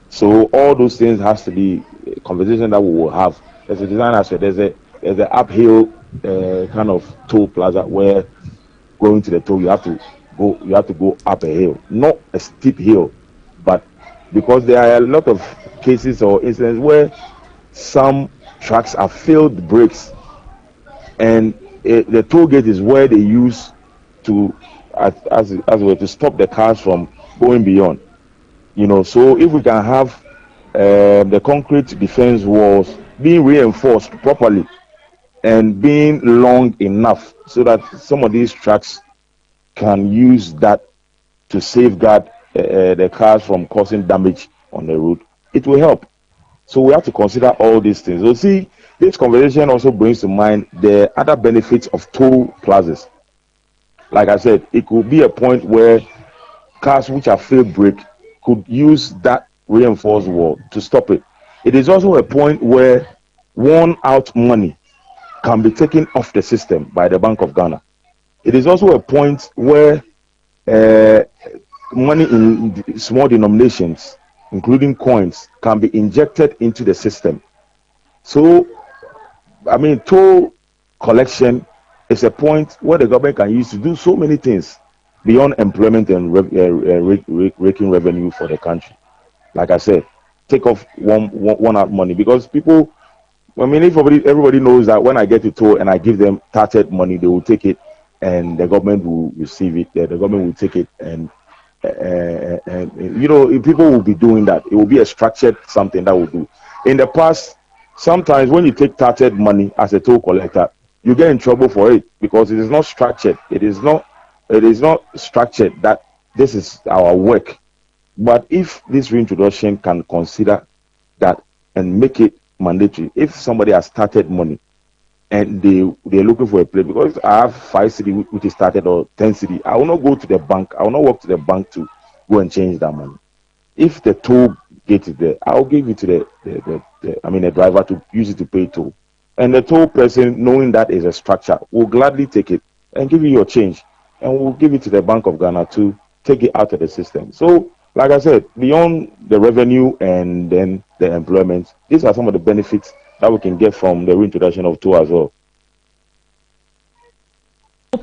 So all those things has to be a conversation that we will have. There's a design aspect. There's an uphill kind of toll plaza where going to the toll you have to go up a hill, not a steep hill, but because there are a lot of cases or incidents where some trucks are filled brakes, and the toll gate is where they use to as well to stop the cars from going beyond. So if we can have the concrete defense walls being reinforced properly and being long enough so that some of these trucks can use that to safeguard the cars from causing damage on the road, it will help. So we have to consider all these things. So see, this conversation also brings to mind the other benefits of toll plazas. Like I said, it could be a point where cars which are filled brake could use that reinforced wall to stop it. It is also a point where worn out money can be taken off the system by the Bank of Ghana. It is also a point where money in small denominations, including coins, can be injected into the system. So, toll collection is a point where the government can use to do so many things beyond employment and raking revenue for the country. Like I said, take off one out money, because people, if everybody knows that when I get to toll and I give them tarted money, they will take it and the government will receive it. The government will take it and if people will be doing that, it will be a structured something that will do. In the past, sometimes when you take tarted money as a toll collector, you get in trouble for it because it is not structured. It is not structured that this is our work. But if this reintroduction can consider that and make it mandatory, if somebody has started money and they're looking for a place, because I have 5 cedi which is started or 10 cedi, I will not go to the bank. I will not walk to the bank to go and change that money. If the toll gate is there, I will give it to the driver to use it to pay toll. And the toll person, knowing that is a structure, will gladly take it and give you your change, and will give it to the Bank of Ghana to take it out of the system. So, like I said, beyond the revenue and then the employment, these are some of the benefits that we can get from the reintroduction of toll as well.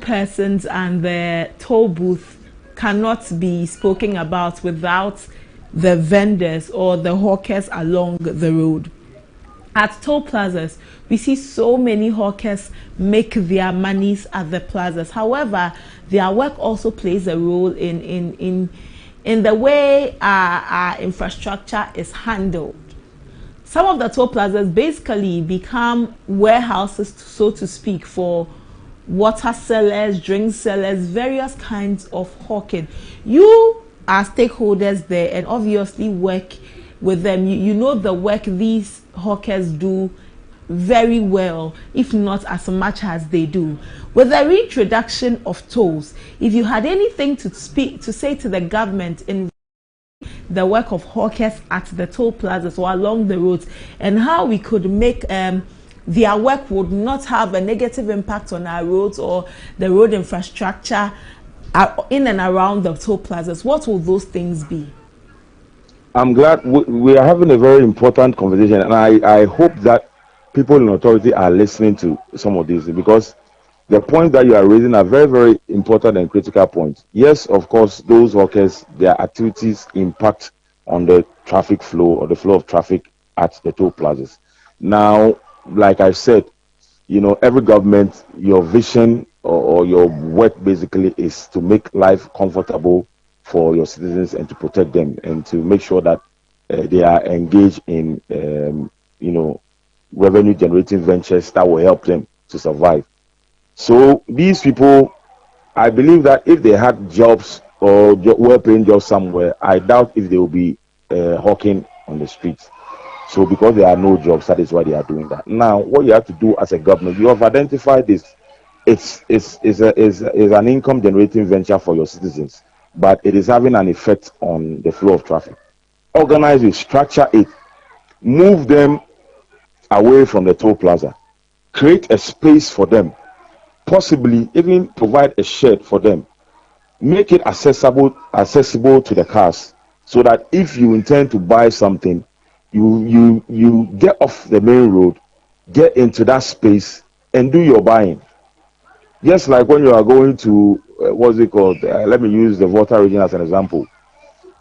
Persons and the toll booth cannot be spoken about without the vendors or the hawkers along the road. At toll plazas, we see so many hawkers make their monies at the plazas. However, their work also plays a role in the way our infrastructure is handled. some of the toll plazas basically become warehouses, so to speak, for water sellers, drink sellers, various kinds of hawking. You are stakeholders there and obviously work with them. You know the work these hawkers do very well, if not as much as they do. With the reintroduction of tolls, if you had anything to say to the government in the work of hawkers at the toll plazas or along the roads, and how we could make their work would not have a negative impact on our roads or the road infrastructure in and around the toll plazas, what will those things be? I'm glad we are having a very important conversation, and I hope that people in authority are listening to some of these, because the points that you are raising are very, very important and critical points. Yes, of course, those hawkers, their activities impact on the traffic flow or the flow of traffic at the toll plazas. Now, like I said, you know, every government, your vision or your work basically is to make life comfortable for your citizens and to protect them and to make sure that they are engaged in, you know, revenue generating ventures that will help them to survive. So these people, I believe that if they had jobs or well-paying jobs somewhere, I doubt if they will be hawking on the streets. So because there are no jobs, that is why they are doing that. Now, what you have to do as a government, you have identified this. It's an income-generating venture for your citizens, but it is having an effect on the flow of traffic. Organize it, structure it, move them away from the toll plaza, create a space for them, possibly even provide a shed for them, make it accessible to the cars, so that if you intend to buy something, you get off the main road, get into that space and do your buying. Just like when you are going to what's it called, let me use the Volta region as an example.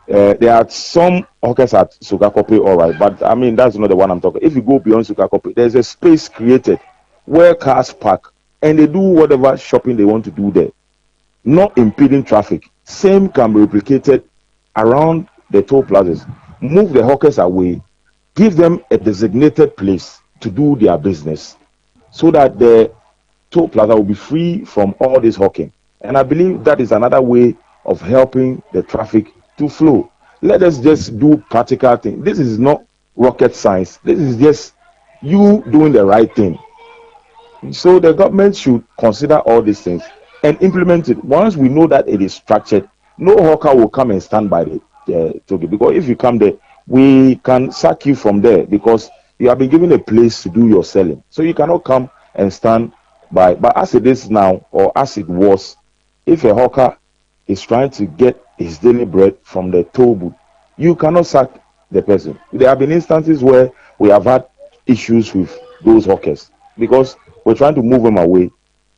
There are some hawkers at Sukakope, all right, but I mean that's not the one I'm talking. If you go beyond Sukakope, there's a space created where cars park and they do whatever shopping they want to do there, not impeding traffic. Same can be replicated around the toll plazas. Move the hawkers away, give them a designated place to do their business, so that the toll plaza will be free from all this hawking. And I believe that is another way of helping the traffic to flow. Let us just do practical things. This is not rocket science. This is just you doing the right thing. So the government should consider all these things and implement it. Once we know that it is structured, no hawker will come and stand by the toll gate, because if you come there, we can sack you from there, because you have been given a place to do your selling. So you cannot come and stand by. But as it is now, or as it was, if a hawker is trying to get his daily bread from the toll booth, you cannot sack the person. There have been instances where we have had issues with those hawkers because we're trying to move them away,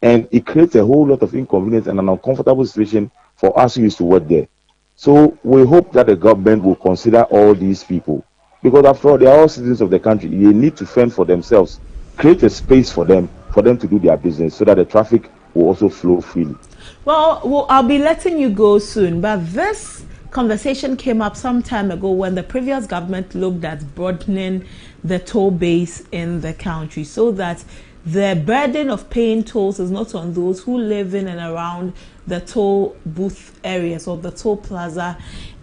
and it creates a whole lot of inconvenience and an uncomfortable situation for us who used to work there. So we hope that the government will consider all these people, because after all, they are all citizens of the country. They need to fend for themselves, create a space for them to do their business, so that the traffic will also flow freely. Well, I'll be letting you go soon, but this conversation came up some time ago when the previous government looked at broadening the toll base in the country, so that the burden of paying tolls is not on those who live in and around the toll booth areas or the toll plaza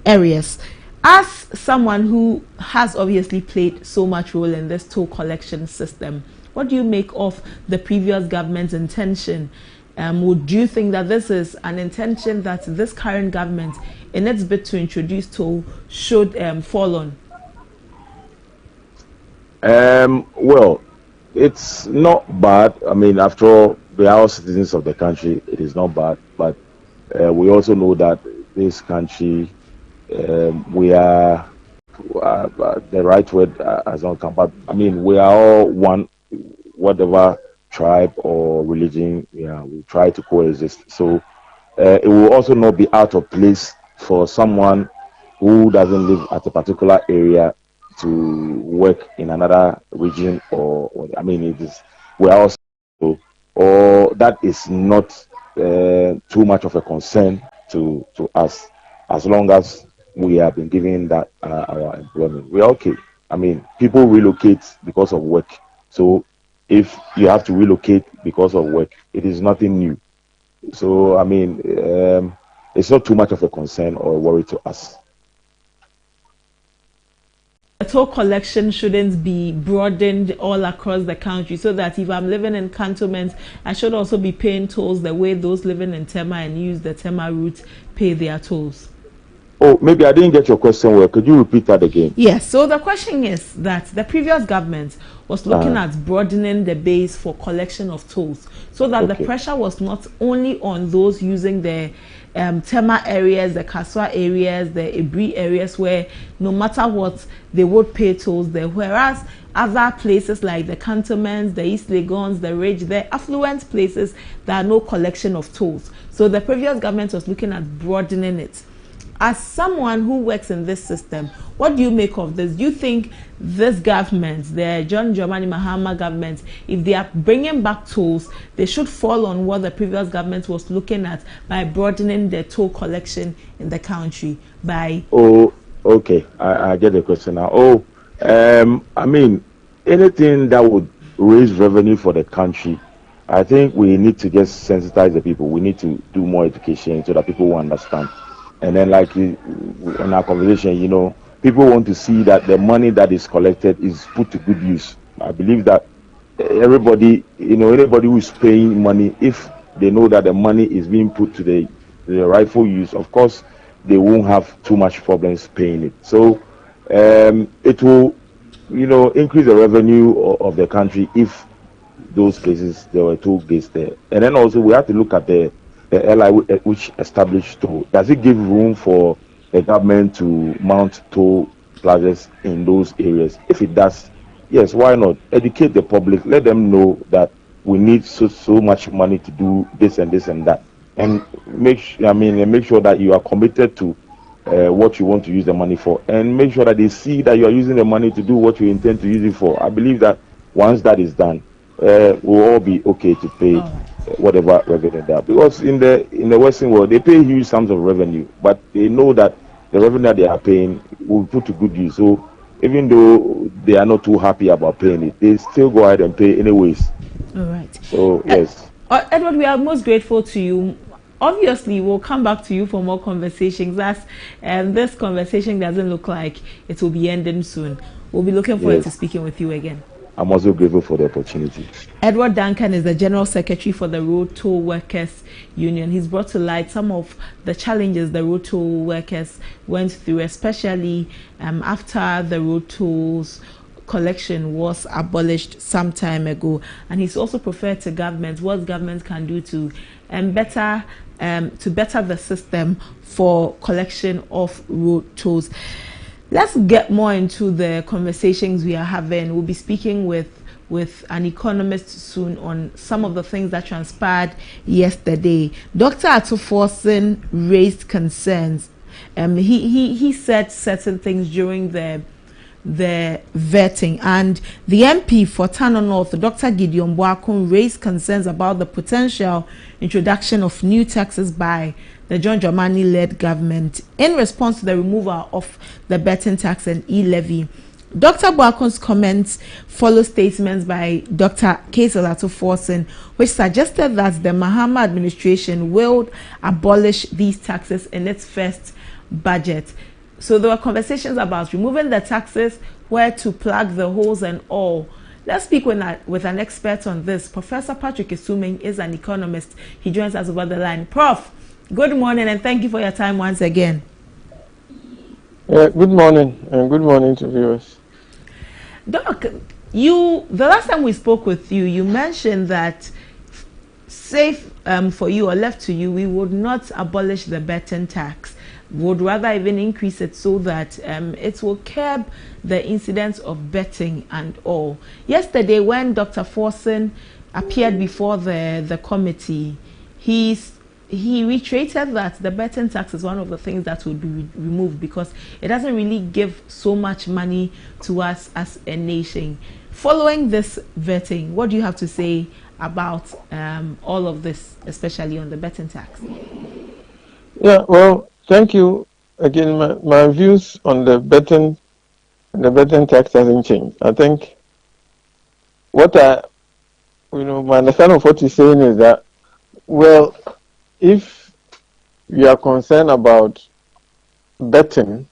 areas. As someone who has obviously played so much role in this toll collection system, what do you make of the previous government's intention? Would you think that this is an intention that this current government, in its bid to introduce toll, should fall on? Well, it's not bad. I mean, after all, we are all citizens of the country. It is not bad, but we also know that this country, we are the right word has not come. But I mean, we are all one, whatever tribe or religion. Yeah, we try to coexist. So it will also not be out of place for someone who doesn't live at a particular area to work in another region, or I mean, it is we are also, or that is not too much of a concern to us, as long as we have been given that our employment. We are okay. I mean, people relocate because of work. So if you have to relocate because of work, it is nothing new. So, I mean, it's not too much of a concern or a worry to us. The toll collection shouldn't be broadened all across the country, so that if I'm living in cantonments, I should also be paying tolls the way those living in Tema and use the Tema route pay their tolls. Oh, maybe I didn't get your question well. Could you repeat that again? Yes. So the question is that the previous government was looking at broadening the base for collection of tolls, so that the pressure was not only on those using the Tema areas, the Kaswa areas, the Ebri areas, where no matter what they would pay tolls there, whereas other places like the cantonments, the East Legons, the Ridge, the affluent places, there are no collection of tolls. So the previous government was looking at broadening it. As someone who works in this system, what do you make of this? Do you think this government, the John Dramani Mahama government, if they are bringing back tolls, they should fall on what the previous government was looking at by broadening the toll collection in the country? Oh, okay. I get the question now. Oh, I mean, anything that would raise revenue for the country, I think we need to just sensitize the people. We need to do more education so that people will understand. And then, like in our conversation, you know, people want to see that the money that is collected is put to good use. I believe that everybody, you know, anybody who is paying money, if they know that the money is being put to the rightful use, of course, they won't have too much problems paying it. So it will, you know, increase the revenue of the country if those places, there were toll gates there. And then also we have to look at the LI which established toll. Does it give room for the government to mount toll plazas in those areas? If it does, yes, why not? Educate the public, let them know that we need so much money to do this and this and that, and make sure that you are committed to what you want to use the money for, and make sure that they see that you are using the money to do what you intend to use it for. I believe that once that is done, we'll all be okay to pay whatever revenue there, because in the Western world they pay huge sums of revenue, but they know that the revenue that they are paying will put to good use. So even though they are not too happy about paying it, they still go ahead and pay anyways. All right. So yes, Edward, we are most grateful to you. Obviously, we'll come back to you for more conversations. This conversation doesn't look like it will be ending soon. We'll be looking forward to speaking with you again. I'm also grateful for the opportunity. Edward Duncan is the General Secretary for the Road Toll Workers Union. He's brought to light some of the challenges the road toll workers went through, especially after the road tolls collection was abolished some time ago. And he's also preferred to government what government can do to better the system for collection of road tolls. Let's get more into the conversations we are having. We'll be speaking with an economist soon on some of the things that transpired yesterday. Dr. Atuforsen raised concerns. He said certain things during the vetting, and the MP for Tano North, Dr. Gideon Boakun, raised concerns about the potential introduction of new taxes by the John Dramani-led government in response to the removal of the betting tax and e-levy. Dr. Boakun's comments follow statements by Dr. Kazel Atuforsen, which suggested that the Mahama administration will abolish these taxes in its first budget. So there were conversations about removing the taxes, where to plug the holes and all. Let's speak with an expert on this. Professor Patrick Esuming is an economist. He joins us over the line. Prof, good morning and thank you for your time once again. Good morning and good morning to viewers. Doc, the last time we spoke with you, you mentioned that safe for you or left to you, we would not abolish the betting tax, would rather even increase it so that it will curb the incidence of betting and all. Yesterday, when Dr. Forsen appeared before the committee, he reiterated that the betting tax is one of the things that will be removed because it doesn't really give so much money to us as a nation. Following this vetting, what do you have to say about all of this, especially on the betting tax? Yeah, well, thank you. Again, my views on the betting the betting tax hasn't changed. I think my understanding of what he's saying is that, well, if you are concerned about betting,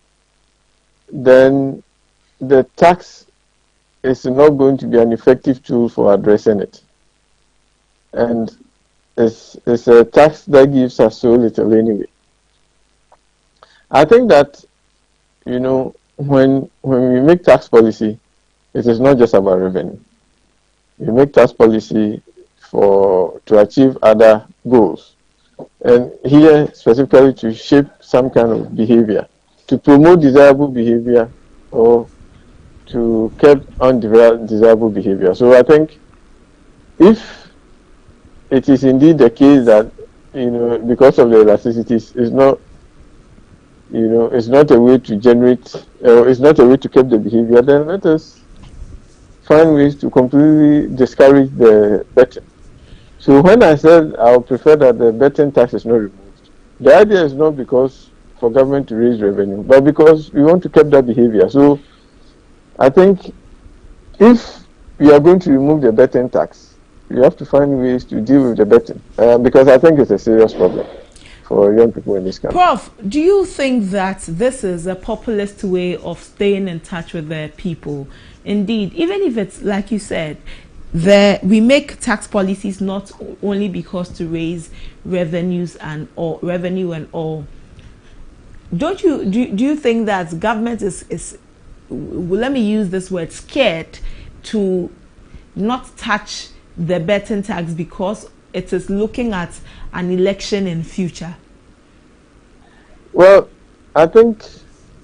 then the tax is not going to be an effective tool for addressing it. And it's a tax that gives us so little anyway. I think that, when we make tax policy, it is not just about revenue. You make tax policy to achieve other goals. And here, specifically to shape some kind of behavior, to promote desirable behavior or to curb undesirable behavior. So I think if it is indeed the case that, because of the elasticities, it's not a way to generate, it's not a way to keep the behavior, then let us find ways to completely discourage the betting. So when I said I would prefer that the betting tax is not removed, the idea is not because for government to raise revenue, but because we want to keep that behavior. So I think if we are going to remove the betting tax, you have to find ways to deal with the betting, because I think it's a serious problem for young people in this country. Prof, do you think that this is a populist way of staying in touch with the people? Indeed, even if it's like you said, we make tax policies not only because to raise revenue and all. Do you think that government is let me use this word, scared to not touch the betting tax because it is looking at an election in future? Well, I think,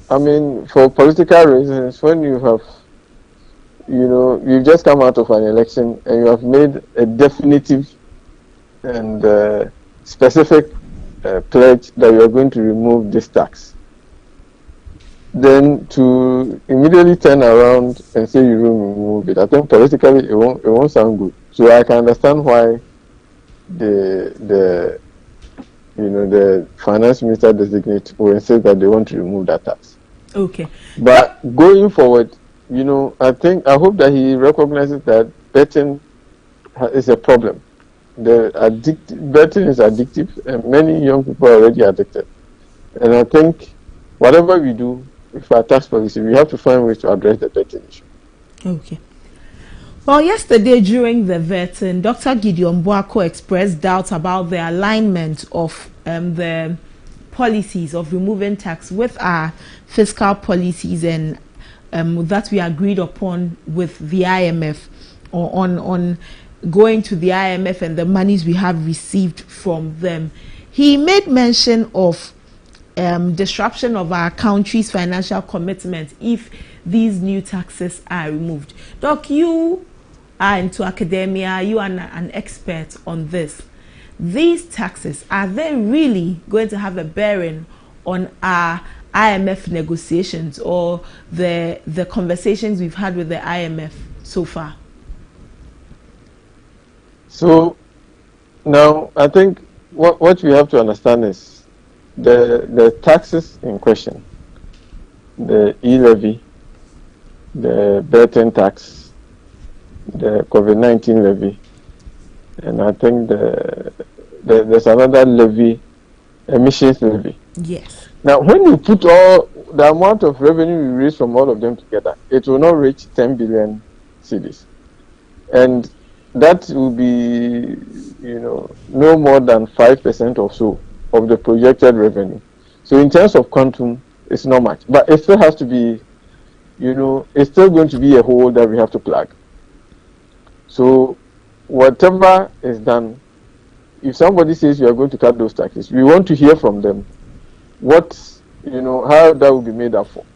for political reasons, when you have, you've just come out of an election and you have made a definitive and specific pledge that you are going to remove this tax, then to immediately turn around and say you will remove it, I think politically it won't sound good. So I can understand why the finance minister designate will insist that they want to remove that tax. Okay. But going forward, I hope that he recognizes that betting is a problem. Betting is addictive, and many young people are already addicted. And I think whatever we do with our tax policy, we have to find ways to address the betting issue. Okay. Well, yesterday during the vetting, Dr. Gideon Boako expressed doubts about the alignment of the policies of removing tax with our fiscal policies and that we agreed upon with the IMF, or on going to the IMF and the monies we have received from them. He made mention of disruption of our country's financial commitment if these new taxes are removed. Doc, you are into academia, you are an expert on this. These taxes, are they really going to have a bearing on our IMF negotiations or the conversations we've had with the IMF so far? So now I think what we have to understand is the taxes in question, the e-levy, the betting tax, the COVID-19 levy, and I think there's another levy, emissions levy. Yes. Now, when you put all the amount of revenue we raise from all of them together, it will not reach 10 billion cedis, and that will be, no more than 5% or so of the projected revenue. So in terms of quantum, it's not much, but it still has to be, it's still going to be a hole that we have to plug. So whatever is done, if somebody says you are going to cut those taxes, we want to hear from them how that will be made up for.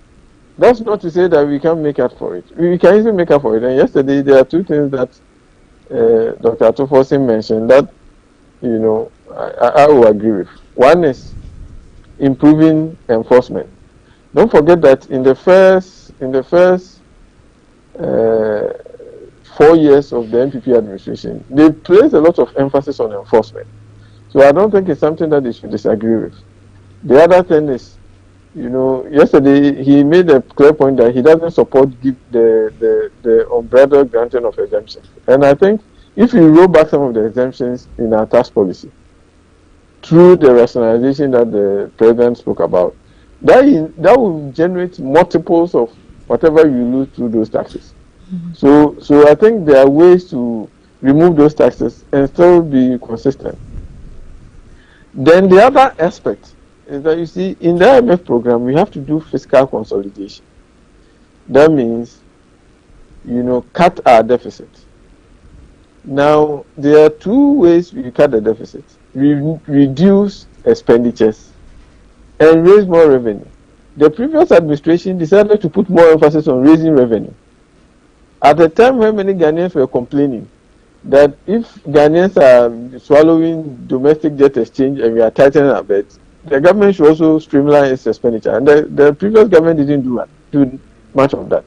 That's not to say that we can't make up for it. We can easily make up for it. And yesterday there are two things that Dr. Atufosin mentioned that I will agree with. One is improving enforcement. Don't forget that in the first 4 years of the NPP administration, they placed a lot of emphasis on enforcement. So I don't think it's something that they should disagree with. The other thing is You know, yesterday he made a clear point that he doesn't support the unbridled granting of exemptions. And I think if you roll back some of the exemptions in our tax policy, through the rationalization that the president spoke about, that will generate multiples of whatever you lose through those taxes. Mm-hmm. So I think there are ways to remove those taxes and still be consistent. Then the other aspect is that, you see, in the IMF program, we have to do fiscal consolidation. That means, you know, cut our deficit. Now, there are two ways we cut the deficit. We reduce expenditures and raise more revenue. The previous administration decided to put more emphasis on raising revenue. At a time when many Ghanaians were complaining that if Ghanaians are swallowing domestic jet exchange and we are tightening our beds, the government should also streamline its expenditure. And the previous government didn't do much of that.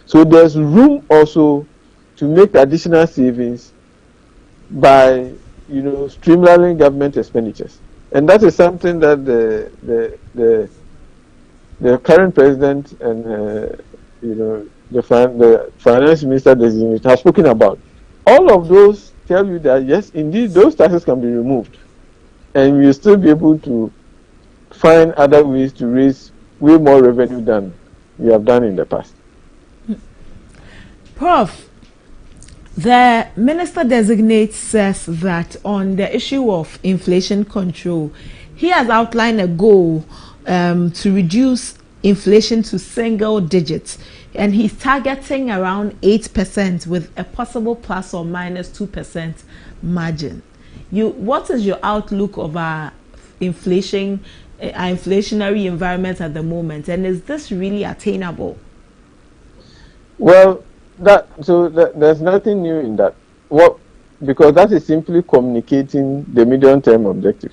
So there's room also to make additional savings by, you know, streamlining government expenditures. And that is something that the current president and you know, the finance minister designate has spoken about. All of those tell you that yes, indeed, those taxes can be removed, and we'll still be able to find other ways to raise way more revenue than we have done in the past. Prof, the minister designate says that on the issue of inflation control, he has outlined a goal to reduce inflation to single digits, and he's targeting around 8% with a possible plus or minus 2% margin. What is your outlook of our inflationary environment at the moment, and is this really attainable? Well, there's nothing new in that. Because that is simply communicating the medium-term objective.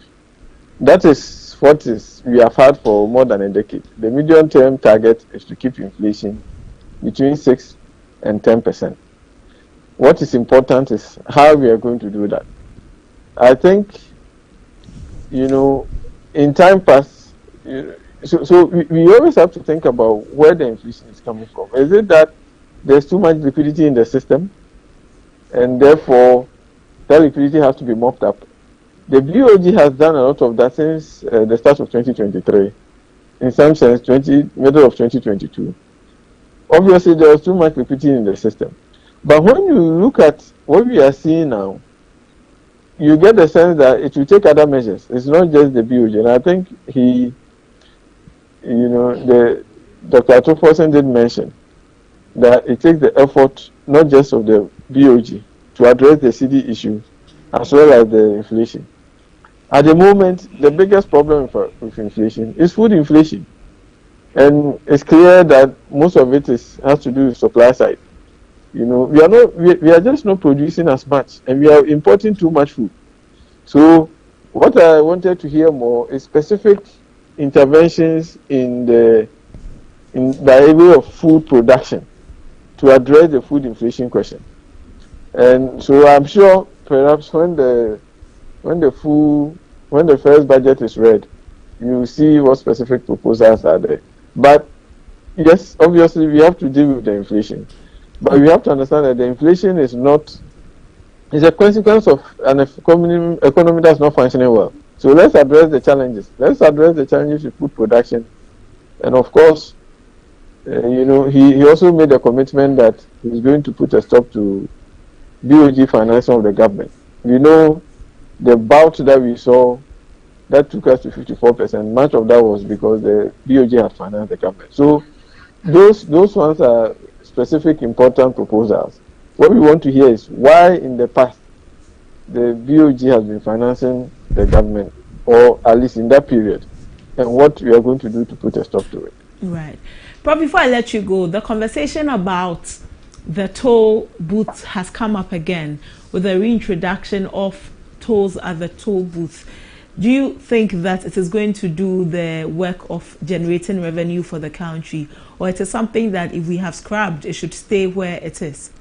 That is what we have had for more than a decade. The medium-term target is to keep inflation between 6 and 10%. What is important is how we are going to do that. I think, you know, in time past, so we always have to think about where the inflation is coming from. Is it that there's too much liquidity in the system, and therefore that liquidity has to be mopped up? The BOG has done a lot of that since the start of 2023. In some sense, middle of 2022. Obviously, there was too much liquidity in the system. But when you look at what we are seeing now, you get the sense that it will take other measures. It's not just the BOG. And I think Dr. Atuforsen did mention that it takes the effort not just of the BOG to address the CD issue as well as the inflation. At the moment, the biggest problem with inflation is food inflation. And it's clear that most of it has to do with supply side. You know, we are just not producing as much, and we are importing too much food. So what I wanted to hear more is specific interventions by way of food production to address the food inflation question. And so I'm sure perhaps when the first budget is read, you will see what specific proposals are there. But yes, obviously we have to deal with the inflation. But we have to understand that the inflation is a consequence of an economy that's not functioning well. So let's address the challenges. Let's address the challenges with food production. And of course, he also made a commitment that he's going to put a stop to BOG financing of the government. We know the bout that we saw that took us to 54%. Much of that was because the BOG had financed the government. So those ones are specific important proposals. What we want to hear is why in the past the BOG has been financing the government, or at least in that period, and what we are going to do to put a stop to it. Right. But before I let you go, the conversation about the toll booths has come up again with the reintroduction of tolls at the toll booths. Do you think that it is going to do the work of generating revenue for the country, or it is something that if we have scrapped, it should stay where it is?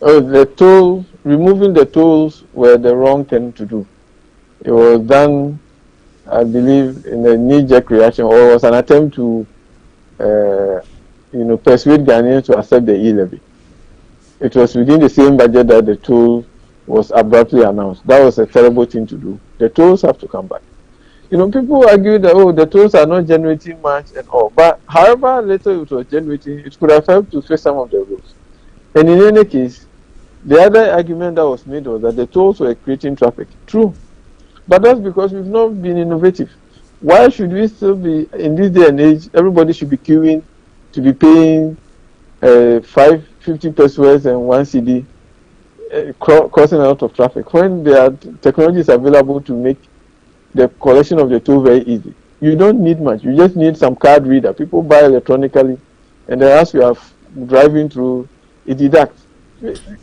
Removing the tolls were the wrong thing to do. It was done I believe, in a knee-jerk reaction, or was an attempt to, persuade Ghanaians to accept the e-levy. It was within the same budget that the toll was abruptly announced. That was a terrible thing to do. The tolls have to come back. People argue that, the tolls are not generating much and all. But however little it was generating, it could have helped to fix some of the roads. And in any case, the other argument that was made was that the tolls were creating traffic. True. But that's because we've not been innovative. Why should we still be, in this day and age, everybody should be queuing to be paying 550 pesos and 1 CD, causing a lot of traffic, when there are technologies available to make the collection of the toll very easy? You don't need much. You just need some card reader. People buy electronically, and then as you are driving through, it deducts.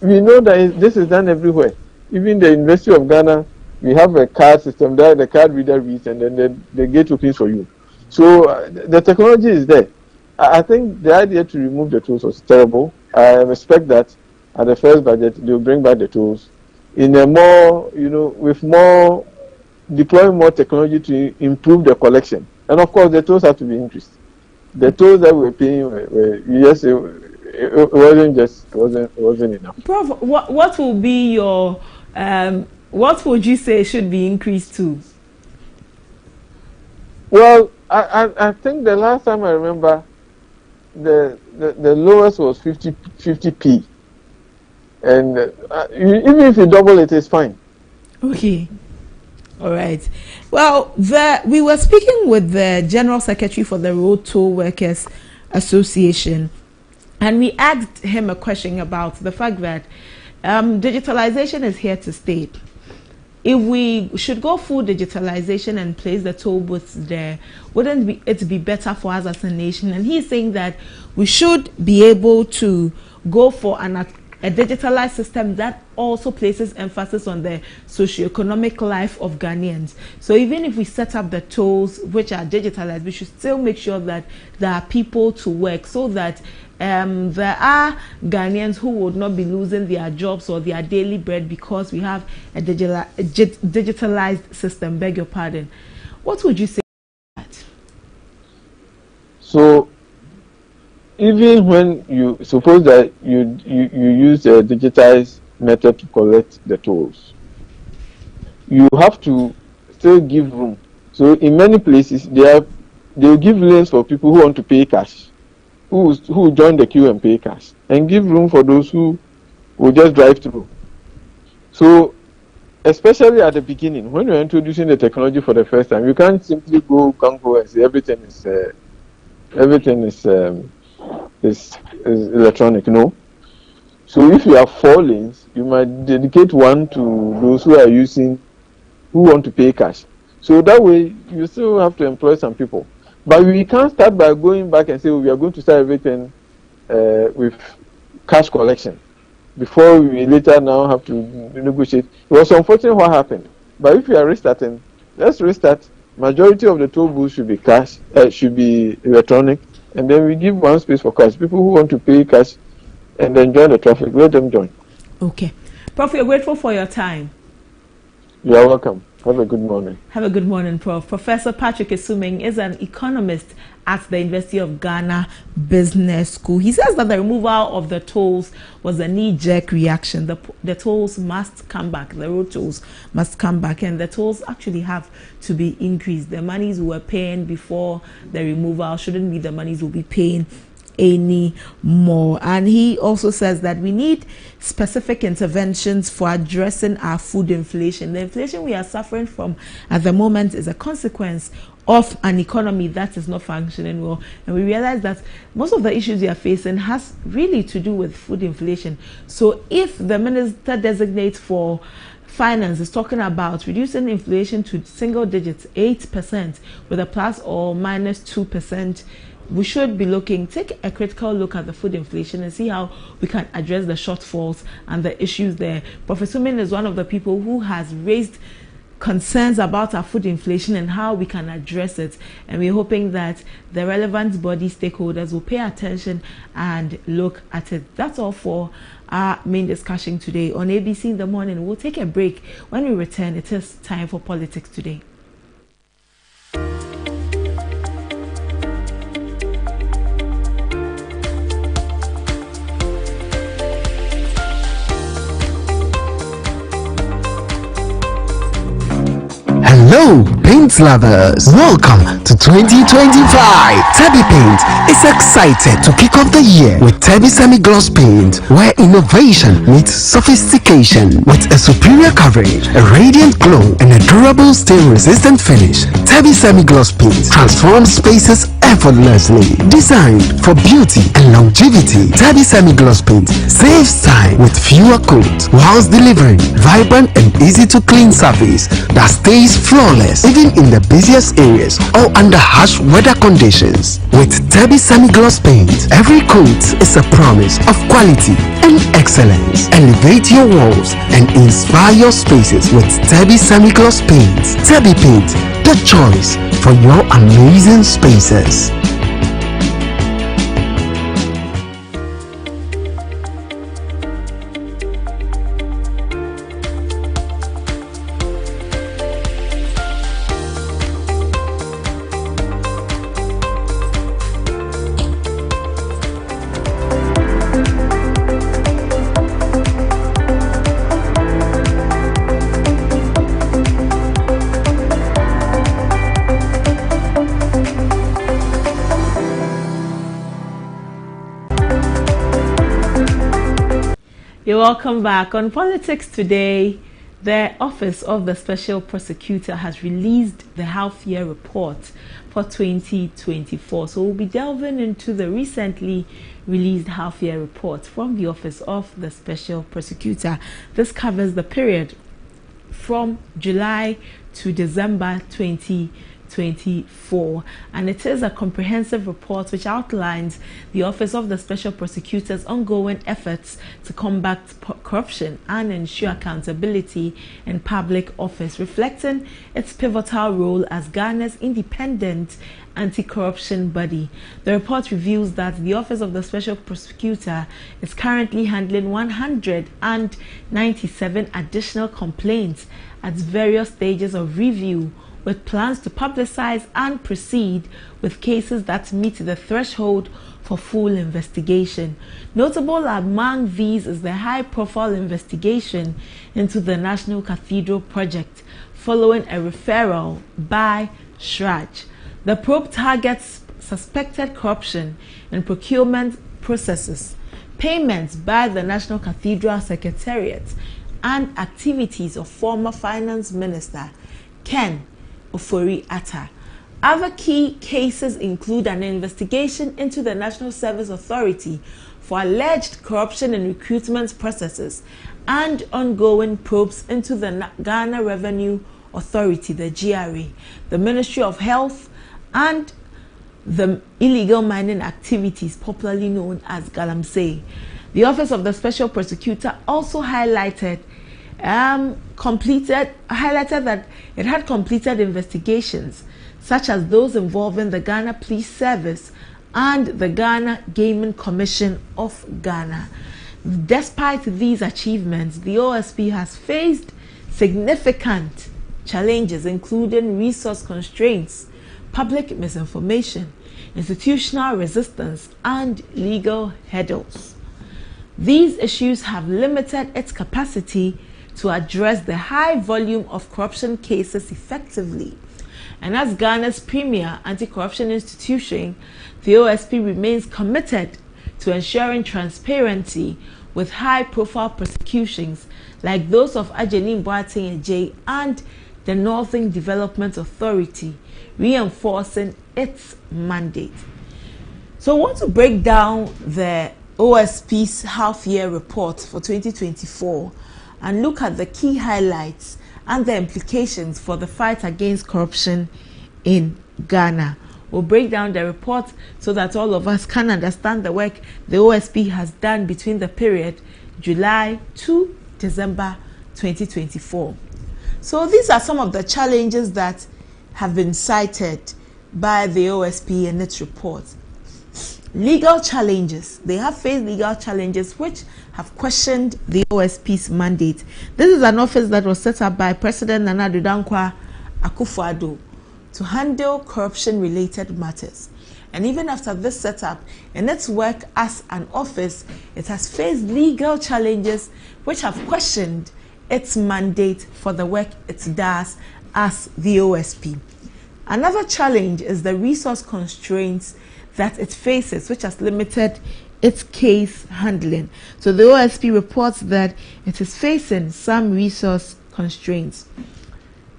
We know that this is done everywhere. Even the University of Ghana, we have a card system there, the card reader reads, and then the gate opens for you. So the technology is there. I think the idea to remove the tolls was terrible. I respect that at the first budget they'll bring back the tolls in a more, with more, deploying more technology to improve the collection. And of course, the tolls have to be increased. The tolls that we're paying were yes, it wasn't enough. Prof, what will be your what would you say should be increased to? Well, I think the last time I remember, the lowest was 50p, and even if you double it, it's fine. Okay. All right. Well, we were speaking with the General Secretary for the Road Toll Workers Association, and we asked him a question about the fact that digitalization is here to stay. If we should go full digitalization and place the toll booths there, wouldn't it be better for us as a nation? And he's saying that we should be able to go for a digitalized system that also places emphasis on the socio-economic life of Ghanaians. So even if we set up the tolls which are digitalized, we should still make sure that there are people to work, so that there are Ghanaians who would not be losing their jobs or their daily bread because we have a digitalized system. Beg your pardon. What would you say about that? So even when you suppose that you use a digitized method to collect the tolls, you have to still give room. So in many places they'll give lanes for people who want to pay cash, who join the queue and pay cash, and give room for those who will just drive through. So especially at the beginning, when you're introducing the technology for the first time, you can't simply go and say everything is electronic. No. So if you have 4 lanes, you might dedicate one to those who want to pay cash. So that way you still have to employ some people. But we can't start by going back and say, we are going to start everything with cash collection before we later now have to negotiate. It was unfortunate what happened. But if we are restarting, let's restart. Majority of the toll booths should be cash, should be electronic, and then we give one space for cash. People who want to pay cash and then join the traffic, let them join. Okay. Prof, we're grateful for your time. You are welcome. Have a good morning. Have a good morning, Prof. Professor Patrick Esuming is an economist at the University of Ghana Business School. He says that the removal of the tolls was a knee-jerk reaction. The tolls must come back. The road tolls must come back, and the tolls actually have to be increased. The monies we were paying before the removal shouldn't be the monies we'll be paying any more. And he also says that we need specific interventions for addressing our food inflation. The inflation we are suffering from at the moment is a consequence of an economy that is not functioning well, and we realize that most of the issues we are facing has really to do with food inflation. So if the minister designate for finance is talking about reducing inflation to single digits, 8%, with a plus or minus 2%, we should be take a critical look at the food inflation and see how we can address the shortfalls and the issues there. Professor Min is one of the people who has raised concerns about our food inflation and how we can address it, and we're hoping that the relevant body stakeholders will pay attention and look at it. That's all for our main discussion today on ABC in the Morning. We'll take a break. When we return, it is time for Politics Today. Hello, paint lovers. Welcome to 2025. Tebi Paint is excited to kick off the year with Tebi Semi-Gloss Paint, where innovation meets sophistication. With a superior coverage, a radiant glow, and a durable stain-resistant finish, Tebi Semi-Gloss Paint transforms spaces effortlessly. Designed for beauty and longevity, Tebi Semi-Gloss Paint saves time with fewer coats whilst delivering vibrant and easy-to-clean surface that stays flawless even in the busiest areas or under harsh weather conditions. With Tebi Semi-Gloss Paint, every coat is a promise of quality and excellence. Elevate your walls and inspire your spaces with Tebi Semi-Gloss Paint. Tebi Paint, the choice for your amazing spaces. You're welcome back. On Politics Today, the Office of the Special Prosecutor has released the half-year report for 2024. So we'll be delving into the recently released half-year report from the Office of the Special Prosecutor. This covers the period from July to December 2024, and it is a comprehensive report which outlines the Office of the Special Prosecutor's ongoing efforts to combat corruption and ensure accountability in public office, reflecting its pivotal role as Ghana's independent anti-corruption body. The report reveals that the Office of the Special Prosecutor is currently handling 197 additional complaints at various stages of review, with plans to publicize and proceed with cases that meet the threshold for full investigation. Notable among these is the high-profile investigation into the National Cathedral project following a referral by SHRAJ. The probe targets suspected corruption in procurement processes, payments by the National Cathedral Secretariat, and activities of former Finance Minister Ken Ofori-Atta. Other key cases include an investigation into the National Service Authority for alleged corruption in recruitment processes and ongoing probes into the Ghana Revenue Authority, the GRA, the Ministry of Health, and the illegal mining activities popularly known as Galamsey. The Office of the Special Prosecutor also highlighted that it had completed investigations such as those involving the Ghana Police Service and the Ghana Gaming Commission of Ghana. Despite these achievements, the OSP has faced significant challenges, including resource constraints, public misinformation, institutional resistance, and legal hurdles. These issues have limited its capacity to address the high volume of corruption cases effectively. And as Ghana's premier anti-corruption institution, the OSP remains committed to ensuring transparency with high-profile prosecutions like those of Ajeni Boateng Ejay and the Northern Development Authority, reinforcing its mandate. So I want to break down the OSP's half-year report for 2024 and look at the key highlights and the implications for the fight against corruption in Ghana. We'll break down the report so that all of us can understand the work the OSP has done between the period July to December 2024. So these are some of the challenges that have been cited by the OSP in its report. Legal challenges. They have faced legal challenges which have questioned the OSP's mandate. This is an office that was set up by President Nana Addo Dankwa Akufo-Addo to handle corruption-related matters. And even after this setup, in its work as an office, it has faced legal challenges which have questioned its mandate for the work it does as the OSP. Another challenge is the resource constraints that it faces, which has limited its case handling. So the OSP reports that it is facing some resource constraints.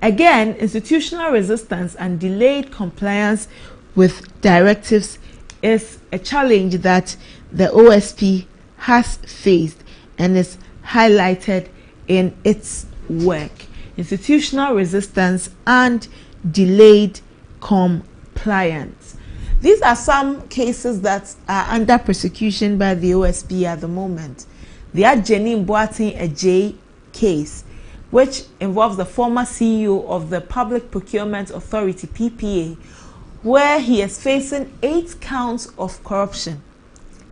Again, institutional resistance and delayed compliance with directives is a challenge that the OSP has faced and is highlighted in its work. Institutional resistance and delayed compliance. These are some cases that are under prosecution by the OSP at the moment. The Jenny Boateng Ejay case, which involves the former CEO of the Public Procurement Authority, PPA, where he is facing 8 counts of corruption.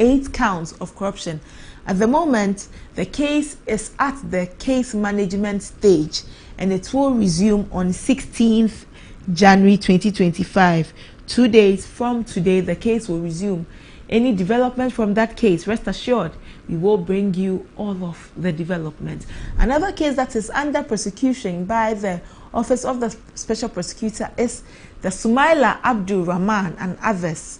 8 counts of corruption. At the moment, the case is at the case management stage and it will resume on 16th January 2025. 2 days from today, the case will resume. Any development from that case, rest assured, we will bring you all of the developments. Another case that is under prosecution by the Office of the Special Prosecutor is the Sumaila Abdul Rahman and others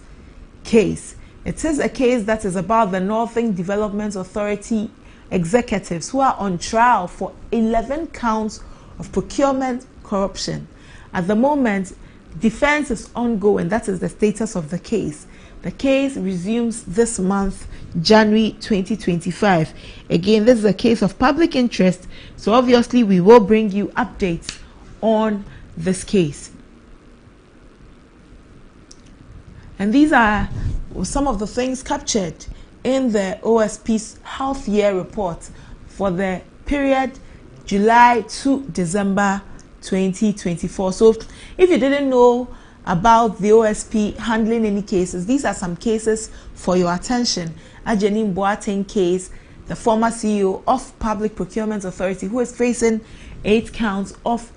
case. It is a case that is about the Northern Development Authority executives who are on trial for 11 counts of procurement corruption. At the moment, defense is ongoing. That is the status of the case. The case resumes this month, January 2025. Again, this is a case of public interest, so obviously we will bring you updates on this case. And these are some of the things captured in the OSP's Health Year Report for the period July to December 2024. So if you didn't know about the OSP handling any cases, these are some cases for your attention. Jenny Boateng case, the former CEO of Public Procurement Authority, who is facing 8 counts of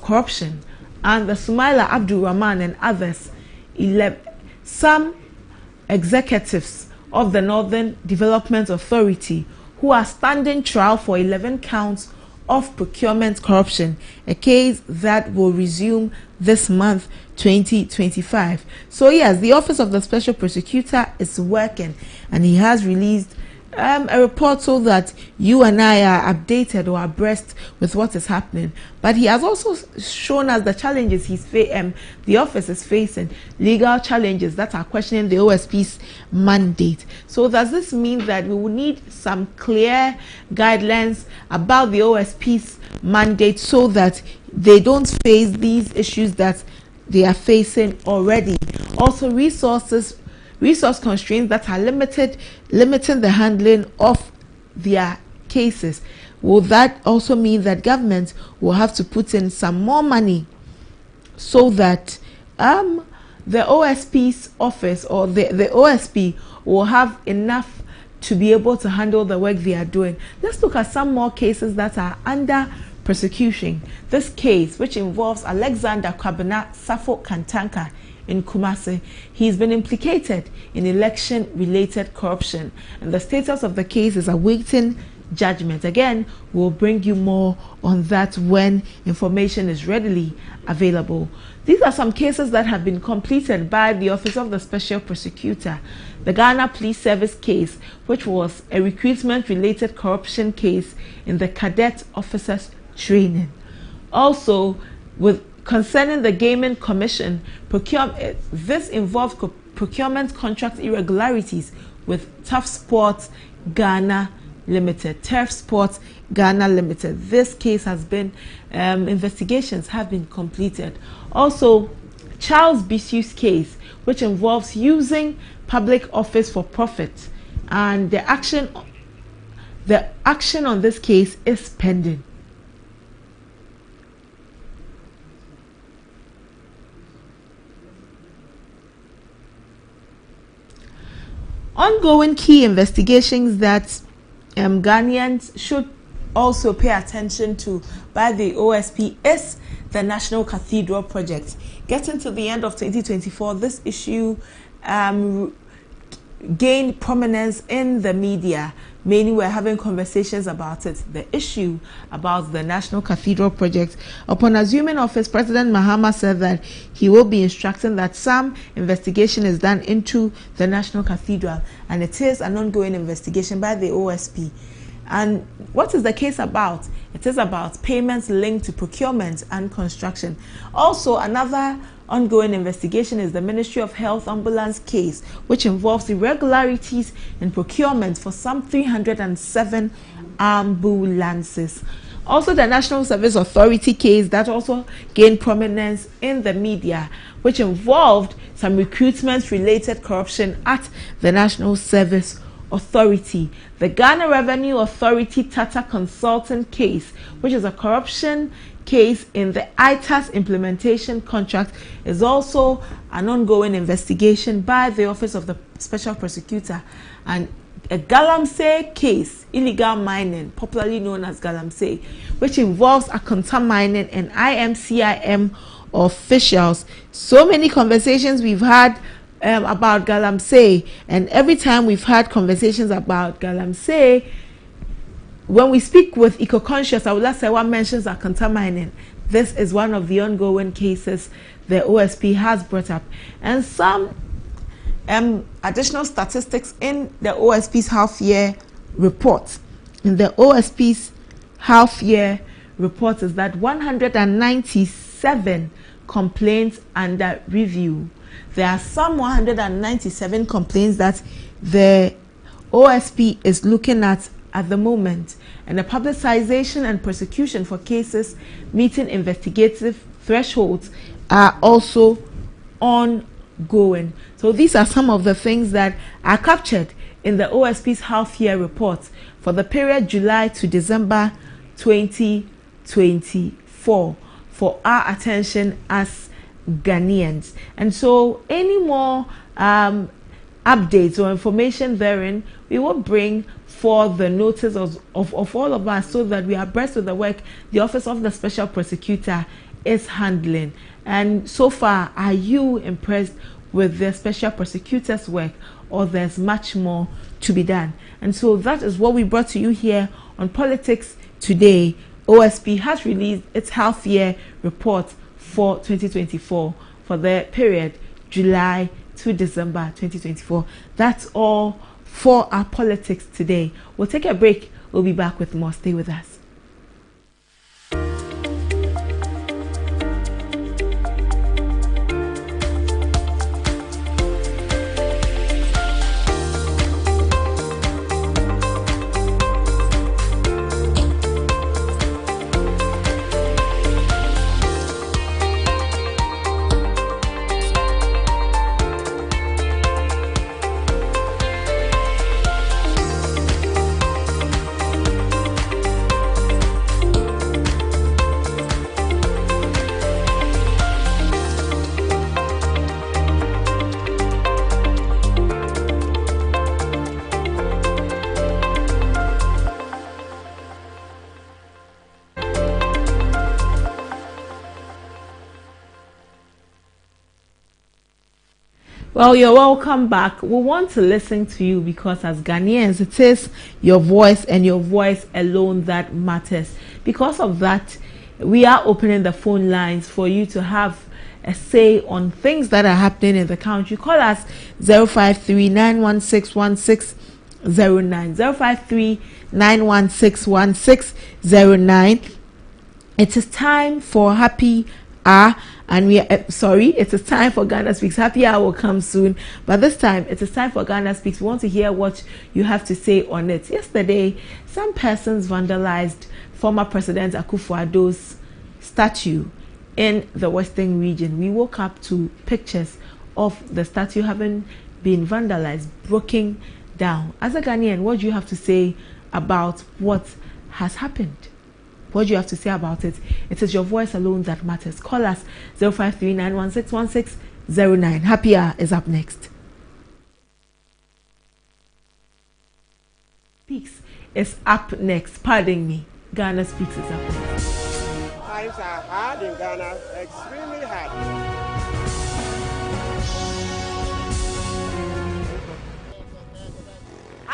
corruption, and the Sumaila Abdul Rahman and others, some executives of the Northern Development Authority who are standing trial for 11 counts of procurement corruption, a case that will resume this month 2025. So yes, the Office of the Special Prosecutor is working and he has released a report so that you and I are updated or abreast with what is happening. But he has also shown us the challenges the office is facing, legal challenges that are questioning the OSP's mandate. So does this mean that we will need some clear guidelines about the OSP's mandate so that they don't face these issues that they are facing already? Also, resource constraints that are limiting the handling of their cases. Will that also mean that government will have to put in some more money so that the OSP's office or the OSP will have enough to be able to handle the work they are doing? Let's look at some more cases that are under prosecution. This case, which involves Alexander Kwabena Safo Kantanka in Kumasi, he's been implicated in election-related corruption, and the status of the case is awaiting judgment. Again, we'll bring you more on that when information is readily available. These are some cases that have been completed by the Office of the Special Prosecutor. The Ghana Police Service case, which was a recruitment-related corruption case in the cadet officers training. Also, concerning the Gaming Commission, this involved procurement contract irregularities with Turf Sports Ghana Limited. Turf Sports Ghana Limited. This case has been, investigations have been completed. Also, Charles Bisu's case, which involves using public office for profit, and the action on this case is pending. Ongoing key investigations that Ghanaians should also pay attention to by the OSP is the National Cathedral Project. Getting to the end of 2024, this issue gained prominence in the media many were having conversations about it. The issue about the National Cathedral project. Upon assuming office, President Mahama said that he will be instructing that some investigation is done into the National Cathedral, and it is an ongoing investigation by the OSP. And what is the case about? It is about payments linked to procurement and construction. Also, another ongoing investigation is the Ministry of Health ambulance case, which involves irregularities in procurement for some 307 ambulances. Also, the National Service Authority case that also gained prominence in the media, which involved some recruitment-related corruption at the National Service Authority. The Ghana Revenue Authority Tata Consulting case, which is a corruption case in the ITAS implementation contract, is also an ongoing investigation by the Office of the Special Prosecutor. And a Galamsey case, illegal mining, popularly known as Galamsey, which involves Akonta Mining and IMCIM officials. So many conversations we've had about Galamsey, and every time we've had conversations about Galamsey, when we speak with Eco-Conscious, Awolasewa mentions Akonta Mining. This is one of the ongoing cases the OSP has brought up. And some additional statistics in the OSP's half-year report. In the OSP's half-year report is that 197 complaints under review. There are some 197 complaints that the OSP is looking at the moment, and the publicization and prosecution for cases meeting investigative thresholds are also ongoing. So these are some of the things that are captured in the OSP's half-year report for the period July to December 2024 for our attention as Ghanaians. And so any more updates or information therein, we will bring for the notice of all of us, so that we are abreast of the work the Office of the Special Prosecutor is handling. And so far, are you impressed with the Special Prosecutor's work, or there's much more to be done? And so that is what we brought to you here on Politics Today. OSP has released its half-year report for 2024 for the period July to December 2024. That's all for our Politics Today. We'll take a break. We'll be back with more. Stay with us. Well, you're welcome back. We want to listen to you because as Ghanaians, it is your voice and your voice alone that matters. Because of that, we are opening the phone lines for you to have a say on things that are happening in the country. Call us 053-916-1609. 053-916-1609. It is time for Happy Hour. And it is time for Ghana Speaks. Happy Hour will come soon, but this time it is time for Ghana Speaks. We want to hear what you have to say on it. Yesterday, some persons vandalized former President Akufo-Addo's statue in the Western region. We woke up to pictures of the statue having been vandalized, broken down. As a Ghanaian, what do you have to say about what has happened? What do you have to say about it? It is your voice alone that matters. Call us 053-916-1609. Happy Hour is up next. Speaks is up next. Pardon me. Ghana Speaks is up next. Times are hard in Ghana, extremely hard.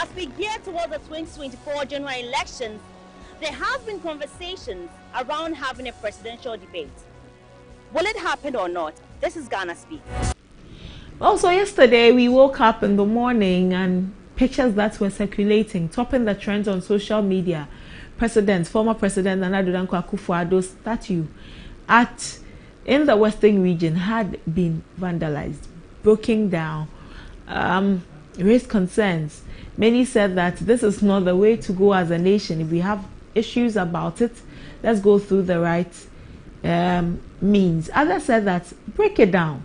As we gear towards the 2024 general elections, there have been conversations around having a presidential debate. Will it happen or not? This is Ghana Speak. Also, yesterday we woke up in the morning and pictures that were circulating, topping the trends on social media. Former President Nana Addo Dankwa Akufo-Addo's statue in the Western region had been vandalized, broken down, raised concerns. Many said that this is not the way to go as a nation. If we have issues about it, let's go through the right means. Others said that break it down.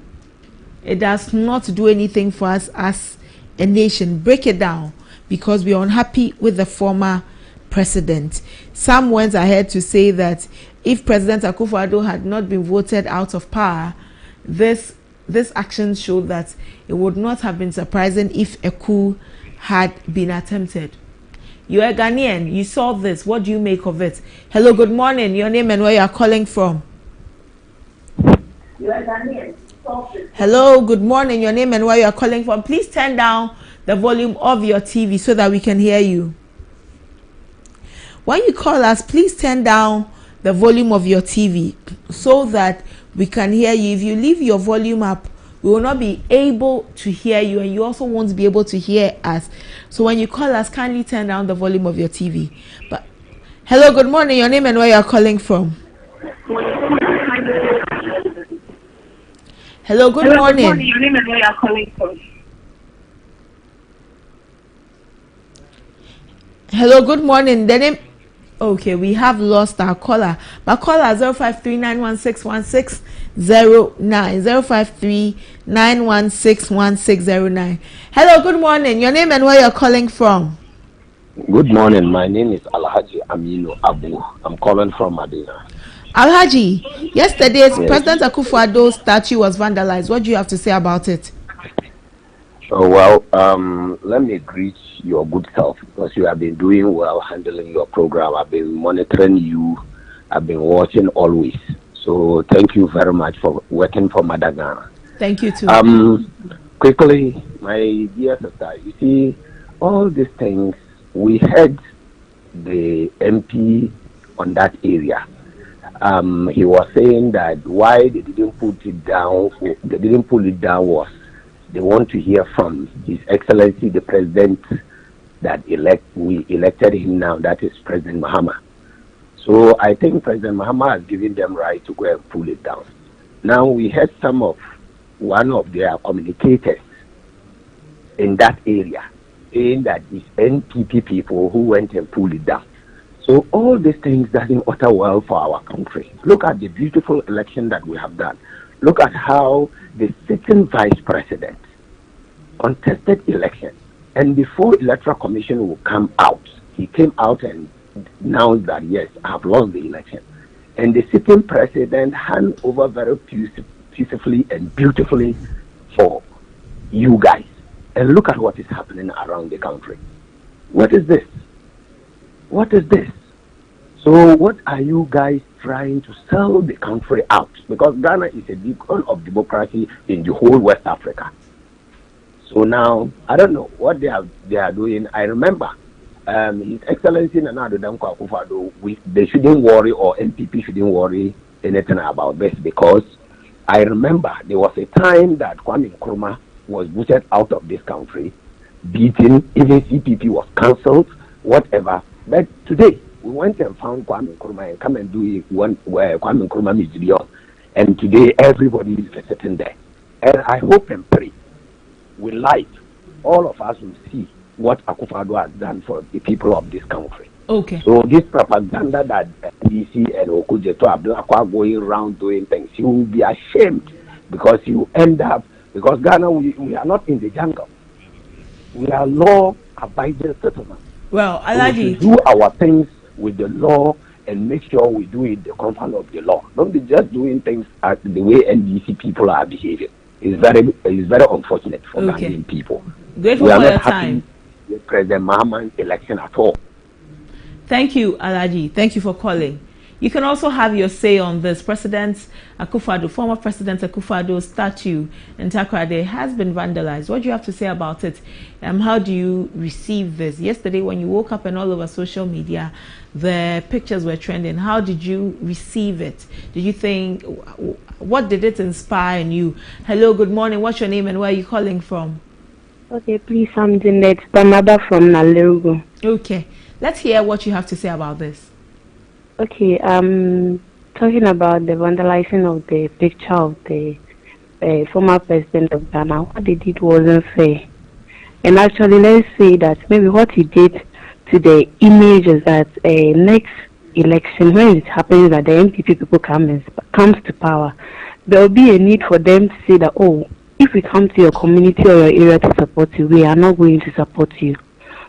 It does not do anything for us as a nation. Break it down because we are unhappy with the former president. Some went ahead to say that if President Akufo-Addo had not been voted out of power, this action showed that it would not have been surprising if a coup had been attempted. You are Ghanaian. You saw this. What do you make of it? Hello, good morning. Your name and where you are calling from? You are Ghanaian. Hello, good morning. Your name and where you are calling from. Please turn down the volume of your TV so that we can hear you. When you call us, please turn down the volume of your TV so that we can hear you. If you leave your volume up, we will not be able to hear you, and you also won't be able to hear us. So when you call us, kindly turn down the volume of your TV. But hello, good morning. Your name and where you are calling from? Hello, good morning. Your name and where you are calling from? Hello, good morning. The name. Okay, we have lost our caller. But caller 053-916-1609. 053-916-1609. Hello, good morning. Your name and where you are calling from? Good morning. My name is Alhaji Aminu Abu. I'm calling from Medina. Alhaji, yesterday's President Akufo-Addo's statue was vandalized. What do you have to say about it? Well, let me greet your good self because you have been doing well handling your program. I've been monitoring you. I've been watching always. So thank you very much for working for Madagascar. Thank you too. Quickly, my dear sister, you see, all these things, we had the MP on that area. He was saying that why they didn't put it down, was they want to hear from His Excellency the President that we elected him now, that is President Mahama. So I think President Mahama has given them right to go and pull it down. Now we had one of their communicators in that area saying that it's NPP people who went and pulled it down. So all these things doesn't utter well for our country. Look at the beautiful election that we have done. Look at how the sitting vice president contested election, and before Electoral Commission will come out, he came out and announced that yes, I have lost the election. And the sitting president handed over very peacefully and beautifully for you guys. And look at what is happening around the country. What is this? What is this? So what are you guys trying to sell the country out? Because Ghana is a beacon of democracy in the whole West Africa. So now, I don't know what they are doing. I remember His Excellency Nana Addo Dankwa Akufo-Addo, they shouldn't worry, or NPP shouldn't worry anything about this, because I remember there was a time that Kwame Nkrumah was booted out of this country, beaten, even CPP was cancelled, whatever. But today, we went and found Kwame Nkrumah and come and do one where Kwame Nkrumah Museum. And today, everybody is visiting there. And I hope and pray, with life, all of us will see what Akufo-Addo has done for the people of this country. Okay. So this propaganda that DC and Okujeto Ablakwa going around doing things, you will be ashamed, because you end up, because Ghana, we are not in the jungle. We are law-abiding citizens. Well, Alhaji, we should do our things with the law and make sure we do it the confines of the law. Don't be just doing things as the way NDC people are behaving. It's very unfortunate for Ghanaian people. Grateful we are for not your happy time. with President Mahama's election at all. Thank you, Alhaji. Thank you for calling. You can also have your say on this. President Akufo-Addo, former President Akufo-Addo's statue in Takoradi has been vandalized. What do you have to say about it? How do you receive this? Yesterday, when you woke up and all over social media, the pictures were trending. How did you receive it? Did you think, what did it inspire in you? Hello, good morning. What's your name and where are you calling from? Okay, please, I'm Janet Bamada from Nalerugo. Okay, let's hear what you have to say about this. Okay, talking about the vandalizing of the picture of the former president of Ghana. What they did wasn't fair. And actually, let's say that maybe what he did to the image is that next election, when it happens that the MPP people comes to power, there will be a need for them to say that, oh, if we come to your community or your area to support you, we are not going to support you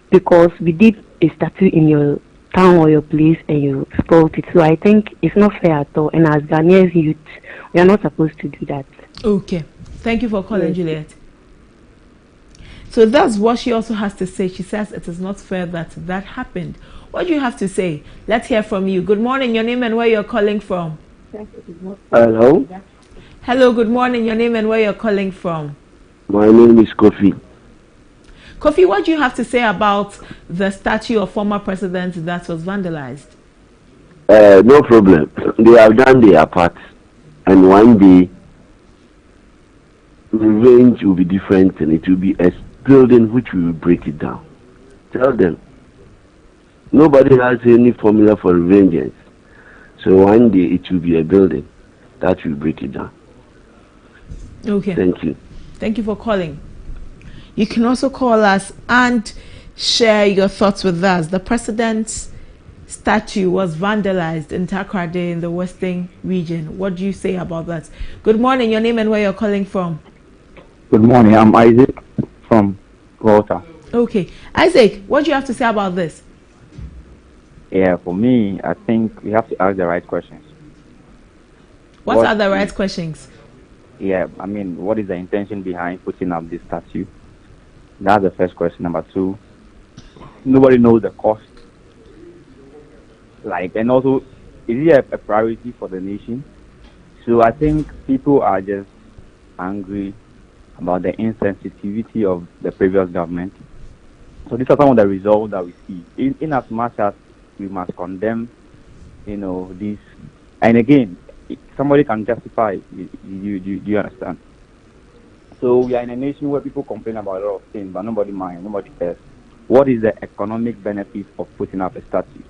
because we did a statue in your town or your place and you spoiled it. So I think it's not fair at all. And as Ghanaians youth, we are not supposed to do that. Okay. Thank you for calling, Yes. Juliet. So that's what she also has to say. She says it is not fair that that happened. What do you have to say? Let's hear from you. Good morning, your name and where you're calling from. Hello, Hello, good morning, your name and where you're calling from. my name is Kofi. Kofi, what do you have to say about the statue of former president that was vandalized? No problem. They have done their part, and one day revenge will be different, and it will be a building which we will break it down. Tell them nobody has any formula for revenge, so one day it will be a building that will break it down. Okay. Thank you. Thank you for calling. You can also call us and share your thoughts with us. The president's statue was vandalized in Takoradi in the Western region. What do you say about that? Good morning, your name and where you're calling from. Good morning, I'm Isaac from Volta. Okay. Isaac, what do you have to say about this? Yeah, for me, I think we have to ask the right questions. What are the right questions? Yeah, I mean, what is the intention behind putting up this statue? That's the first question. Number two, nobody knows the cost. And also, is it a priority for the nation? So I think people are just angry about the insensitivity of the previous government. So these are some of the results that we see. In as much as we must condemn, this, and again, somebody can justify it. Do you understand? So we are in a nation where people complain about a lot of things, but nobody minds, nobody cares. What is the economic benefit of putting up a statue?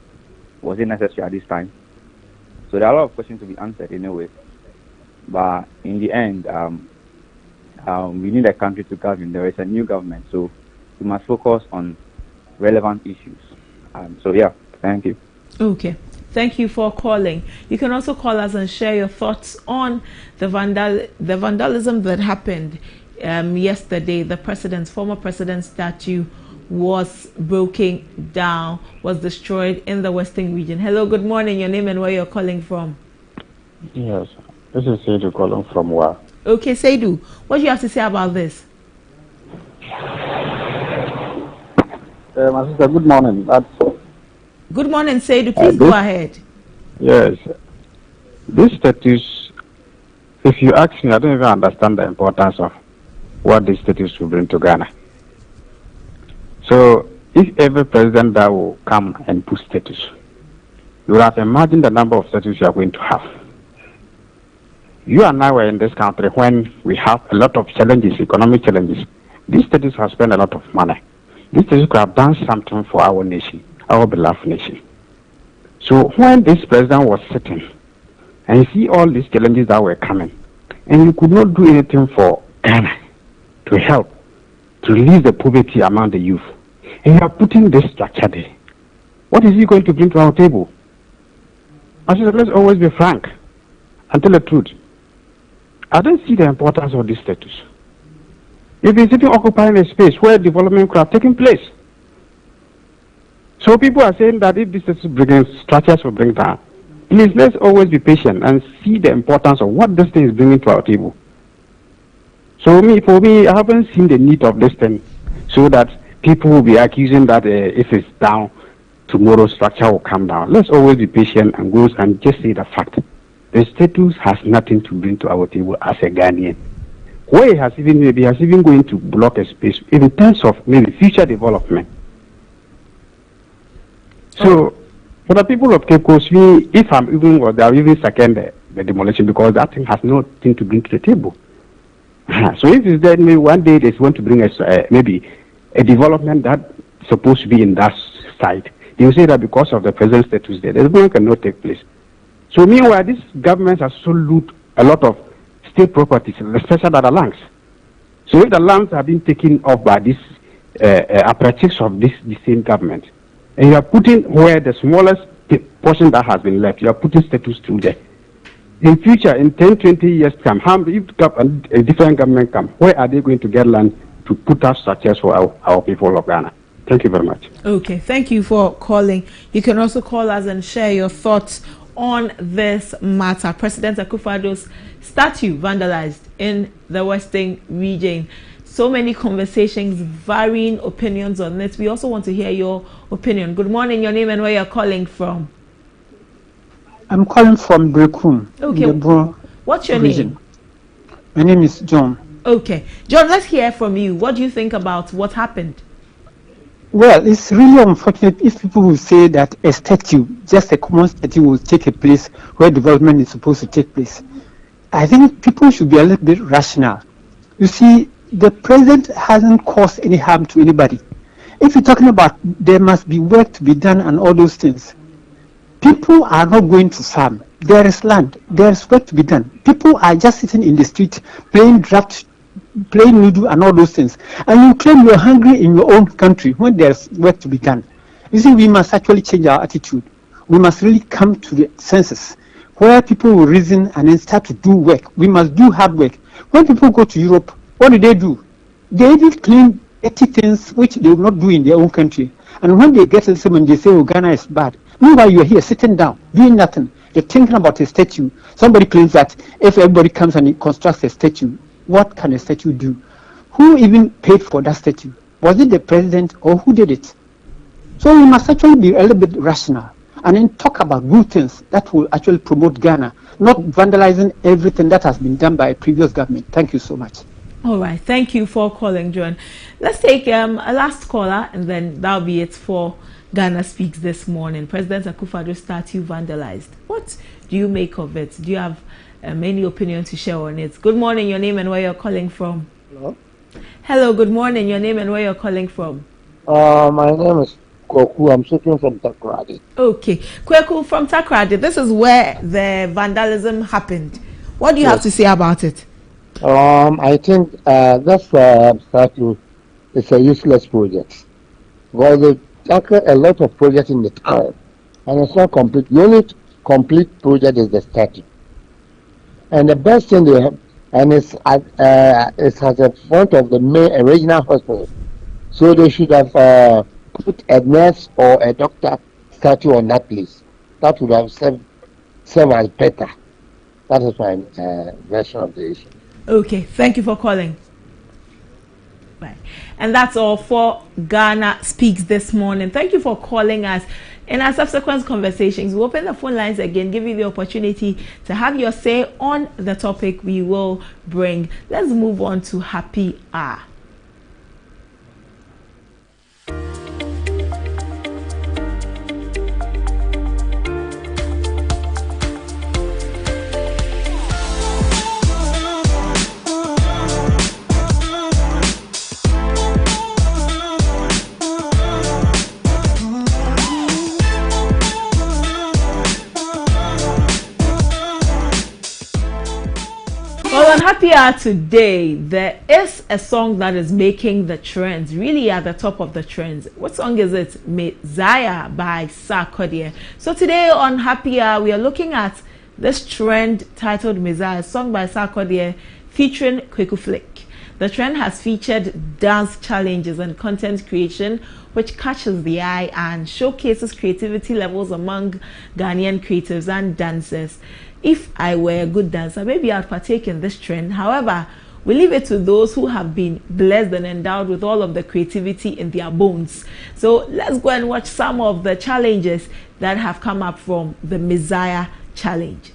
Was it necessary at this time? So there are a lot of questions to be answered anyway. But in the end, we need a country to govern. There is a new government, so we must focus on relevant issues. So yeah, thank you. Okay. Thank you for calling. You can also call us and share your thoughts on the vandalism that happened yesterday. The former president's statue was broken down, was destroyed in the Western region. Hello, good morning. Your name and where you're calling from. Yes, this is Seidu calling from Wa. Okay, Seidu, what do you have to say about this? My sister, good morning. Good morning, Seidu. Please go ahead. Yes. These statues, if you ask me, I don't even understand the importance of what these statues will bring to Ghana. So, if every president that will come and put statues, you would have imagined the number of statues you are going to have. You and I were in this country when we have a lot of challenges, economic challenges. These statues have spent a lot of money. These statues could have done something for our nation, our beloved nation. So when this president was sitting and you see all these challenges that were coming, and you could not do anything for Ghana to help, to relieve the poverty among the youth, and you are putting this structure there, what is he going to bring to our table? I said, let's always be frank and tell the truth. I don't see the importance of this status. You've been sitting occupying a space where development could have taken place. So people are saying that if this structures will bring down, please let's always be patient and see the importance of what this thing is bringing to our table. So for me, I haven't seen the need of this thing so that people will be accusing that if it's down, tomorrow structure will come down. Let's always be patient and go and just say the fact. The status has nothing to bring to our table as a Ghanaian. Where he has even going to block a space in terms of maybe future development. So for the people of Cape Coast, if I'm even, or they are even second the demolition, because that thing has nothing to bring to the table. So if it's there, maybe one day they want to bring us maybe a development that's supposed to be in that side. They will say that because of the present status there, the development cannot take place. So meanwhile, these governments have so loot a lot of state properties, especially the lands. So if the lands have been taken off by this apparatus of the same government, and you are putting where the smallest portion that has been left, you are putting status through there. In future, in 10, 20 years come, if a different government come, where are they going to get land to put up structures for our people of Ghana? Thank you very much. Okay, thank you for calling. You can also call us and share your thoughts on this matter. President Akufo-Addo's statue vandalized in the Western region. So many conversations, varying opinions on it. We also want to hear your opinion. Good morning, your name and where you're calling from. I'm calling from Brekum. Okay. What's your name? My name is John. Okay. John, let's hear from you. What do you think about what happened? Well, it's really unfortunate if people will say that a statue, just a common statue, will take a place where development is supposed to take place. I think people should be a little bit rational. You see, the president hasn't caused any harm to anybody. If you're talking about there must be work to be done and all those things, people are not going to farm. There is land. There is work to be done. People are just sitting in the street playing draft, playing Ludo and all those things. And you claim you're hungry in your own country when there's work to be done. You see, we must actually change our attitude. We must really come to the senses where people will reason and then start to do work. We must do hard work. When people go to Europe, what do? They even clean 80 things which they will not do in their own country. And when they get to and they say, oh, Ghana is bad. Meanwhile, you're here sitting down, doing nothing. They're thinking about a statue. Somebody claims that if everybody comes and constructs a statue, what can a statue do? Who even paid for that statue? Was it the president or who did it? So we must actually be a little bit rational and then talk about good things that will actually promote Ghana, not vandalizing everything that has been done by a previous government. Thank you so much. All right. Thank you for calling, John. Let's take a last caller, and then that'll be it for Ghana Speaks this morning. President Akufo-Addo's statue vandalized. What do you make of it? Do you have any opinion to share on it? Good morning, your name and where you're calling from. Hello. Hello, good morning, your name and where you're calling from. My name is Kweku. I'm speaking from Takoradi. Okay, Kweku from Takoradi. This is where the vandalism happened. What do you have to say about it? I think that statue is a useless project. Well, they tackle a lot of projects in the town, and it's not complete. The only complete project is the statue. And the best thing they have, and it's at the front of the main original hospital. So they should have put a nurse or a doctor statue on that place. That would have served as better. That is my version of the issue. Okay, thank you for calling. Right. And that's all for Ghana Speaks this morning. Thank you for calling us. In our subsequent conversations, we'll open the phone lines again, give you the opportunity to have your say on the topic we will bring. Let's move on to Happy Hour. Happy Hour today, there is a song that is making the trends, really at the top of the trends. What song is it? Messiah by Sarkodie. So today on Happy Hour, we are looking at this trend titled Messiah, song by Sarkodie featuring Kweku Flick. The trend has featured dance challenges and content creation which catches the eye and showcases creativity levels among Ghanaian creatives and dancers. If I were a good dancer, maybe I'd partake in this trend. However, We leave it to those who have been blessed and endowed with all of the creativity in their bones. So let's go and watch some of the challenges that have come up from the Messiah Challenge.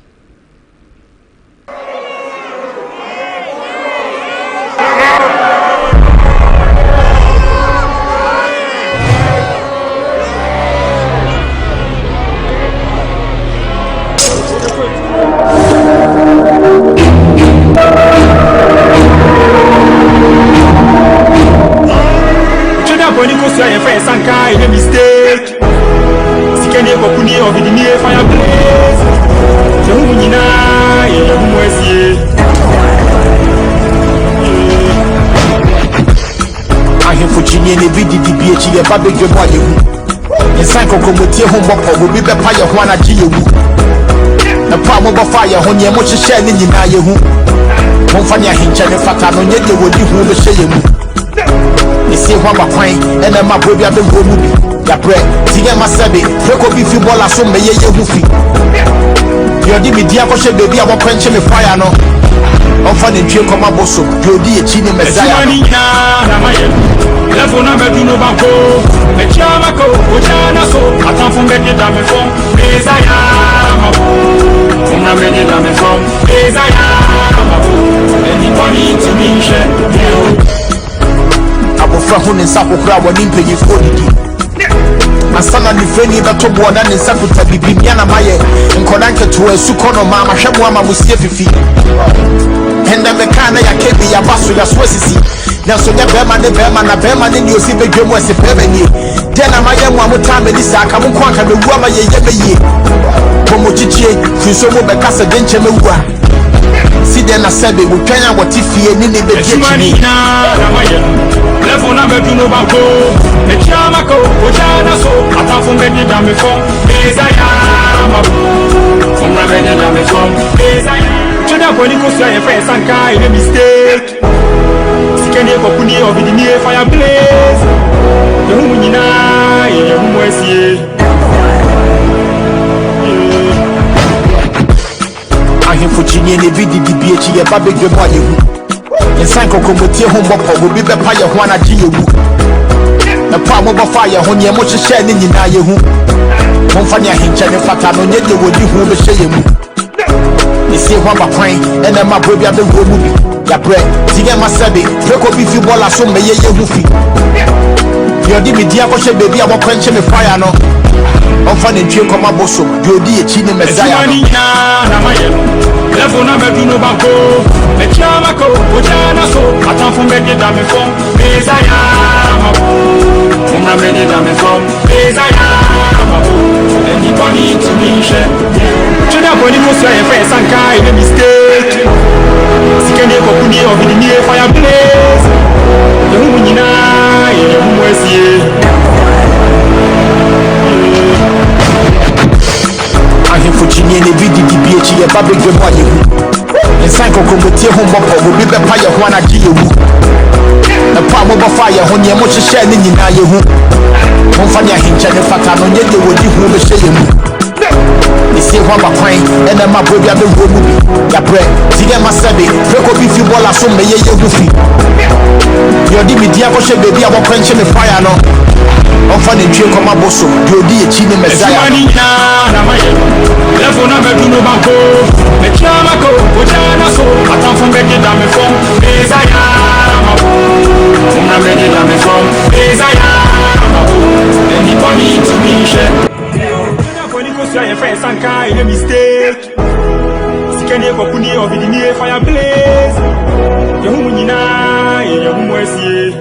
Asana ni freni da tobo na ne sakuta bibimia na maye nkodanke to asukono mama hwemo ama musie fifi henda mekana ya kebi ya baso ya swesisi na so ya bema na bema ni osi bedwemu ase pebeni dena maye mu amutambe ni saka mu kwanka mewu ama ye yebeye pomo chichie fiso mo bekasa denche mewu si dena sebe wutwanya wotifie ni ne bedie chini Lefuna betuno bako, mechama ko, ojana so, atafu meni dame fom, ezaya mabu, umra meni dame fom, ezaya. Cheda kwani kusia ye fe sanka ine mistake. Sikeni ko kuni obidi ni fire blaze. Yehu nyina, yehu mwesie. Ahemfo chinye ne bidi dibiechi ye babegwe mo yehu. Insan kokomotie ho mbopo obi bepa ye ho anaje yewu na pa mo bofa ye ho ne mo hyehyɛ ne nyina ye hu mo mfa ne ahenkyɛ ne fata no nye de wodi hu be hye ye mu isi ho abakwan ene ma bro bia be wo mu bi ya bre tige ma sebe preko bi fi bola so meye ye hu fi yo di media ko hye bebi a wo kwanche me fire no onfa ne ntwe koma boso de odi echi ne Messiah no Lefuna betuno bako, mechama ko, ojana so, atafu meni dame fom, ezaya mabu, umra meni dame fom, ezaya mabu, anybody to me share. Cheda kwani kusia ye fe sanka ine mistake. Sikeni ko kuni obidi ni fire blaze. Yehu nyina, yehu mwesie. Ahemfo chinye ne bidi dibiechi ye babegwe mo yehu insan kokomotie ho mbopo obi bepa ye ho anaje yewu na pa mo bofa ye ho ne mo hyehyɛ ne nyina yehu mo mfa ne ahenkyɛ ne fata no nye de wodi hu be hye ye mu isi ho abakwan ene ma bro bia be wo mu bi ya bre tige ma sebe preko bi fi bola so meye yehu fi yo di media ko hye bebi a bo kwanche me fire no onfa ne ntwe koma boso de odi echi ne Messiah Lefuna betuno bako, mechama ko, ojana so, atafu meni dame fom, ezaya mabu, umra meni dame fom, ezaya mabu, anybody to me share. Cheda kwani kusia ye fe sanka ine mistake. Sikeni ko kuni obidi ni fire blaze. Yehu nyina, yehu mwesie.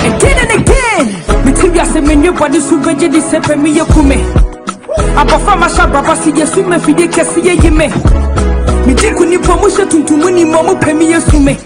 Again and again, Mitiya se menu body subeje di sepe mi yekume. Abafa masha baba si yesu me fide kesi ye yime. Mitiku ni pomushe tuntumuni momu pemi yesume.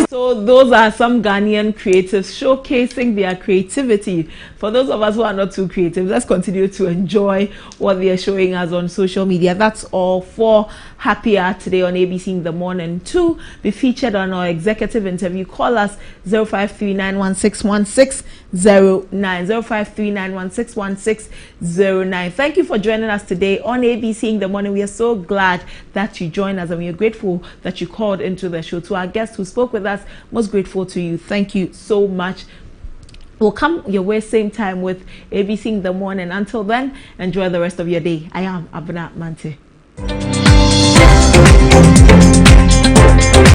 So those are some Ghanaian creatives showcasing their creativity. For those of us who are not too creative, let's continue to enjoy what they are showing us on social media. That's all for Happy Hour today on ABC in the Morning. To be featured on our executive interview, call us 0539161609, 0539161609. Thank you for joining us today on ABC in the Morning. We are so glad that you joined us, and we are grateful that you called into the show. To our guest who spoke with us, most grateful to you. Thank you so much. We'll come your way same time with ABC in the Morning. Until then, enjoy the rest of your day. I am Abna Mante.